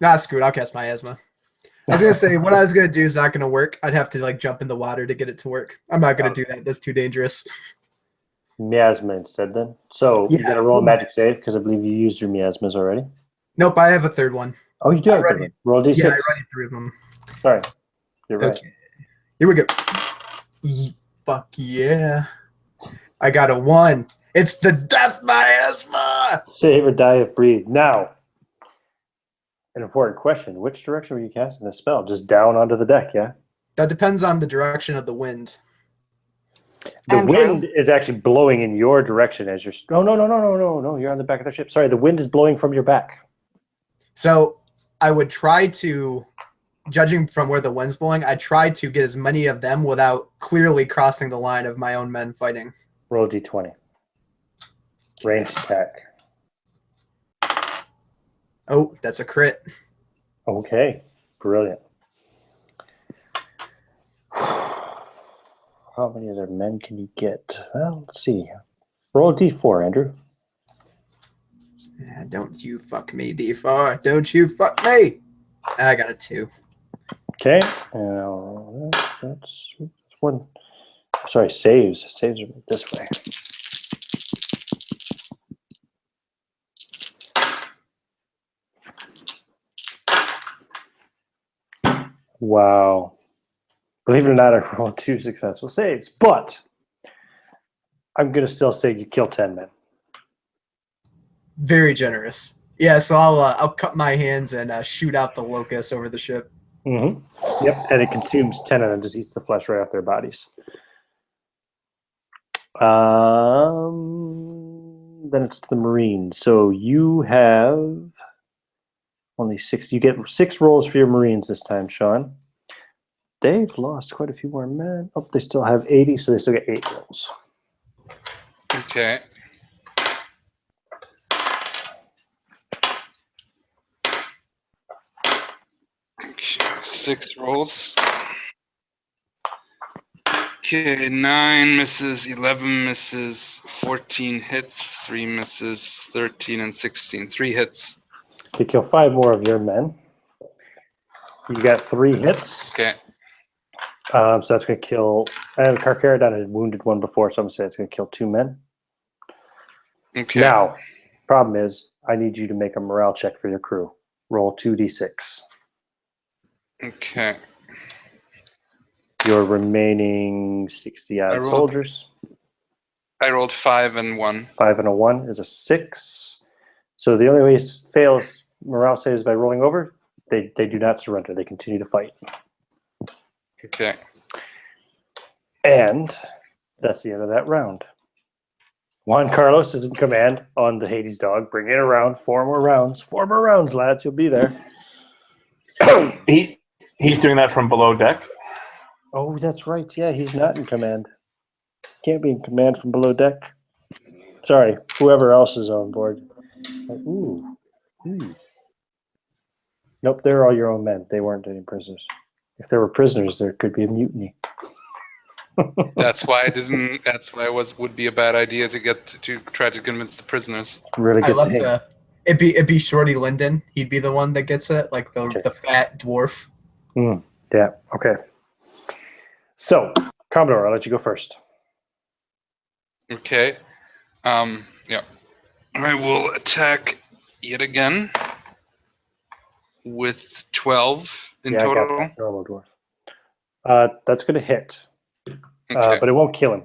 Nah, screw it. I'll cast Miasma. I was going to say, what I was going to do is not going to work. I'd have to jump in the water to get it to work. I'm not going to do that. That's too dangerous. Miasma instead then. So you got to roll a magic save because I believe you used your miasmas already. Nope, I have a third one. Oh, you do have a third one. Roll D6. Yeah, I already 3 of them. Sorry. You're right. Okay. Here we go. Fuck yeah. I got a 1. It's the death miasma! Save or die if breathe. Now, an important question. Which direction were you casting this spell? Just down onto the deck, yeah? That depends on the direction of the wind. The wind is actually blowing in your direction as you're... No. You're on the back of the ship. Sorry, the wind is blowing from your back. So I would try to, judging from where the wind's blowing, I try to get as many of them without clearly crossing the line of my own men fighting. Roll D20. Ranged attack. Oh, that's a crit. Okay, brilliant. How many other men can you get? Well, let's see. Roll a D4, Andrew. Don't you fuck me, D4. Don't you fuck me. I got a 2. Okay. That's one. Sorry, saves. Saves are this way. Wow. Believe it or not, I rolled 2 successful saves, but I'm going to still say you kill 10 men. Very generous. Yeah, so I'll cut my hands and shoot out the locust over the ship. Mm-hmm. Yep, and it consumes 10 of them, just eats the flesh right off their bodies. Then it's the Marines. So you have only 6. You get 6 rolls for your Marines this time, Sean. They've lost quite a few more men. Oh, they still have 80, so they still get 8 rolls. Okay. Okay, 6 rolls. Okay, 9 misses, 11 misses, 14 hits, 3 misses, 13 and 16. 3 hits. You kill 5 more of your men. You got 3 hits. Okay. So that's going to kill... And Carcharodon had wounded 1 before, so I'm going to say it's going to kill 2 men. Okay. Now, problem is, I need you to make a morale check for your crew. Roll 2d6. Okay. Your remaining 60-odd soldiers. I rolled 5 and 1. 5 and a 1 is a 6. So the only way he fails morale saves by rolling over. They do not surrender. They continue to fight. Okay. And that's the end of that round. Juan Carlos is in command on the Hades dog. Bring it around. 4 more rounds. 4 more rounds, lads. You'll be there. He's doing that from below deck. Oh, that's right. Yeah, he's not in command. Can't be in command from below deck. Sorry, whoever else is on board. Ooh. Nope, they're all your own men. They weren't any prisoners. If there were prisoners, there could be a mutiny. That's why I didn't. That's why it would be a bad idea to try to convince the prisoners. Really I good love thing. to. It'd be Shorty Linden. He'd be the one that gets it, like the fat dwarf. Yeah. Okay. So, Commodore, I'll let you go first. Okay. Yeah. I will attack yet again with 12 in I got total. that. Normal dwarf. That's going to hit, Okay. but it won't kill him.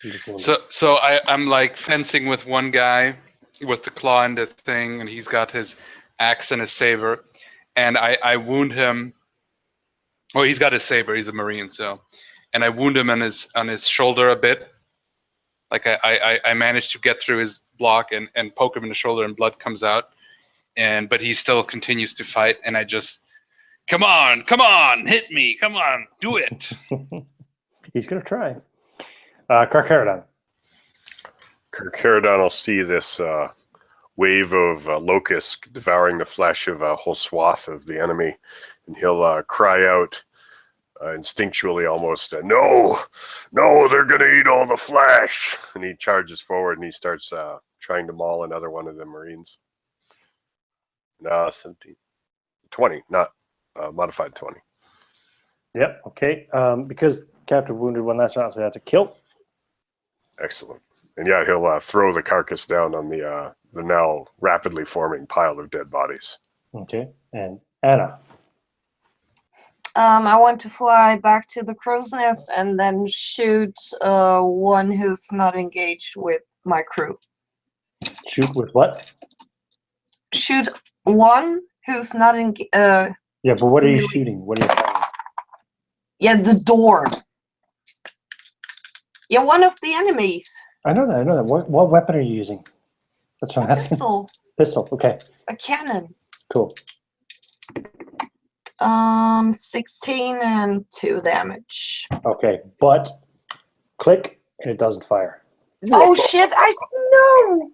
You just won't. So I'm like fencing with one guy with the claw and the thing, and he's got his axe and his saber, and I wound him. Oh, he's got his saber. He's a marine, so, and I wound him on his shoulder a bit. Like I managed to get through his block and poke him in the shoulder, and blood comes out, but he still continues to fight, and I just, come on, hit me, come on, do it. He's going to try. Carcharodon. Carcharodon will see this wave of locusts devouring the flesh of a whole swath of the enemy, and he'll cry out instinctually almost, no, they're going to eat all the flesh. And he charges forward and he starts trying to maul another one of the Marines. 17. 20, not modified 20. Yep. Okay. Because Captain wounded one last round, so that's a kill. Excellent. And yeah, he'll throw the carcass down on the now rapidly forming pile of dead bodies. Okay. And Anna. I want to fly back to the crow's nest and then shoot one who's not engaged with my crew. Shoot with what? Shoot one who's not engaged. Yeah, but what are you shooting? What are you firing? Yeah, the door. Yeah, one of the enemies. I know that. What weapon are you using? That's what I'm asking. Pistol. Pistol. Okay. A cannon. Cool. 16 and 2 damage. Okay, but click and it doesn't fire. Oh shit! No,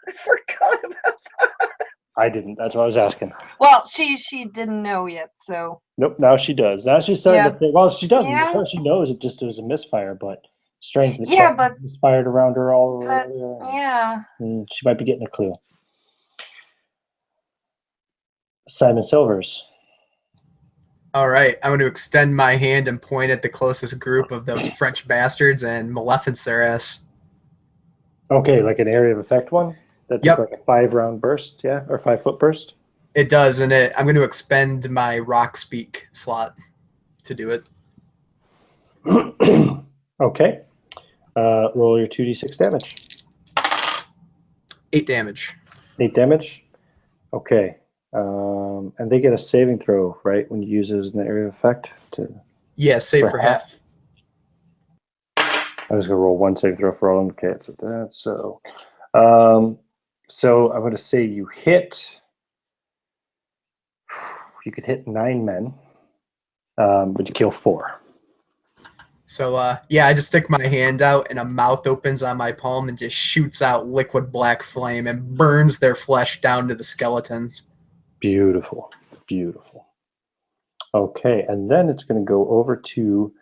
I forgot about that. I didn't. That's what I was asking. Well, she didn't know yet, so. Nope. Now she does. Now she's starting to think. Well, she doesn't. Yeah. As far as she knows, it just was a misfire. But strange that Yeah, but misfired around her all around. yeah. She might be getting a clue. Simon Silvers. All right, I'm going to extend my hand and point at the closest group of those French bastards and maleficence their ass. Okay, like an area of effect one. That's Yep. like a 5-round burst, yeah, or 5-foot burst. It does, and I'm going to expend my rock speak slot to do it. Okay. Roll your 2d6 damage. 8 damage. 8 damage. Okay. And they get a saving throw, right, when you use it as an area of effect? Yeah, save for half. I was going to roll 1 saving throw for all of them. Okay, so that's so. So I'm going to say you hit. You could hit 9 men, but you kill 4. So, yeah, I just stick my hand out and a mouth opens on my palm and just shoots out liquid black flame and burns their flesh down to the skeletons. Beautiful. Beautiful. Okay, and then it's going to go over to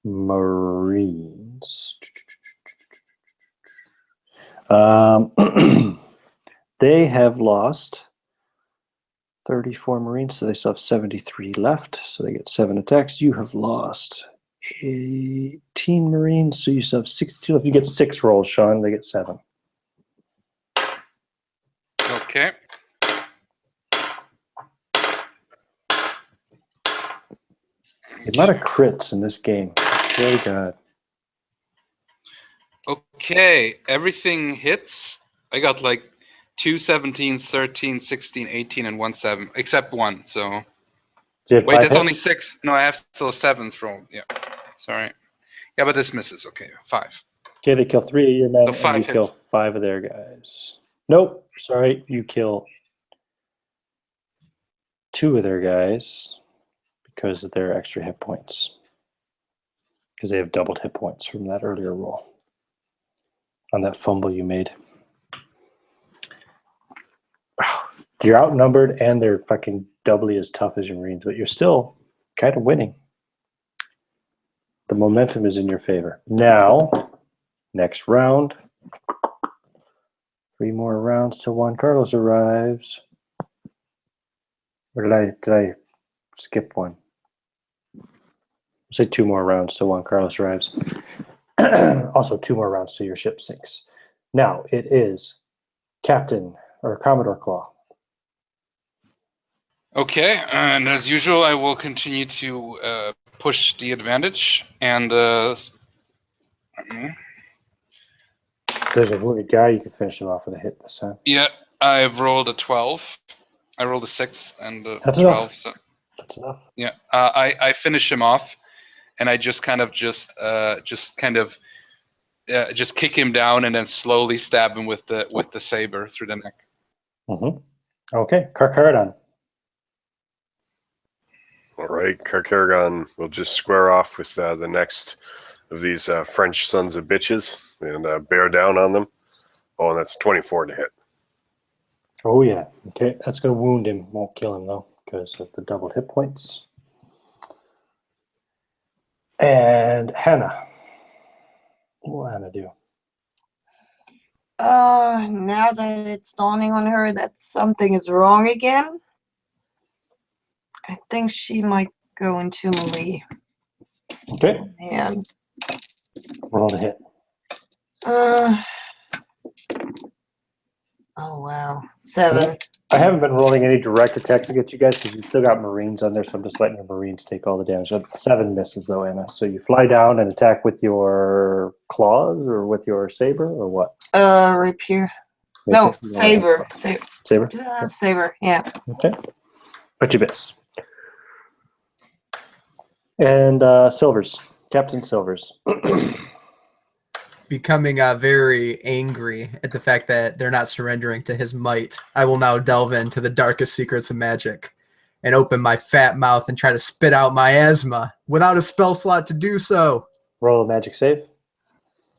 Marines. They have lost 34 Marines, so they still have 73 left, so they get 7 attacks. You have lost 18 Marines, so you still have 62 left. You get 6 rolls, Sean. They get 7. Okay. A lot of crits in this game. I swear to God. Okay, everything hits. I got like 2 17s, 13, 16, 18, and 1 7, except 1. So You had wait, 5 that's only hits? 6. No, I have still a 7th roll. Yeah, sorry. Yeah, but this misses. Okay, 5. Okay, they kill 3 of your men, So and 5 you kill hits. 5 of their guys. Nope, sorry, you kill 2 of their guys because of their extra hit points. Because they have doubled hit points from that earlier roll on that fumble you made. You're outnumbered, and they're fucking doubly as tough as your Marines, but you're still kind of winning. The momentum is in your favor. Now, next round. 3 more rounds till Juan Carlos arrives. Or did I skip one? I'll say 2 more rounds till Juan Carlos arrives. Also 2 more rounds till your ship sinks. Now it is Captain or Commodore Claw. Okay, and as usual, I will continue to push the advantage, and If there's a wounded guy, you can finish him off with a hit this time. yeah, I've rolled a 12. I rolled a 6 and a That's 12. enough. So That's enough. yeah, I finish him off, and I just kick him down and then slowly stab him with the saber through the neck. Mm-hmm. Okay, Karkaradan. All right, Karkaragan will just square off with the next of these French sons of bitches and bear down on them. Oh, and that's 24 to hit. Oh yeah. Okay, that's gonna wound him. Won't kill him though, because of the doubled hit points. And Hannah. What will Hannah do? Now that it's dawning on her that something is wrong again, I think she might go into melee. Okay, And roll the hit. oh wow, 7. I haven't been rolling any direct attacks against you guys because you still got Marines on there, so I'm just letting your Marines take all the damage. 7 misses though, Anna. So you fly down and attack with your claws or with your saber or what? Rapier. No, saber. Saber? Saber, yeah. Okay. But you miss. And Silvers. Captain Silvers. Becoming very angry at the fact that they're not surrendering to his might, I will now delve into the darkest secrets of magic and open my fat mouth and try to spit out miasma without a spell slot to do so. Roll a magic save.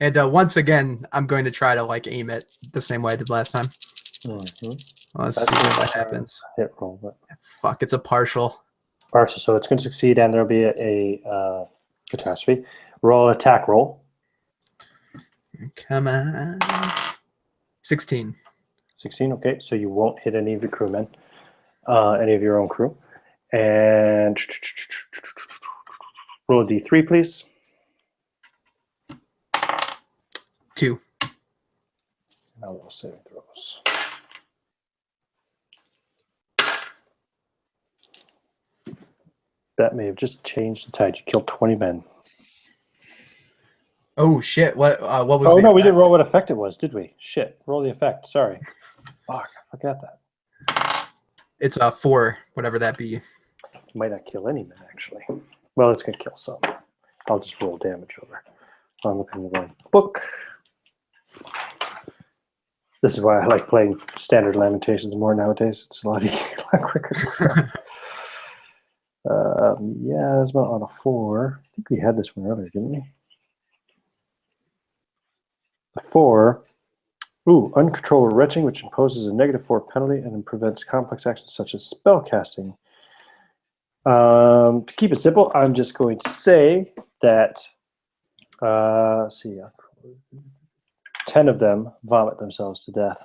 And once again, I'm going to try to aim it the same way I did last time. Mm-hmm. Let's see what that happens. Hit roll. But Fuck, it's a partial. partial, so it's going to succeed, and there'll be a catastrophe. Roll an attack roll. Come on. 16. 16, okay, so you won't hit any of your crewmen, any of your own crew. And roll a d3, please. 2. Now roll saving throws. That may have just changed the tide. You killed 20 men. Oh shit! What was? Oh the no, we effect? didn't roll what effect it was, did we? Shit, roll the effect. Sorry. Fuck, I forgot that. It's a 4, whatever that be. You might not kill any men, actually. Well, it's going to kill some. I'll just roll damage over. I'm looking in the wrong book. This is why I like playing Standard Lamentations more nowadays. It's a lot quicker. Miasma on a 4. I think we had this one earlier, didn't we? The 4. Ooh, uncontrolled retching, which imposes a -4 penalty and prevents complex actions such as spell casting. To keep it simple, I'm just going to say that, let's see, 10 of them vomit themselves to death.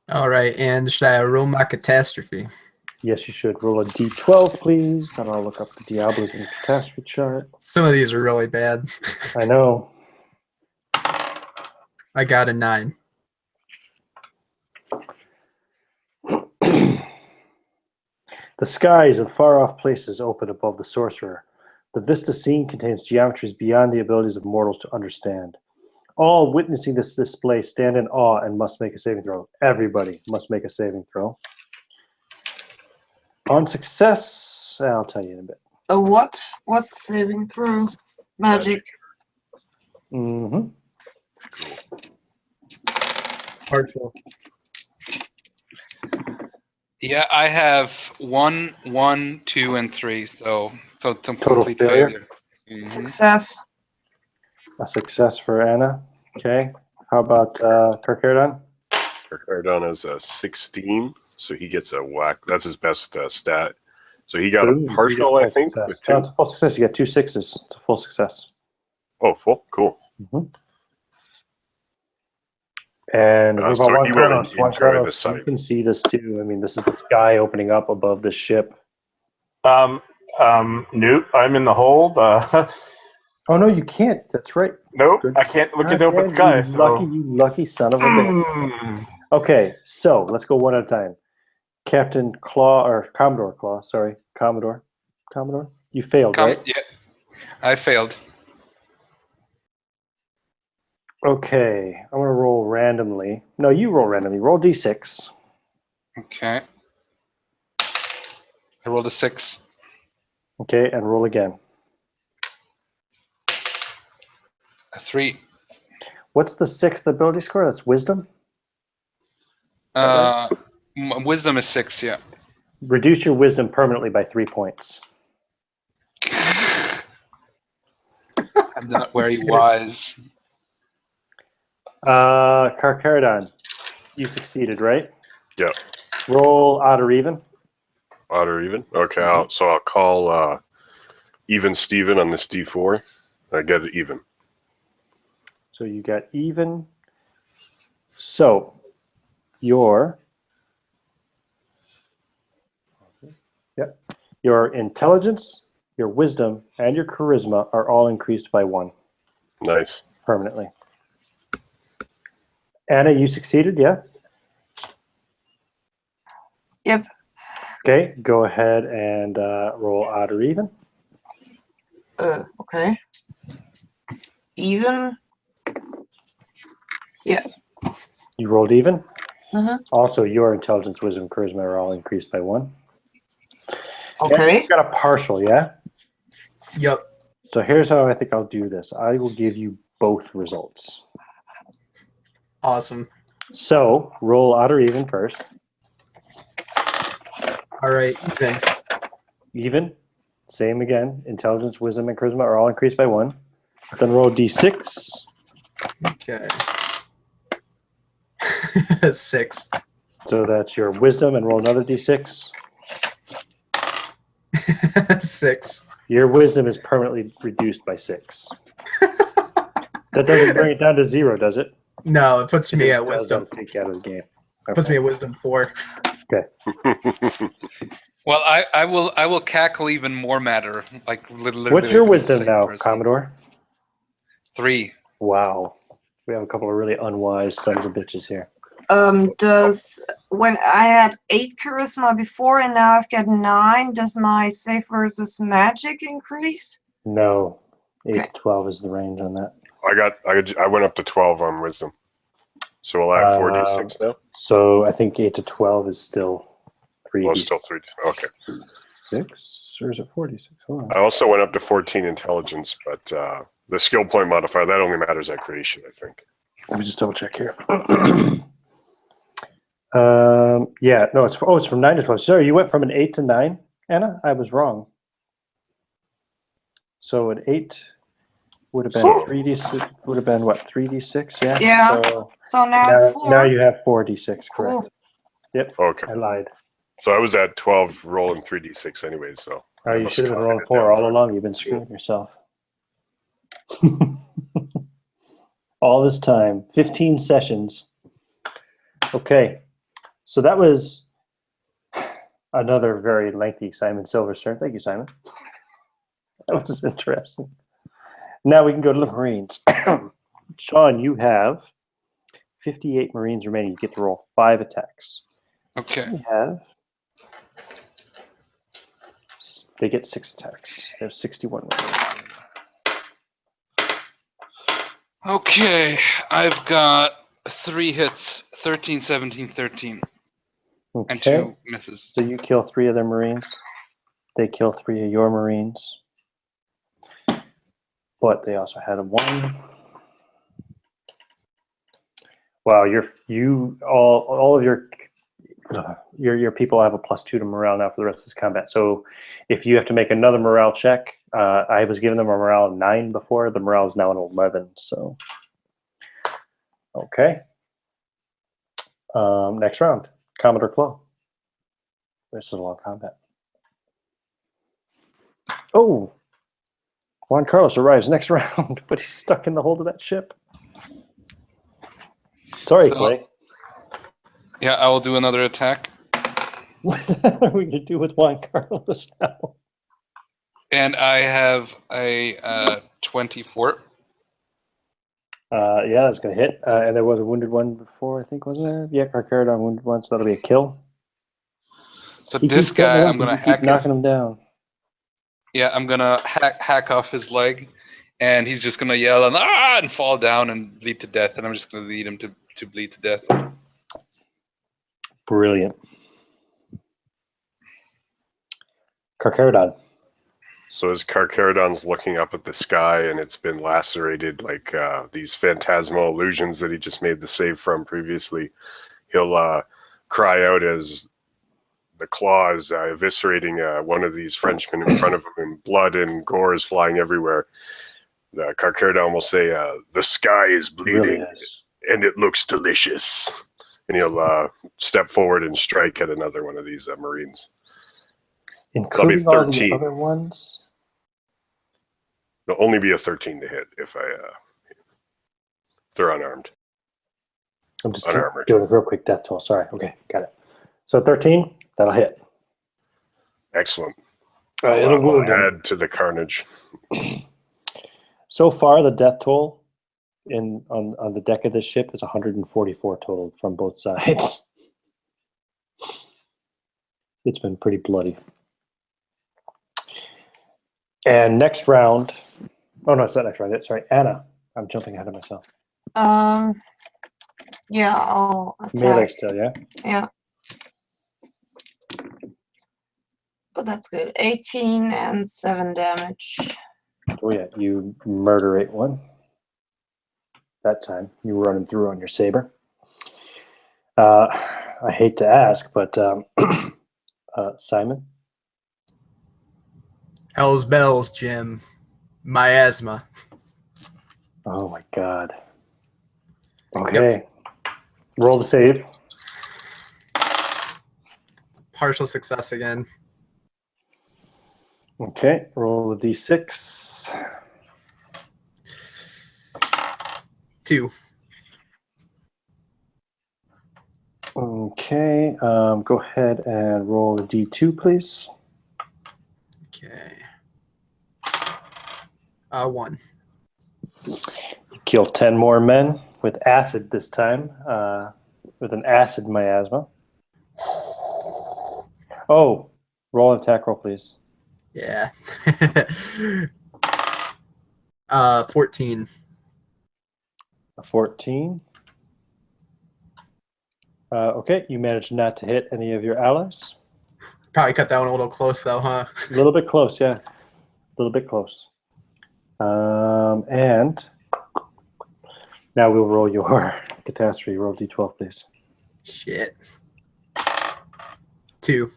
All right, and should I roll my catastrophe? Yes, you should. Roll a d12, please. And I'll look up the Diablos and catastrophe chart. Some of these are really bad. I know. I got a 9. The skies of far-off places open above the sorcerer. The vista scene contains geometries beyond the abilities of mortals to understand. All witnessing this display stand in awe and must make a saving throw. Everybody must make a saving throw. On success, I'll tell you in a bit. A what? What saving throw? Magic. Mm-hmm. Partial. Yeah, I have 1, 1, 2, and 3. So it's a Total complete failure? Mhm. Success. A success for Anna. Okay. How about Karkardon? Cardon is a 16, so he gets a whack. That's his best stat. So he got Boom, a you partial, get I full think, success. with No, 2. it's a full success. You get 2 6s. It's a full success. Oh, full? Cool. And what So about Juan he will Carlos? Juan enjoy the Carlos, you sight. can see this too. I mean, this is the sky opening up above the ship. Newt, I'm in the hold. Oh no, you can't. That's right. Nope, Good. I can't look God at the open damn, sky. you lucky son of a bitch. Okay, so let's go one at a time. Captain Claw or Commodore Claw, sorry, Commodore. You failed, right? Yeah, I failed. Okay, I'm gonna roll randomly. No, you roll randomly. Roll d6. Okay. I rolled a 6. Okay, and roll again. A 3. What's the 6th ability score? That's wisdom. that Wisdom is 6. Yeah. Reduce your wisdom permanently by 3 points. I'm not very wise. Karkaradon, you succeeded, right? Yep. Roll odd or even. Odd or even? Okay, so I'll call even Steven on this D4. I get it even. So you got even. So your intelligence, your wisdom, and your charisma are all increased by 1 Nice. permanently. Anna, you succeeded, yeah? Yep. Okay, go ahead and roll odd or even. Okay. Even. Yeah. You rolled even. Mm-hmm. Also, your intelligence, wisdom, charisma are all increased by 1. Okay. You got a partial, yeah? Yep. So here's how I think I'll do this. I will give you both results. Awesome. So roll odd or even first. All right, even. Even. Same again. Intelligence, wisdom, and charisma are all increased by 1. Then roll d6. Okay. 6. So that's your wisdom, and roll another d6. 6. Your wisdom is permanently reduced by 6. That doesn't bring it down to 0, does it? No, it puts me at Does, wisdom. that'll take you out of the game. Puts me at wisdom 4. Well, I will cackle even more matter. Like literally. What's your if it's wisdom the same now, person. Commodore? 3. Wow. We have a couple of really unwise sons of bitches here. When I had 8 charisma before and now I've got 9, does my safe versus magic increase? No. 8 Okay. to 12 is the range on that. I went up to 12 on wisdom. So we'll add 4d6 now? So I think 8 to 12 is still 3. Well, it's still 3. Okay. 6? Or is it 46? Hold on. I also went up to 14 intelligence, but the skill point modifier, that only matters at creation, I think. Let me just double check here. Yeah, no, it's from 9 to 12. Sorry, you went from an 8 to 9, Anna? I was wrong. So an 8 would have been 3d6. Would have been what? 3d6? Yeah. Yeah. So now it's 4. Now you have 4d6. Correct. Cool. Yep. Okay. I lied. So I was at 12 rolling 3d6 anyways, so. Oh, you must should have been copied rolling it 4 down. all along. You've been screwing yourself. All this time, 15 sessions. Okay, so that was another very lengthy Simon Silver's turn. Thank you, Simon. That was interesting. Now we can go to the Marines. Sean, you have 58 Marines remaining. You get to roll 5 attacks. Okay. They get 6 attacks. They have 61 Marines. Okay, I've got 3 hits, 13, 17, 13, and Okay. 2 misses. So you kill 3 of their Marines. They kill 3 of your Marines. But they also had a 1. Wow, all of your people have a +2 to morale now for the rest of this combat. So if you have to make another morale check, I was giving them a morale of 9 before. The morale is now an 11. So okay. Next round, Commodore Claw. This is a long combat. Oh, Juan Carlos arrives next round, but he's stuck in the hold of that ship. Sorry, So- Clay. Yeah, I will do another attack. What are we gonna do with Juan Carlos now? And I have a 24. Yeah, that's gonna hit. And there was a wounded one before, I think, wasn't there? Yeah, Carcharodon wounded one, so that'll be a kill. So He this keeps setting guy, up I'm and gonna you keep hack knocking him down. Yeah, I'm gonna hack off his leg, and he's just gonna yell and fall down and bleed to death. And I'm just gonna lead him to bleed to death. Brilliant. Carcharodon. So as Carcharodon's looking up at the sky and it's been lacerated like these phantasmal illusions that he just made the save from previously, he'll cry out as the claws eviscerating one of these Frenchmen in front of him, and blood and gore is flying everywhere. Carcharodon will say, "The sky is bleeding, Really is. and it looks delicious." And he'll step forward and strike at another one of these Marines. Including all the 13. other ones? It'll only be a 13 to hit if they're unarmed. I'm just Unarmored. doing a real quick death toll. Sorry. Okay, got it. So 13, that'll hit. Excellent. It'll wound him. Add to the carnage. So far, the death toll on the deck of this ship is 144 total from both sides. It's been pretty bloody. And next round, oh no, it's not next round. Sorry, Anna. I'm jumping ahead of myself. Yeah, I'll attack. Melee still, yeah? Yeah. Oh, that's good. 18 and 7 damage. Oh yeah, you murderate one. That time, you run him through on your saber. I hate to ask, but Simon? Hell's bells, Jim. Miasma. Oh my god. Okay. Roll the save. Partial success again. Okay, roll the d6. 2. Okay, go ahead and roll the d2, please. Okay. 1. Kill 10 more men with acid this time, with an acid miasma. Oh, roll an attack roll, please. Yeah. 14. A 14. Okay, you managed not to hit any of your allies. Probably cut that one a little close, though, huh? A little bit close, yeah. A little bit close. And now we'll roll your catastrophe. Roll d12, please. Shit. 2.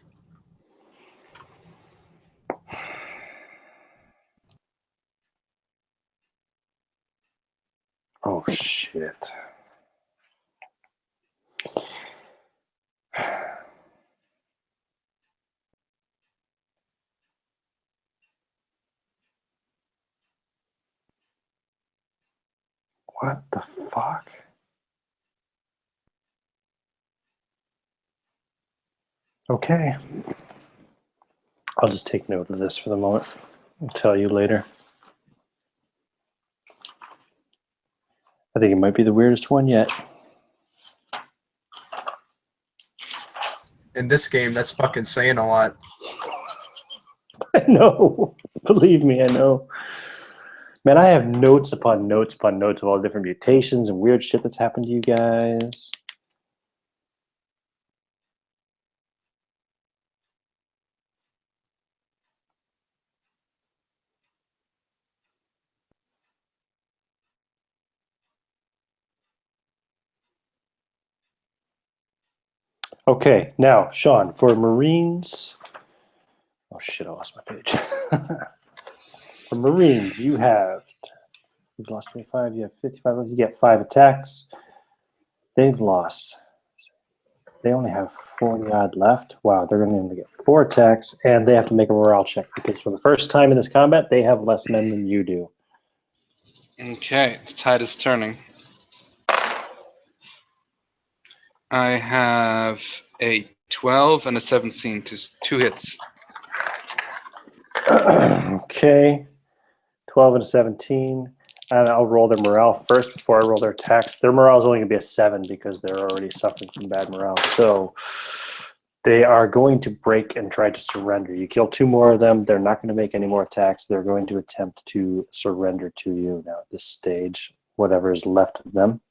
Oh, shit. What the fuck? Okay. I'll just take note of this for the moment. I'll tell you later. I think it might be the weirdest one yet. In this game, that's fucking saying a lot. I know. Believe me, I know. Man, I have notes upon notes upon notes of all the different mutations and weird shit that's happened to you guys. Okay, now, Sean, for Marines. Oh shit, I lost my page. For Marines, you've lost 25, you have 55 left, you get 5 attacks. They've lost. They only have 40 odd left. Wow, they're going to only get 4 attacks, and they have to make a morale check because for the first time in this combat, they have less men than you do. Okay, the tide is turning. I have a 12 and a 17 to 2 hits. Okay, 12 and a 17. And I'll roll their morale first before I roll their attacks. Their morale is only going to be a 7 because they're already suffering from bad morale. So they are going to break and try to surrender. You kill 2 more of them. They're not going to make any more attacks. They're going to attempt to surrender to you now at this stage, whatever is left of them.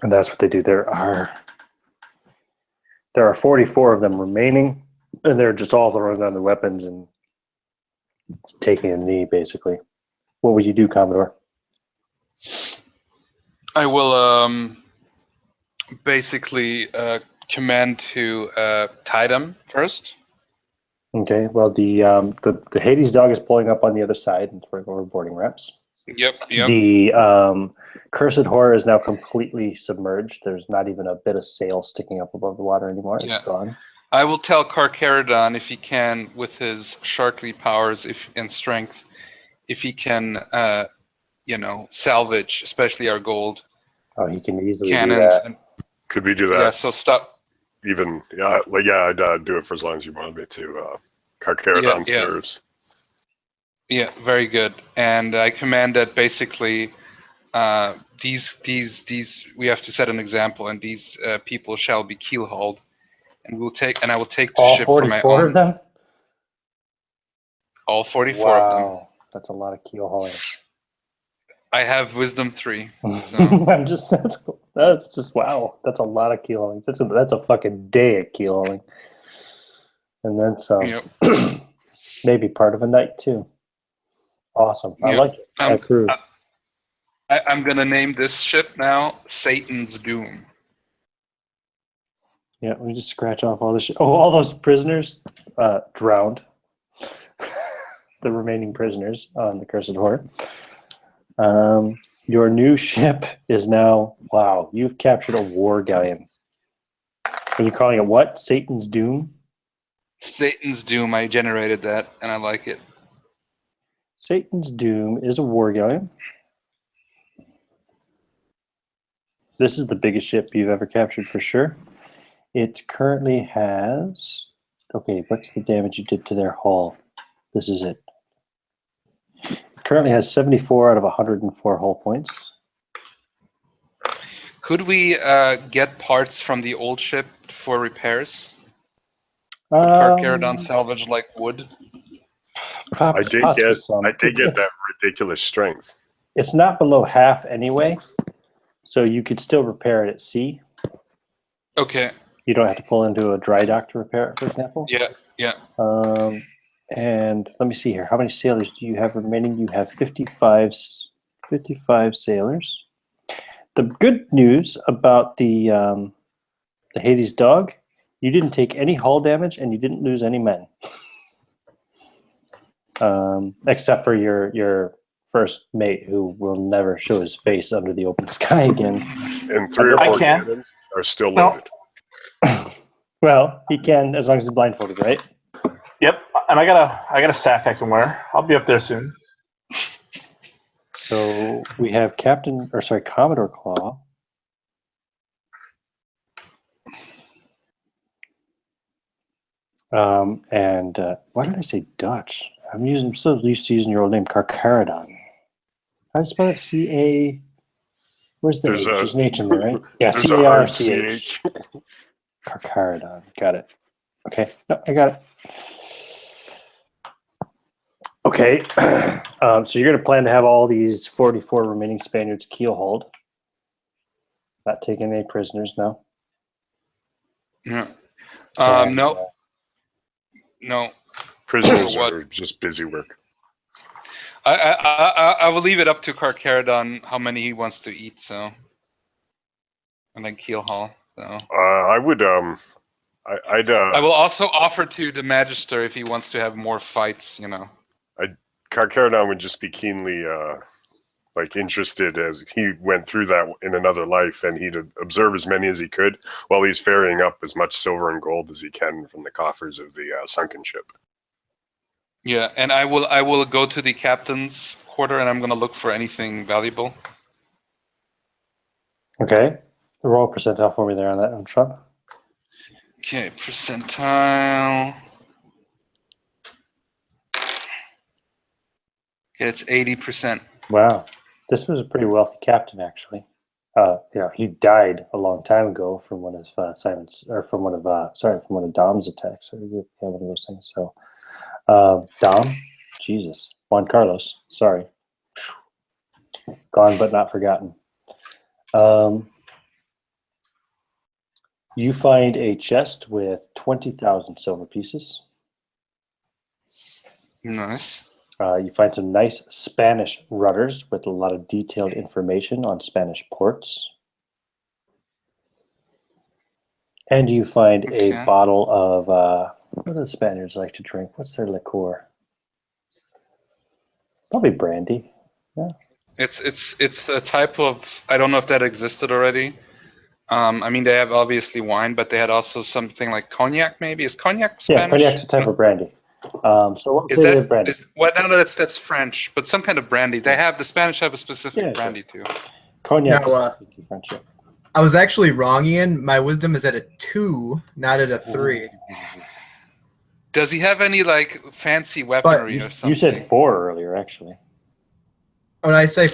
And that's what they do. There are 44 of them remaining, and they're just all throwing on their weapons and taking a knee, basically. What would you do, Commodore? I will basically command to tie them first. Okay, well, the Hades dog is pulling up on the other side and we're boarding reps. Yep. The Cursed Horror is now completely submerged. There's not even a bit of sail sticking up above the water anymore. Yeah. It's gone. I will tell Carcharodon if he can, with his sharkly powers and strength, if he can, salvage, especially our gold Oh, he can easily cannons. do that. Could we do that? Yeah. So stop. Even I'd do it for as long as you wanted me to. Carcharodon serves. Yeah, very good. And I command that basically these we have to set an example, and these people shall be keel-hauled, and I will take the All ship for my 44 own. of them? All 44 of them. Wow, that's a lot of keel hauling. I have wisdom 3. So. that's just wow. That's a lot of keel hauling. That's a fucking day of keel hauling. And then some. Yep. Maybe part of a night too. Awesome. I like it. I approve. I'm gonna name this ship now Satan's Doom. Yeah, we just scratch off all this shit. Oh, all those prisoners drowned. The remaining prisoners on the Cursed Horror. Your new ship is now, wow, you've captured a war galleon. Are you calling it what? Satan's Doom? Satan's Doom. I generated that, and I like it. Satan's Doom is a war galleon. This is the biggest ship you've ever captured for sure. It currently has... Okay, what's the damage you did to their hull? This is it. It currently has 74 out of 104 hull points. Could we get parts from the old ship for repairs? Could Carcharodon salvage like wood? I did get that ridiculous strength. It's not below half anyway, so you could still repair it at sea. Okay. You don't have to pull into a dry dock to repair it, for example. Yeah. And let me see here. How many sailors do you have remaining? You have 55 sailors. The good news about the Hades dog, you didn't take any hull damage and you didn't lose any men. Except for your first mate, who will never show his face under the open sky again. And 3 or 4 cannons are still loaded. Well, he can as long as he's blindfolded, right? Yep, and I got a sack I can wear. I'll be up there soon. So we have Commodore Claw. And why did I say Dutch? I'm still used to using your old name, Carcharodon. How do you spell it? C-A... Where's the H? There's an H in there, right? Yeah, C-A-R-C-H. Carcharodon. Got it. Okay. No, I got it. Okay. So you're going to plan to have all these 44 remaining Spaniards keelhauled. Not taking any prisoners now. Yeah. And, No. No. Prisoners What? are just busy work. I will leave it up to Carcharodon how many he wants to eat. So. And then Keelhaul. So. I would I'd I will also offer to the Magister if he wants to have more fights. You know. Carcharodon would just be keenly like interested as he went through that in another life, and he'd observe as many as he could while he's ferrying up as much silver and gold as he can from the coffers of the sunken ship. Yeah, and I will go to the captain's quarter, and I'm gonna look for anything valuable. okay. Roll percentile for me there on that one, Sean. Okay, percentile. Okay, it's 80%. Wow. This was a pretty wealthy captain, actually. He died a long time ago from one of from one of Dom's attacks, or one of those things. So, Dom, Jesus, Juan Carlos, sorry, gone but not forgotten. You find a chest with 20,000 silver pieces. Nice. You find some nice Spanish rudders with a lot of detailed information on Spanish ports. And you find a bottle of, what do the Spaniards like to drink? What's their liqueur? Probably brandy. Yeah. It's a type of, I don't know if that existed already. I mean, they have obviously wine, but they had also something like cognac, maybe. Is cognac Spanish? Yeah, cognac's a type of brandy. So what Is say that, with brandy? no, that's French, but some kind of brandy. The Spanish have a specific brandy too. Cognac No, is French. Yeah. I was actually wrong, Ian. My wisdom is at a 2, not at a 3. Does he have any like fancy weaponry or something? You said 4 earlier, actually. Oh, did I say?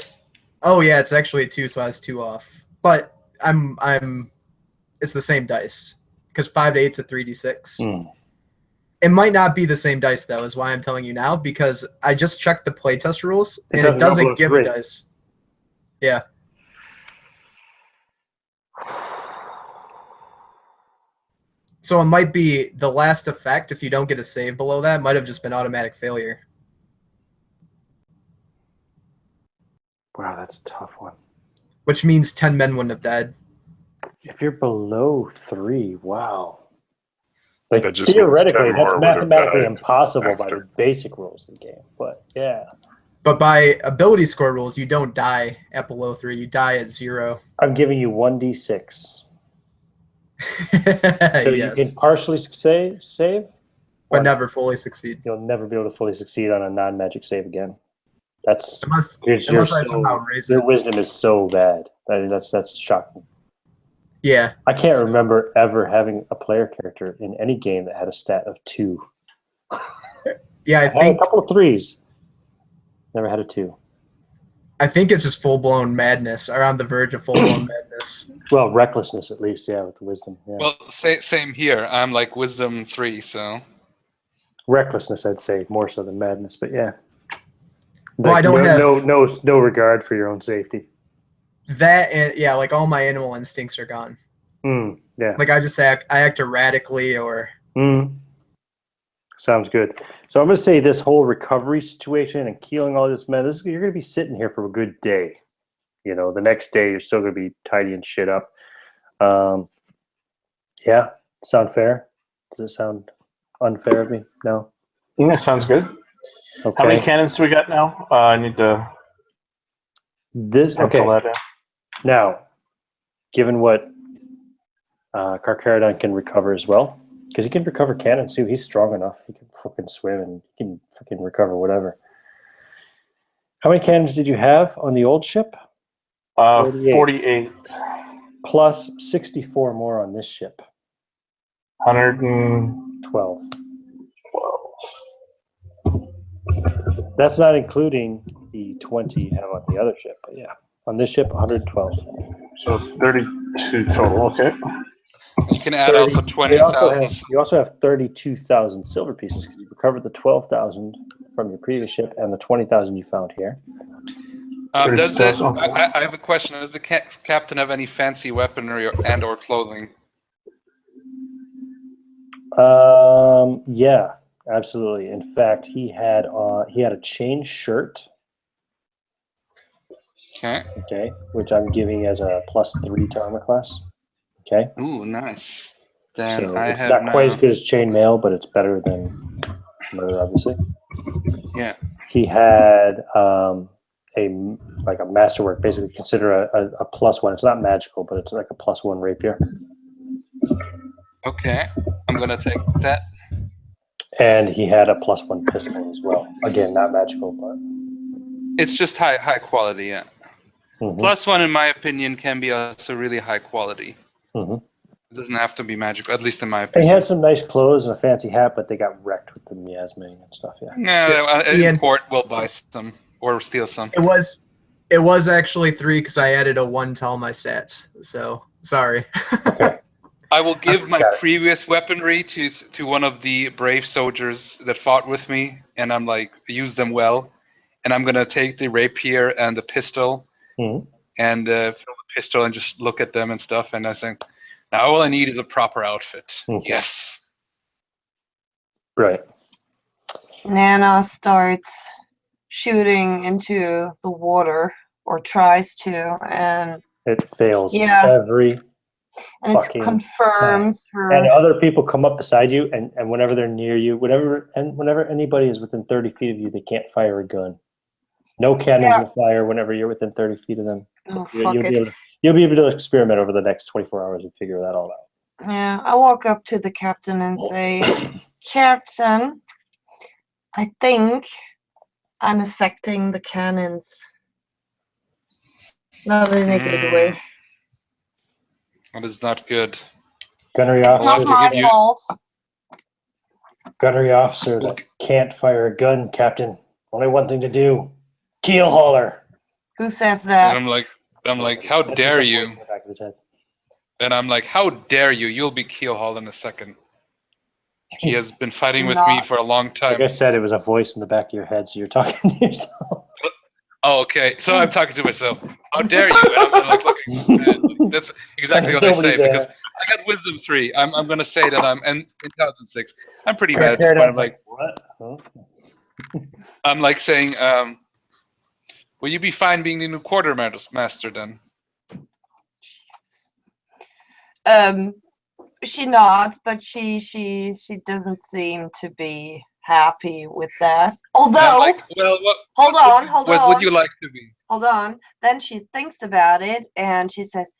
Oh, yeah, it's actually a 2, so I was 2 off. But it's the same dice because 5 to 8's a 3d6. It might not be the same dice though, is why I'm telling you now, because I just checked the playtest rules and it doesn't give a dice. Yeah. So it might be the last effect, if you don't get a save below that, might have just been automatic failure. Wow, that's a tough one. Which means 10 men wouldn't have died. If you're below 3, wow. Like, that just theoretically, means 10 that's more would have mathematically died impossible by after. the basic rules of the game. But, yeah. But by ability score rules, you don't die at below 3. You die at 0. I'm giving you 1d6. So you can partially save, but never fully succeed. You'll never be able to fully succeed on a non-magic save again. That's unless I somehow raise your it. wisdom is so bad. That's shocking. Yeah. I can't remember ever having a player character in any game that had a stat of 2. Yeah, I had think a couple of 3s. Never had a 2. I think it's just full-blown madness, or on the verge of full-blown madness. Well, recklessness at least, yeah, with the wisdom. Yeah. Well, same here. I'm like wisdom 3, so. Recklessness, I'd say, more so than madness, but yeah. Well, like, I don't have no regard for your own safety. That, and yeah, like all my animal instincts are gone. Yeah. Like I act erratically, or. Sounds good. So I'm going to say this whole recovery situation and keeling all this, man, you're going to be sitting here for a good day. You know, the next day you're still going to be tidying shit up. Yeah, sound fair? Does it sound unfair of me? No? Yeah, sounds good. Okay. How many cannons do we got now? I need to pencil that in. Now, given what Carcharodon can recover as well, because he can recover cannons too. He's strong enough. He can fucking swim and he can fucking recover whatever. How many cannons did you have on the old ship? 48. Plus 64 more on this ship. 112. That's not including the 20 you have on the other ship. But yeah, on this ship, 112. So 32 total. Okay. You can add also 20,000. You also have 32,000 silver pieces because you recovered the 12,000 from your previous ship and the 20,000 you found here. Pretty Does successful. I have a question. Does the captain have any fancy weaponry and/or clothing? Yeah, absolutely. In fact, he had a chain shirt. Okay. Okay, which I'm giving as a +3 to armor class. Okay. Ooh, nice. Then So I it's have not quite as now. good as chainmail, but it's better than murder, obviously. Yeah. He had a masterwork, basically consider a +1. It's not magical, but it's like a +1 rapier. Okay. I'm gonna take that. And he had a +1 pistol as well. Again, not magical, but It's just high quality. Yeah. mhm, +1, in my opinion, can be also really high quality. mhm. It doesn't have to be magical, at least in my And he opinion. had some nice clothes and a fancy hat, but they got wrecked with the miasming and stuff. Yeah. Yeah, Ian. in port we'll buy some or steal some. It was actually 3 because I added a 1 to all my stats. So sorry. Okay. I will give my got it. previous weaponry to one of the brave soldiers that fought with me, and I'm like, use them well. And I'm gonna take the rapier and the pistol, Mhm. and fill the pistol and just look at them and stuff. And I think, now all I need is a proper outfit. Okay. Yes. Right. Nana starts shooting into the water, or tries to, and It fails Yeah. every it fucking confirms and her. other people come up beside you, and whenever they're near you, whenever anybody is within 30 feet of you, they can't fire a gun. No cannons Yeah. will fire whenever you're within 30 feet of them. Oh, You'll fuck be it. able to experiment over the next 24 hours and figure that all out. Yeah, I walk up to the captain and say, Captain, I think I'm affecting the cannons. Not in a good way. That is not good. Gunnery It's I'll not have to my give you- fault. Gunnery officer that can't fire a gun, Captain. Only one thing to do: keel hauler. Who says And that? I'm like, how That's dare just a you? voice in the back of his head. And I'm like, how dare you? You'll be keelhauled in a second. He has been fighting with me not. for a long Like time. I said, it was a voice in the back of your head, so you're talking to yourself. Oh, okay. So I'm talking to myself. How dare you? And I'm like looking. That's exactly what I Nobody say there. because I got wisdom 3. I'm gonna say that I'm in 2006. I'm pretty bad at this Compared point. to I'm like, what? Huh? I'm like saying, will you be fine being the new quartermaster then? She nods, but she doesn't seem to be happy with that. And I'm Although, like, well, hold on, hold what on, would you like to be? hold on. Then she thinks about it and she says,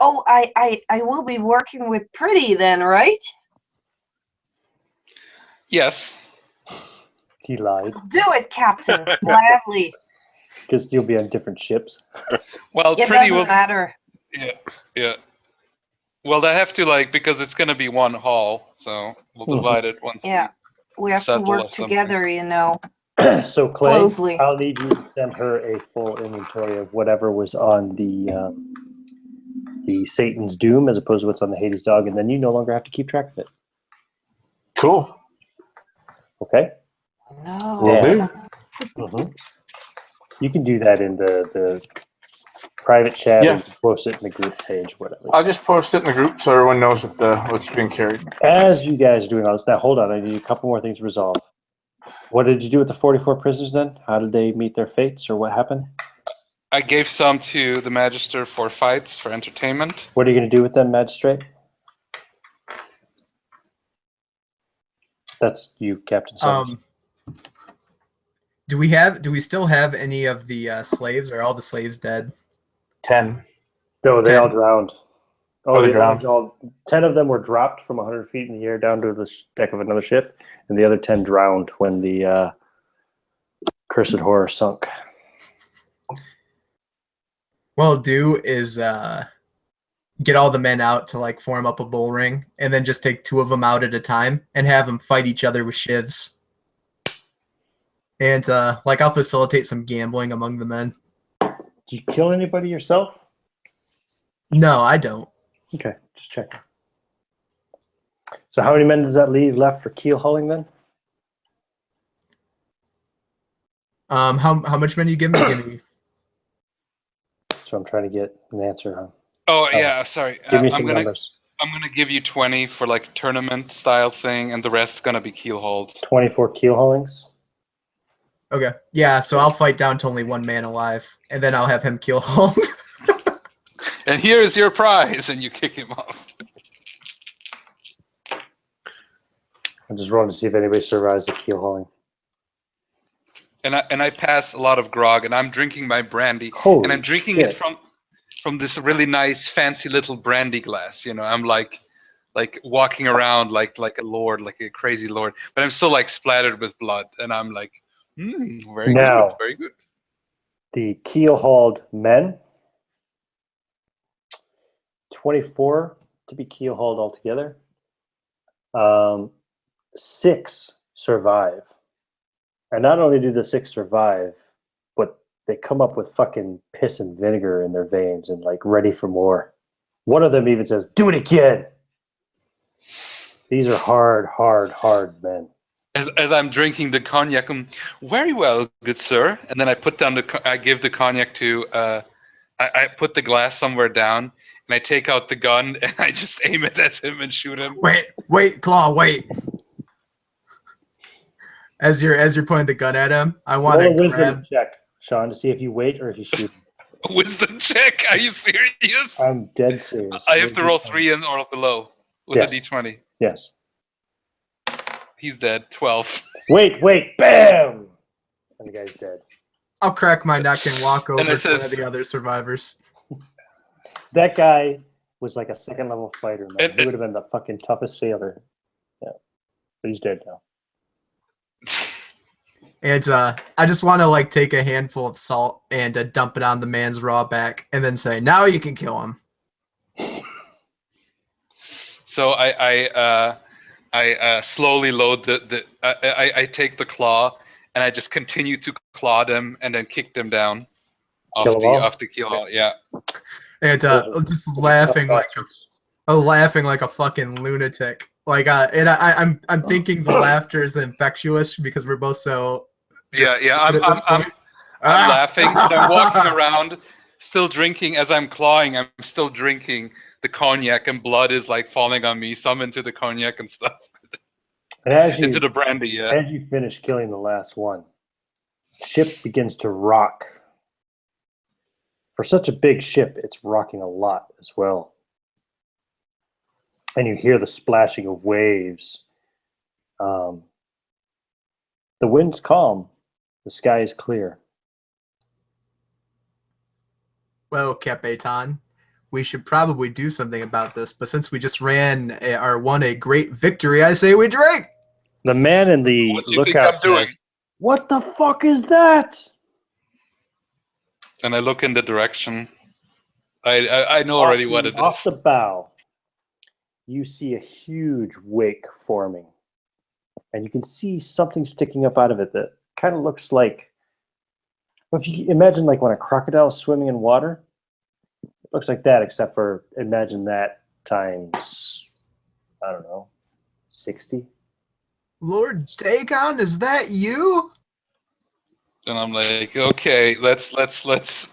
"Oh, I will be working with Pretty then, right? Yes. He lied Do it, Captain, gladly. because you'll be on different ships. Well, It Pretty doesn't will. matter. Yeah. Well, I have to because it's gonna be one hall, so we'll divide it once. Yeah, we have to Settle work or something. together, you know. So Clay, Closely. I'll need you to send her a full inventory of whatever was on the Satan's Doom as opposed to what's on the Hades Dog, and then you no longer have to keep track of it. Cool. Okay? No. Will do. Mm-hmm. You can do that in the private chat, Yeah. or you can post it in the group page, whatever. I'll just post it in the group so everyone knows what's being carried. As you guys are doing all this, now hold on, I need a couple more things to resolve. What did you do with the 44 prisoners then? How did they meet their fates, or what happened? I gave some to the Magister for fights, for entertainment. What are you going to do with them, Magistrate? That's you, Captain Summers. Do we still have any of the slaves? Or are all the slaves dead? 10. No, they 10. all drowned. Oh, they the drowned. 10 of them were dropped from 100 feet in the air down to the deck of another ship, and the other 10 drowned when the Cursed Horror sunk. What I'll do is get all the men out to like form up a bull ring, and then just take 2 of them out at a time and have them fight each other with shivs. And I'll facilitate some gambling among the men. Do you kill anybody yourself? No, I don't. Okay, just checking. So how many men does that leave left for keel hauling then? How much men you give me? Give me. So I'm trying to get an answer on. Oh yeah, sorry. Give me I'm some gonna numbers. give you 20 for like tournament style thing, and the rest gonna be keel hold. 24 keel haulings. Okay. Yeah. So I'll fight down to only one man alive, and then I'll have him keel hold. And here is your prize, and you kick him off. I'm just rolling to see if anybody survives the keel hauling. And I pass a lot of grog, and I'm drinking my brandy, Holy and I'm drinking shit. it from this really nice, fancy little brandy glass. You know, I'm like walking around like a lord, like a crazy lord, but I'm still like splattered with blood, and I'm like, very Now. good, very good. The keel hauled men, 24 to be keel hauled altogether. 6 survive. And not only do the 6 survive, but they come up with fucking piss and vinegar in their veins and like ready for more. One of them even says, "Do it again." These are hard men. As I'm drinking the cognac, very well, good sir. And then I put down I give the cognac to, I put the glass somewhere down, and I take out the gun, and I just aim it at him and shoot him. Wait, Claw, wait. As you're pointing the gun at him, I want Roll a to wisdom grab. check, Sean, to see if you wait or if you shoot. Wisdom check? Are you serious? I'm dead serious. I have to roll 3 and or below with Yes. a d20. Yes. He's dead. 12. Wait, bam! And the guy's dead. I'll crack my neck and walk And over it to one says- of the other survivors. That guy was like a second level fighter, man. And- He would have been the fucking toughest sailor. Yeah. But he's dead now. And I just want to like take a handful of salt and dump it on the man's raw back, and then say, "Now you can kill him." So I slowly load I take the claw, and I just continue to claw them and then kick them down Kill them all? off the keel. Yeah. And Those are just laughing like bastards. laughing like a fucking lunatic. Like and I'm thinking the laughter is infectious because we're both so. Yeah. stupid at this I'm point. laughing, and I'm walking around, still drinking. As I'm clawing, I'm still drinking the cognac, and blood is like falling on me, some into the cognac and stuff, And as you, into the brandy. Yeah. as you finish killing the last one, ship begins to rock. For such a big ship, it's rocking a lot as well. And you hear the splashing of waves. The wind's calm. The sky is clear. Well, Capitan, we should probably do something about this. But since we just won a great victory, I say we drink. The man in the What do you think lookout I'm doing? says, "What the fuck is that?" And I look in the direction. I know already what it Off is. the bow, you see a huge wake forming. And you can see something sticking up out of it that kind of looks like, well, if you imagine like when a crocodile is swimming in water, it looks like that, except for imagine that times, I don't know, 60. Lord Dagon, is that you? And I'm like, okay, let's.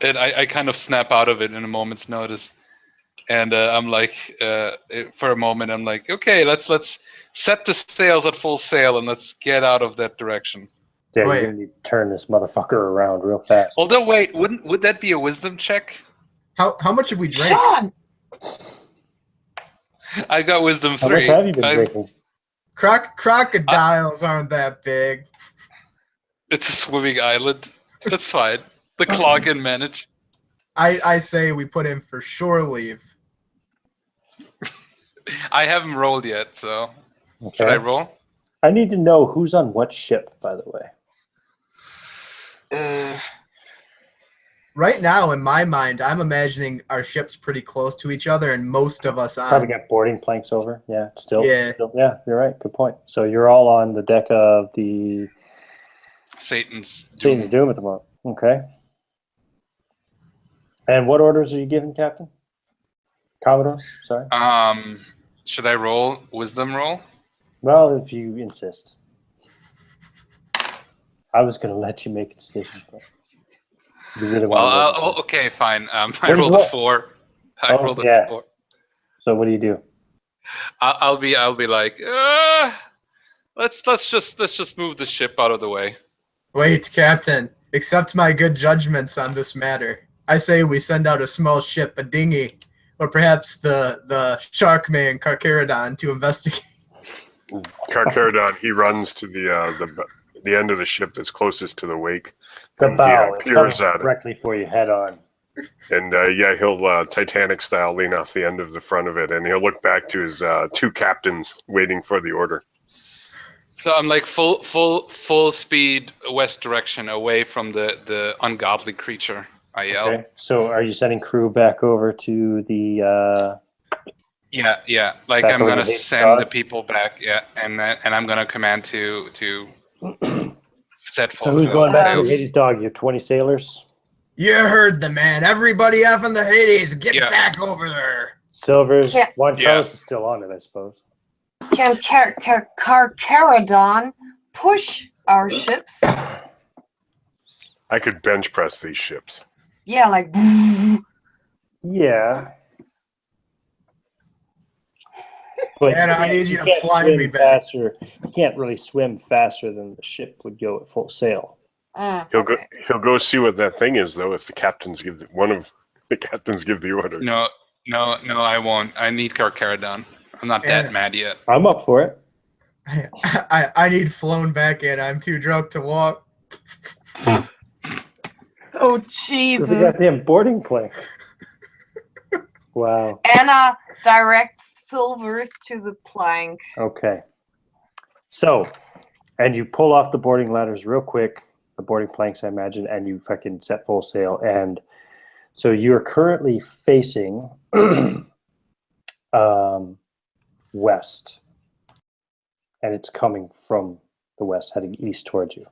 And I kind of snap out of it in a moment's notice. And I'm like, for a moment, I'm like, okay, let's set the sails at full sail and let's get out of that direction. Yeah, Wait. you're gonna need to turn this motherfucker around real fast. Although, wait, would that be a wisdom check? How much have we drank? Sean! I got wisdom How 3. much have you been drinking? Crocodiles aren't that big. It's a swimming island. That's fine. The claw can manage. I say we put in for shore leave. I haven't rolled yet, so Okay. should I roll? I need to know who's on what ship, by the way. Right now, in my mind, I'm imagining our ships pretty close to each other, and most of us Probably on. got boarding planks over. Yeah, still. Yeah. Yeah, you're right. Good point. So you're all on the deck of the Satan's Satan's Doom at the moment. Okay. And what orders are you giving, Captain? Commodore? Sorry. Should I roll wisdom roll? Well, if you insist. I was going to let you make a decision, but you really Well, want to. okay, fine. I When's rolled what? a 4. I Oh, rolled a yeah. 4. So what do you do? I'll be like, let's just move the ship out of the way. Wait, Captain. Accept my good judgments on this matter. I say we send out a small ship, a dinghy, or perhaps the shark man Carcharodon to investigate. Carcharodon, he runs to the end of the ship that's closest to the wake. The and bow. he It's coming peers at it. directly for you head on. And he'll Titanic style lean off the end of the front of it, and he'll look back to his 2 captains waiting for the order. So I'm like full speed west direction, away from the ungodly creature. I yell. Okay. So are you sending crew back over to the? Yeah. Like Back I'm over gonna to Hades' send God? the people back. Yeah, and I'm gonna command to set So full who's going back to the sails. Hades dog? Your 20 sailors. You heard the man. Everybody off in the Hades, get Yeah. back over there. Silvers. Yeah. Juan Yeah. Carlos is still on it, I suppose. Can Carcharodon push our ships? I could bench press these ships. Yeah, like. Yeah. But Anna, I need you to can't fly swim me back. faster. You can't really swim faster than the ship would go at full sail. Okay. He'll go see what that thing is, though, if the captains give one of the captains give the order. No, I won't. I need Carcharodon. I'm not Yeah. that mad yet. I'm up for it. I need flown back in. I'm too drunk to walk. Oh, There's a Jesus. goddamn boarding plank. Wow. Anna directs Silvers to the plank. Okay. So, and you pull off the boarding ladders real quick, the boarding planks, I imagine, and you fucking set full sail. And so you're currently facing west, and it's coming from the west, heading east towards you.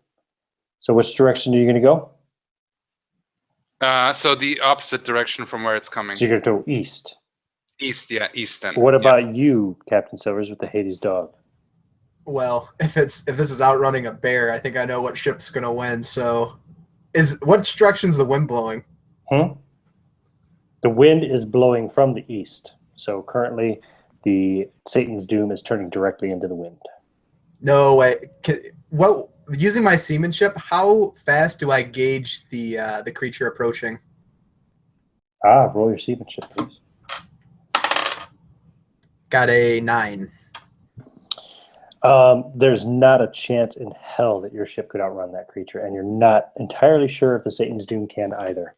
So which direction are you going to go? So the opposite direction from where it's coming. So you're going to go east. East, yeah, east then. What Yeah. about you, Captain Silvers, with the Hades dog? Well, if this is outrunning a bear, I think I know what ship's gonna win. So, what direction's the wind blowing? The wind is blowing from the east. So currently, the Satan's Doom is turning directly into the wind. No way. Using my seamanship, how fast do I gauge the creature approaching? Roll your seamanship, please. Got a 9. There's not a chance in hell that your ship could outrun that creature, and you're not entirely sure if the Satan's Doom can either.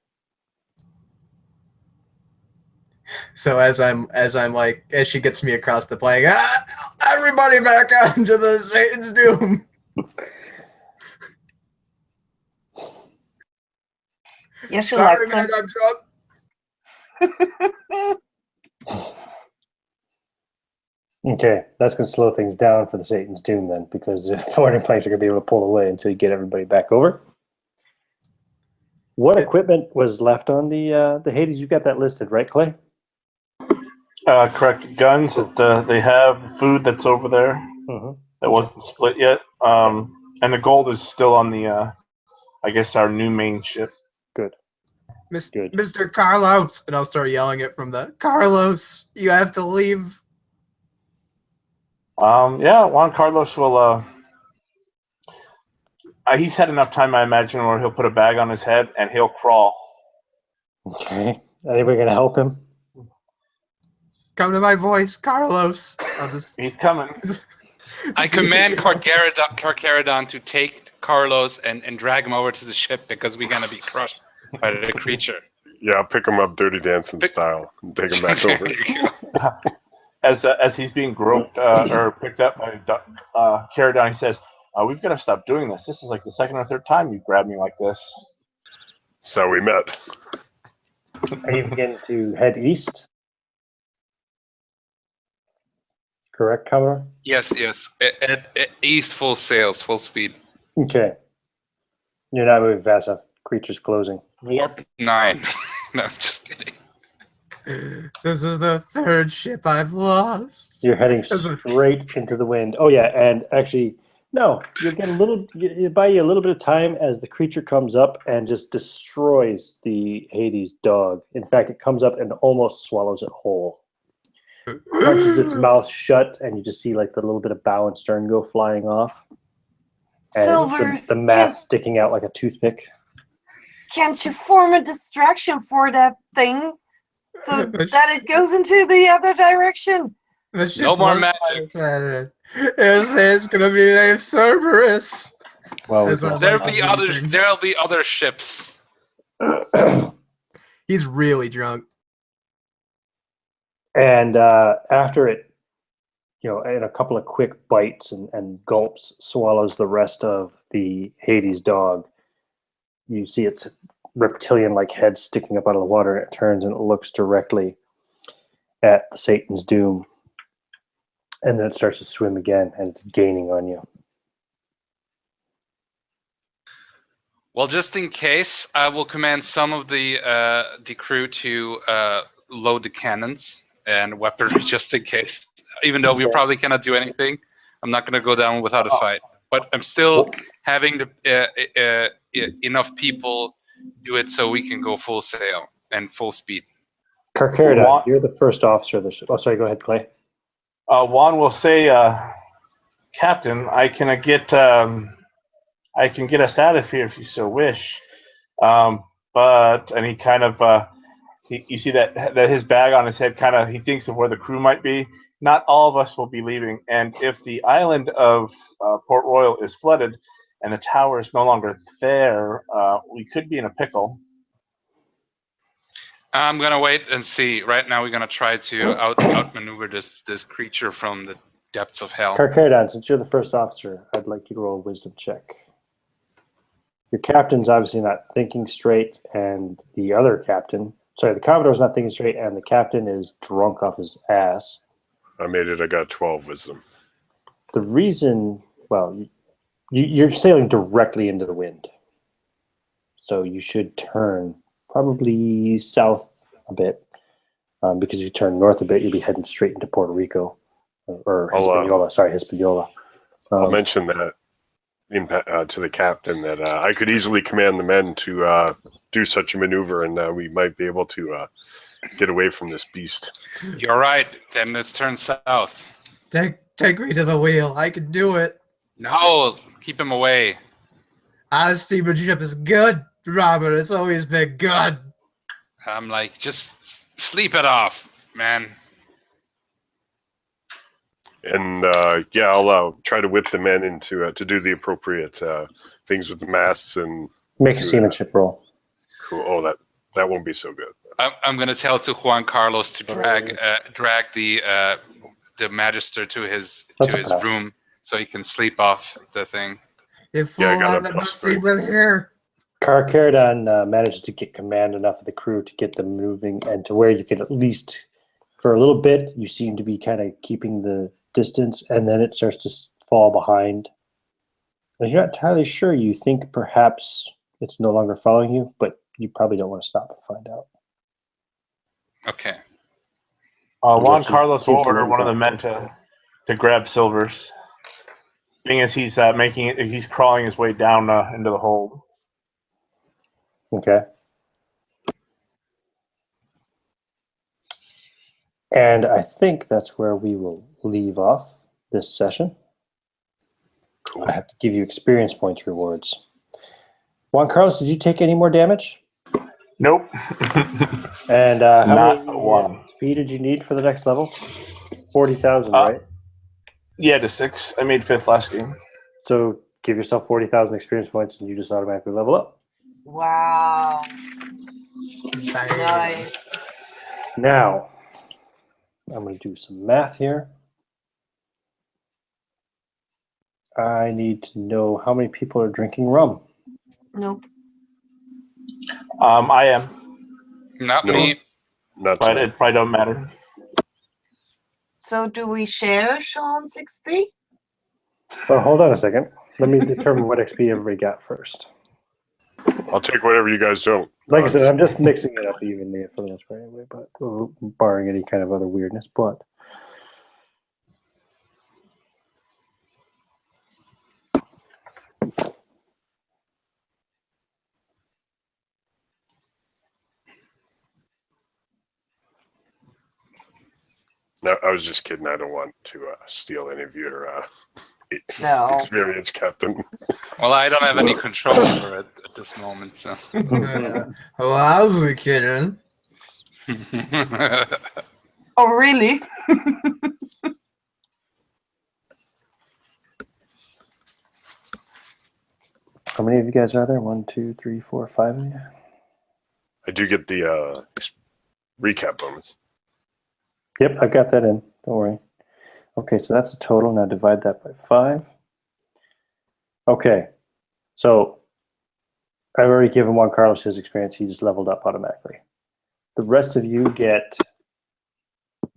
So as she gets me across the plank, everybody back out into the Satan's Doom. Yes, you Sorry, like man, I'm drunk. Okay, that's going to slow things down for the Satan's Doom then, because the boarding planks are going to be able to pull away until you get everybody back over. What equipment was left on the Hades? You got that listed, right, Clay? Correct. Guns that they have, food that's over there that wasn't split yet, and the gold is still on the, I guess, our new main ship. Good. Good. Mr. Carlos, and I'll start yelling it from the Carlos. You have to leave. Yeah, Juan Carlos will. He's had enough time, I imagine, where he'll put a bag on his head and he'll crawl. Okay. Anybody going to help him? Come to my voice, Carlos. He's coming. I command Carcharodon to take Carlos and drag him over to the ship because we're gonna be crushed by the creature. Yeah, I'll pick him up Dirty Dancing style and take him back over. As he's being groped or picked up by Carcharodon, he says, "We've got to stop doing this. This is like the second or third time you grabbed me like this." So we met. Are you beginning to head east? Correct, Commodore? Yes. At east, full sails, full speed. Okay. You're not moving fast enough. Creature's closing. Warp 9. No, I'm just kidding. This is the third ship I've lost. You're heading straight into the wind. Oh, yeah, and actually, No, you'll get a little. You buy you a little bit of time as the creature comes up and just destroys the Hades dog. In fact, it comes up and almost swallows it whole. Crunches its mouth shut, and you just see like the little bit of bow and stern go flying off, and Silvers, the mass sticking out like a toothpick. can't you form a distraction for that thing so that it goes into the other direction? That shit No more blows my magic. sweater. It's gonna be named Cerberus. Well, That's what There'll like be the other. thing. There'll be other ships. He's really drunk. and after it, in a couple of quick bites and gulps, swallows the rest of the Hades dog. You see its reptilian-like head sticking up out of the water, and it turns and it looks directly at Satan's doom. And then it starts to swim again, and it's gaining on you. Well, just in case, I will command some of the crew to load the cannons and weaponry just in case. Even though we Okay. probably cannot do anything, I'm not going to go down without a fight. But I'm still having enough people do it so we can go full sail and full speed. Carcaridan, you're the first officer of the ship. Oh, sorry, go ahead, Clay. Juan will say, Captain, I can get us out of here if you so wish. But and he kind of you see that his bag on his head kind of he thinks of where the crew might be. Not all of us will be leaving, and if the island of Port Royal is flooded and the tower is no longer there, we could be in a pickle. I'm gonna wait and see. Right now, we're gonna try to outmaneuver this creature from the depths of hell. Carcaridan, since you're the first officer, I'd like you to roll a wisdom check. Your captain's obviously not thinking straight, and the Commodore's not thinking straight, and the captain is drunk off his ass. I made it. I got 12 wisdom. The reason, you're sailing directly into the wind. So you should turn probably south a bit, because if you turn north a bit, you'll be heading straight into Puerto Rico, or Hispaniola. Hispaniola. I'll mention that to the captain that I could easily command the men to do such a maneuver, and we might be able to get away from this beast. You're right. Then let's turn south. Take me to the wheel. I can do it. No, keep him away. Our steamership is good, Robert. It's always been good. I'm like, just sleep it off, man. And I'll try to whip the men into to do the appropriate things with the masts and make a seamanship roll. Cool. Oh, that won't be so good. I'm gonna tell to Juan Carlos to drag the Magister to his room so he can sleep off the thing. If we'll have the seaman here. Carcaridan manages to get command enough of the crew to get them moving, and to where you can at least, for a little bit, you seem to be kind of keeping the distance, and then it starts to fall behind. And you're not entirely sure. You think perhaps it's no longer following you, but you probably don't want to stop and find out. Okay. Juan Carlos will order one of the men to grab Silvers. Being as he's he's crawling his way down into the hold. Okay. And I think that's where we will leave off this session. Cool. I have to give you experience points rewards. Juan Carlos, did you take any more damage? Nope. And how many one. XP did you need for the next level? 40,000, right? Yeah, to 6. I made 5th last game. So give yourself 40,000 experience points, and you just automatically level up. Wow. Nice. Now, I'm going to do some math here. I need to know how many people are drinking rum. Nope. I am. Not me. Not But it probably don't matter. So do we share Sean's XP? Well, hold on a second. Let me determine what XP everybody got first. I'll take whatever you guys don't. Like I said, I'm just mixing it up evenly for the most part anyway, but barring any kind of other weirdness. But No, I was just kidding. I don't want to steal any of your No. experience, Captain. Well, I don't have any control over it at this moment, so. Well, I was kidding. Oh, really? How many of you guys are there? 1, 2, 3, 4, 5 of you? I do get the recap bonus. Yep, I've got that in. Don't worry. Okay, so that's a total. Now divide that by 5. Okay, so I've already given Juan Carlos his experience. He just leveled up automatically. The rest of you get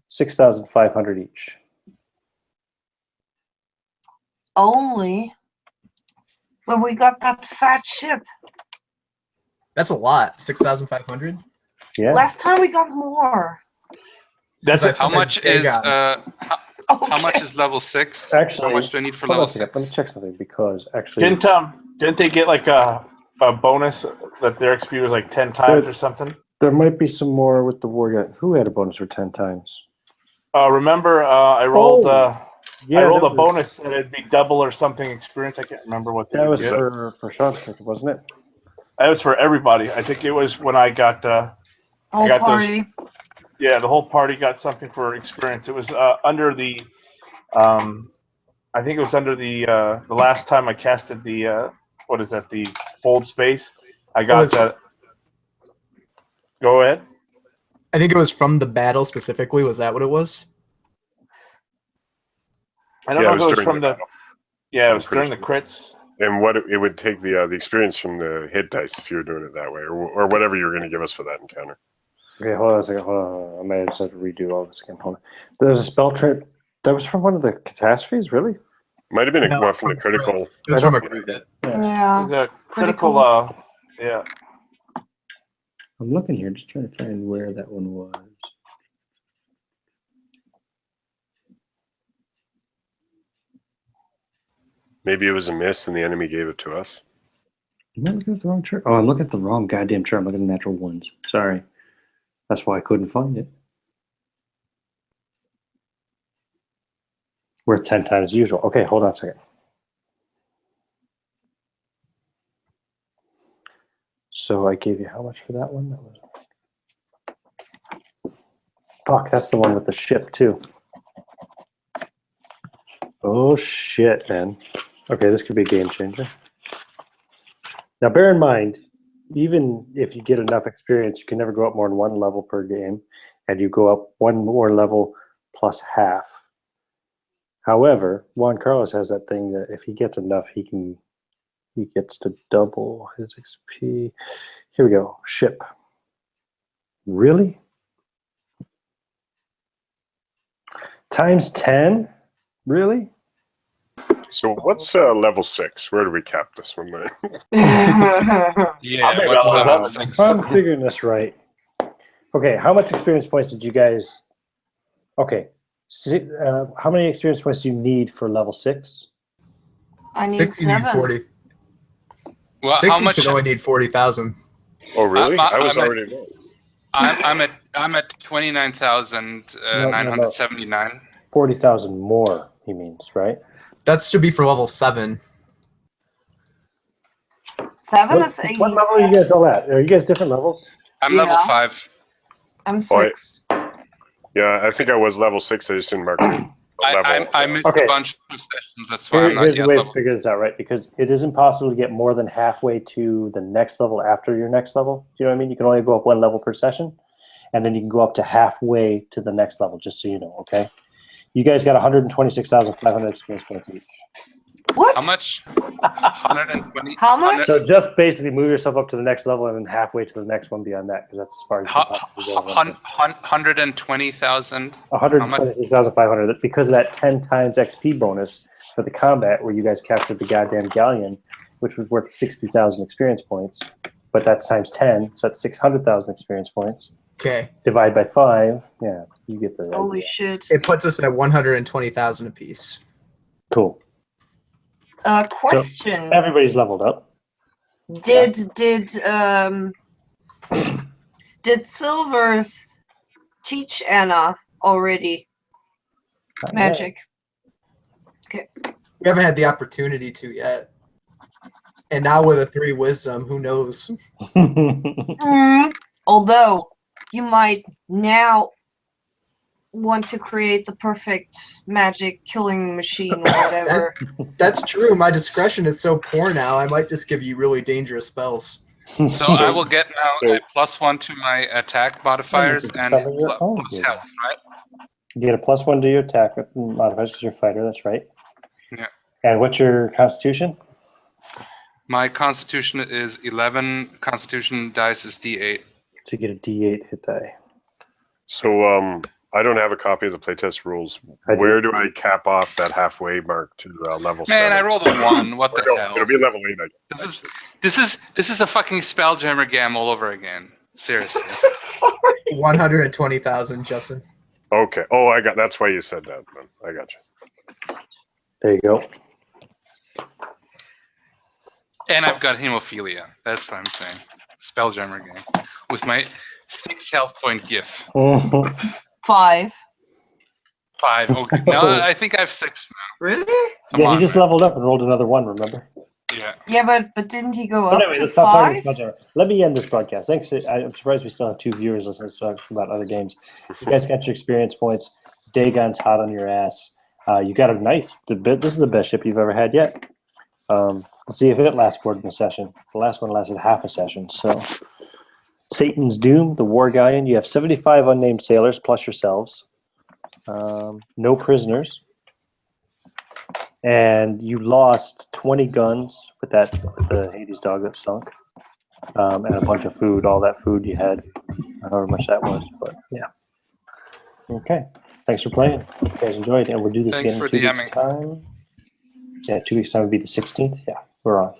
6,500 each. Only. But we got that fat ship. That's a lot. 6,500. Yeah. Last time we got more. That's Because I How said much is Dagon. how much is level 6? Actually, How much do I need for hold on level a second. 6? Let me check something because actually, didn't they get like a bonus that their XP was like 10 times or something? there might be some more with the war guy. Who had a bonus for 10 times? Remember, I rolled Yeah, I rolled that a bonus and it'd be double or something experience. I can't remember what they That would was get. for Sean's character, wasn't it? That was for everybody. I think it was when I got Whole got those- party. yeah, the whole party got something for experience. It was under the I think it was under the last time I casted the what is that, the fold space. I got it's- that. Go ahead. I think it was from the battle specifically. Was that what it was? I don't Yeah, know it if was it was during from the the battle. yeah, it I'm was pretty during the sure. crits. And what it would take the experience from the hit dice if you were doing it that way, or whatever you were going to give us for that encounter. Okay, hold on a second. Hold on. I might just have to redo all this again. Hold on. There's a spell trip that was from one of the catastrophes, really? Might have been No, one from the critical. It was from a crit. It Yeah. was a Critical. critical yeah. I'm looking here, just trying to find where that one was. Maybe it was a miss and the enemy gave it to us. Am I looking at the wrong chart? Oh, I'm looking at the wrong goddamn chart. I'm looking at natural ones. Sorry. That's why I couldn't find it. Worth 10 times the usual. Okay, hold on a second. So I gave you how much for that one? That was... Fuck, that's the one with the ship, too. Oh, shit, man. Okay, this could be a game changer. Now, bear in mind, even if you get enough experience, you can never go up more than 1 level per game, and you go up 1 more level plus half. However, Juan Carlos has that thing that if he gets enough, he gets to double his XP. Here we go. Ship. Really? Times 10? Really? So what's level 6? Where do we cap this one? Yeah, I'll what's make that level up. 6? I'm figuring this right. Okay, how much experience points did you guys... Okay, how many experience points do you need for level 6? I need 60 need 7. 40. Well, 60 how much? should only need 40,000. Oh, really? I was I'm at- already low. I'm at 29,979. 40,000 more, he means, right? That should be for level 7. 7 is What level are you guys all at? Are you guys different levels? I'm level Yeah. 5. I'm Oh, 6. Yeah, I think I was level 6. I just didn't mark it. I missed Okay. a bunch of sessions. That's why I'm not Here's the yet way to level. figure this out, right? Because it is impossible to get more than halfway to the next level after your next level. Do you know what I mean? You can only go up 1 level per session, and then you can go up to halfway to the next level, just so you know, okay? You guys got 126,500 experience points each. What? How much? 120. How much? So just basically move yourself up to the next level and then halfway to the next one beyond that, because that's as far as you can possibly go. 120,000. 126,500. Because of that 10 times XP bonus for the combat where you guys captured the goddamn galleon, which was worth 60,000 experience points. But that's times 10, so that's 600,000 experience points. Okay. Divide by 5. Yeah, you get the Holy idea. shit. It puts us at 120,000 apiece. Cool. Question. Everybody's leveled up. Did Silvers teach Anna already Not yet. magic. We haven't had the opportunity to yet. And now with a 3 wisdom, who knows? Although you might now want to create the perfect magic killing machine or whatever. That's true. My discretion is so poor now, I might just give you really dangerous spells. So I will get now a +1 to my attack modifiers can and summon your own plus demon. health, right? You get a +1 to your attack modifiers because you're a fighter. That's right. Yeah. And what's your constitution? My constitution is 11. Constitution dice is D8. So you get a D8 hit die. So I don't have a copy of the playtest rules. I do. Where do I cap off that halfway mark to level 7? Man, I rolled a 1. What the No, hell? it'll be level 8. This is a fucking Spelljammer game all over again. Seriously. 120,000, Justin. Okay. Oh, that's why you said that, man. I got you. There you go. And I've got hemophilia. That's what I'm saying. Spelljammer game. With my 6 health point gif. 5. 5. Okay. No, I think I have 6 now. Really? Come Yeah, on, he just man. leveled up and rolled another 1, remember? Yeah. Yeah, but didn't he go But up anyway, to let's stop talking 5? about Spelljammer. Let me end this broadcast. Thanks. I'm surprised we still have 2 viewers listening to us talk about other games. You guys got your experience points. Dagon's hot on your ass. You got a nice. This is the best ship you've ever had yet. Let's see if it lasts more than a session. The last one lasted half a session. So, Satan's Doom, the War Galleon. You have 75 unnamed sailors plus yourselves. No prisoners. And you lost 20 guns with the Hades dog that sunk, and a bunch of food. All that food you had, however much that was. But yeah. Okay. Thanks for playing. You guys enjoyed, and we'll do this Thanks again in for 2 weeks' DMing. time. Yeah, 2 weeks' time would be the 16th. Yeah, we're on.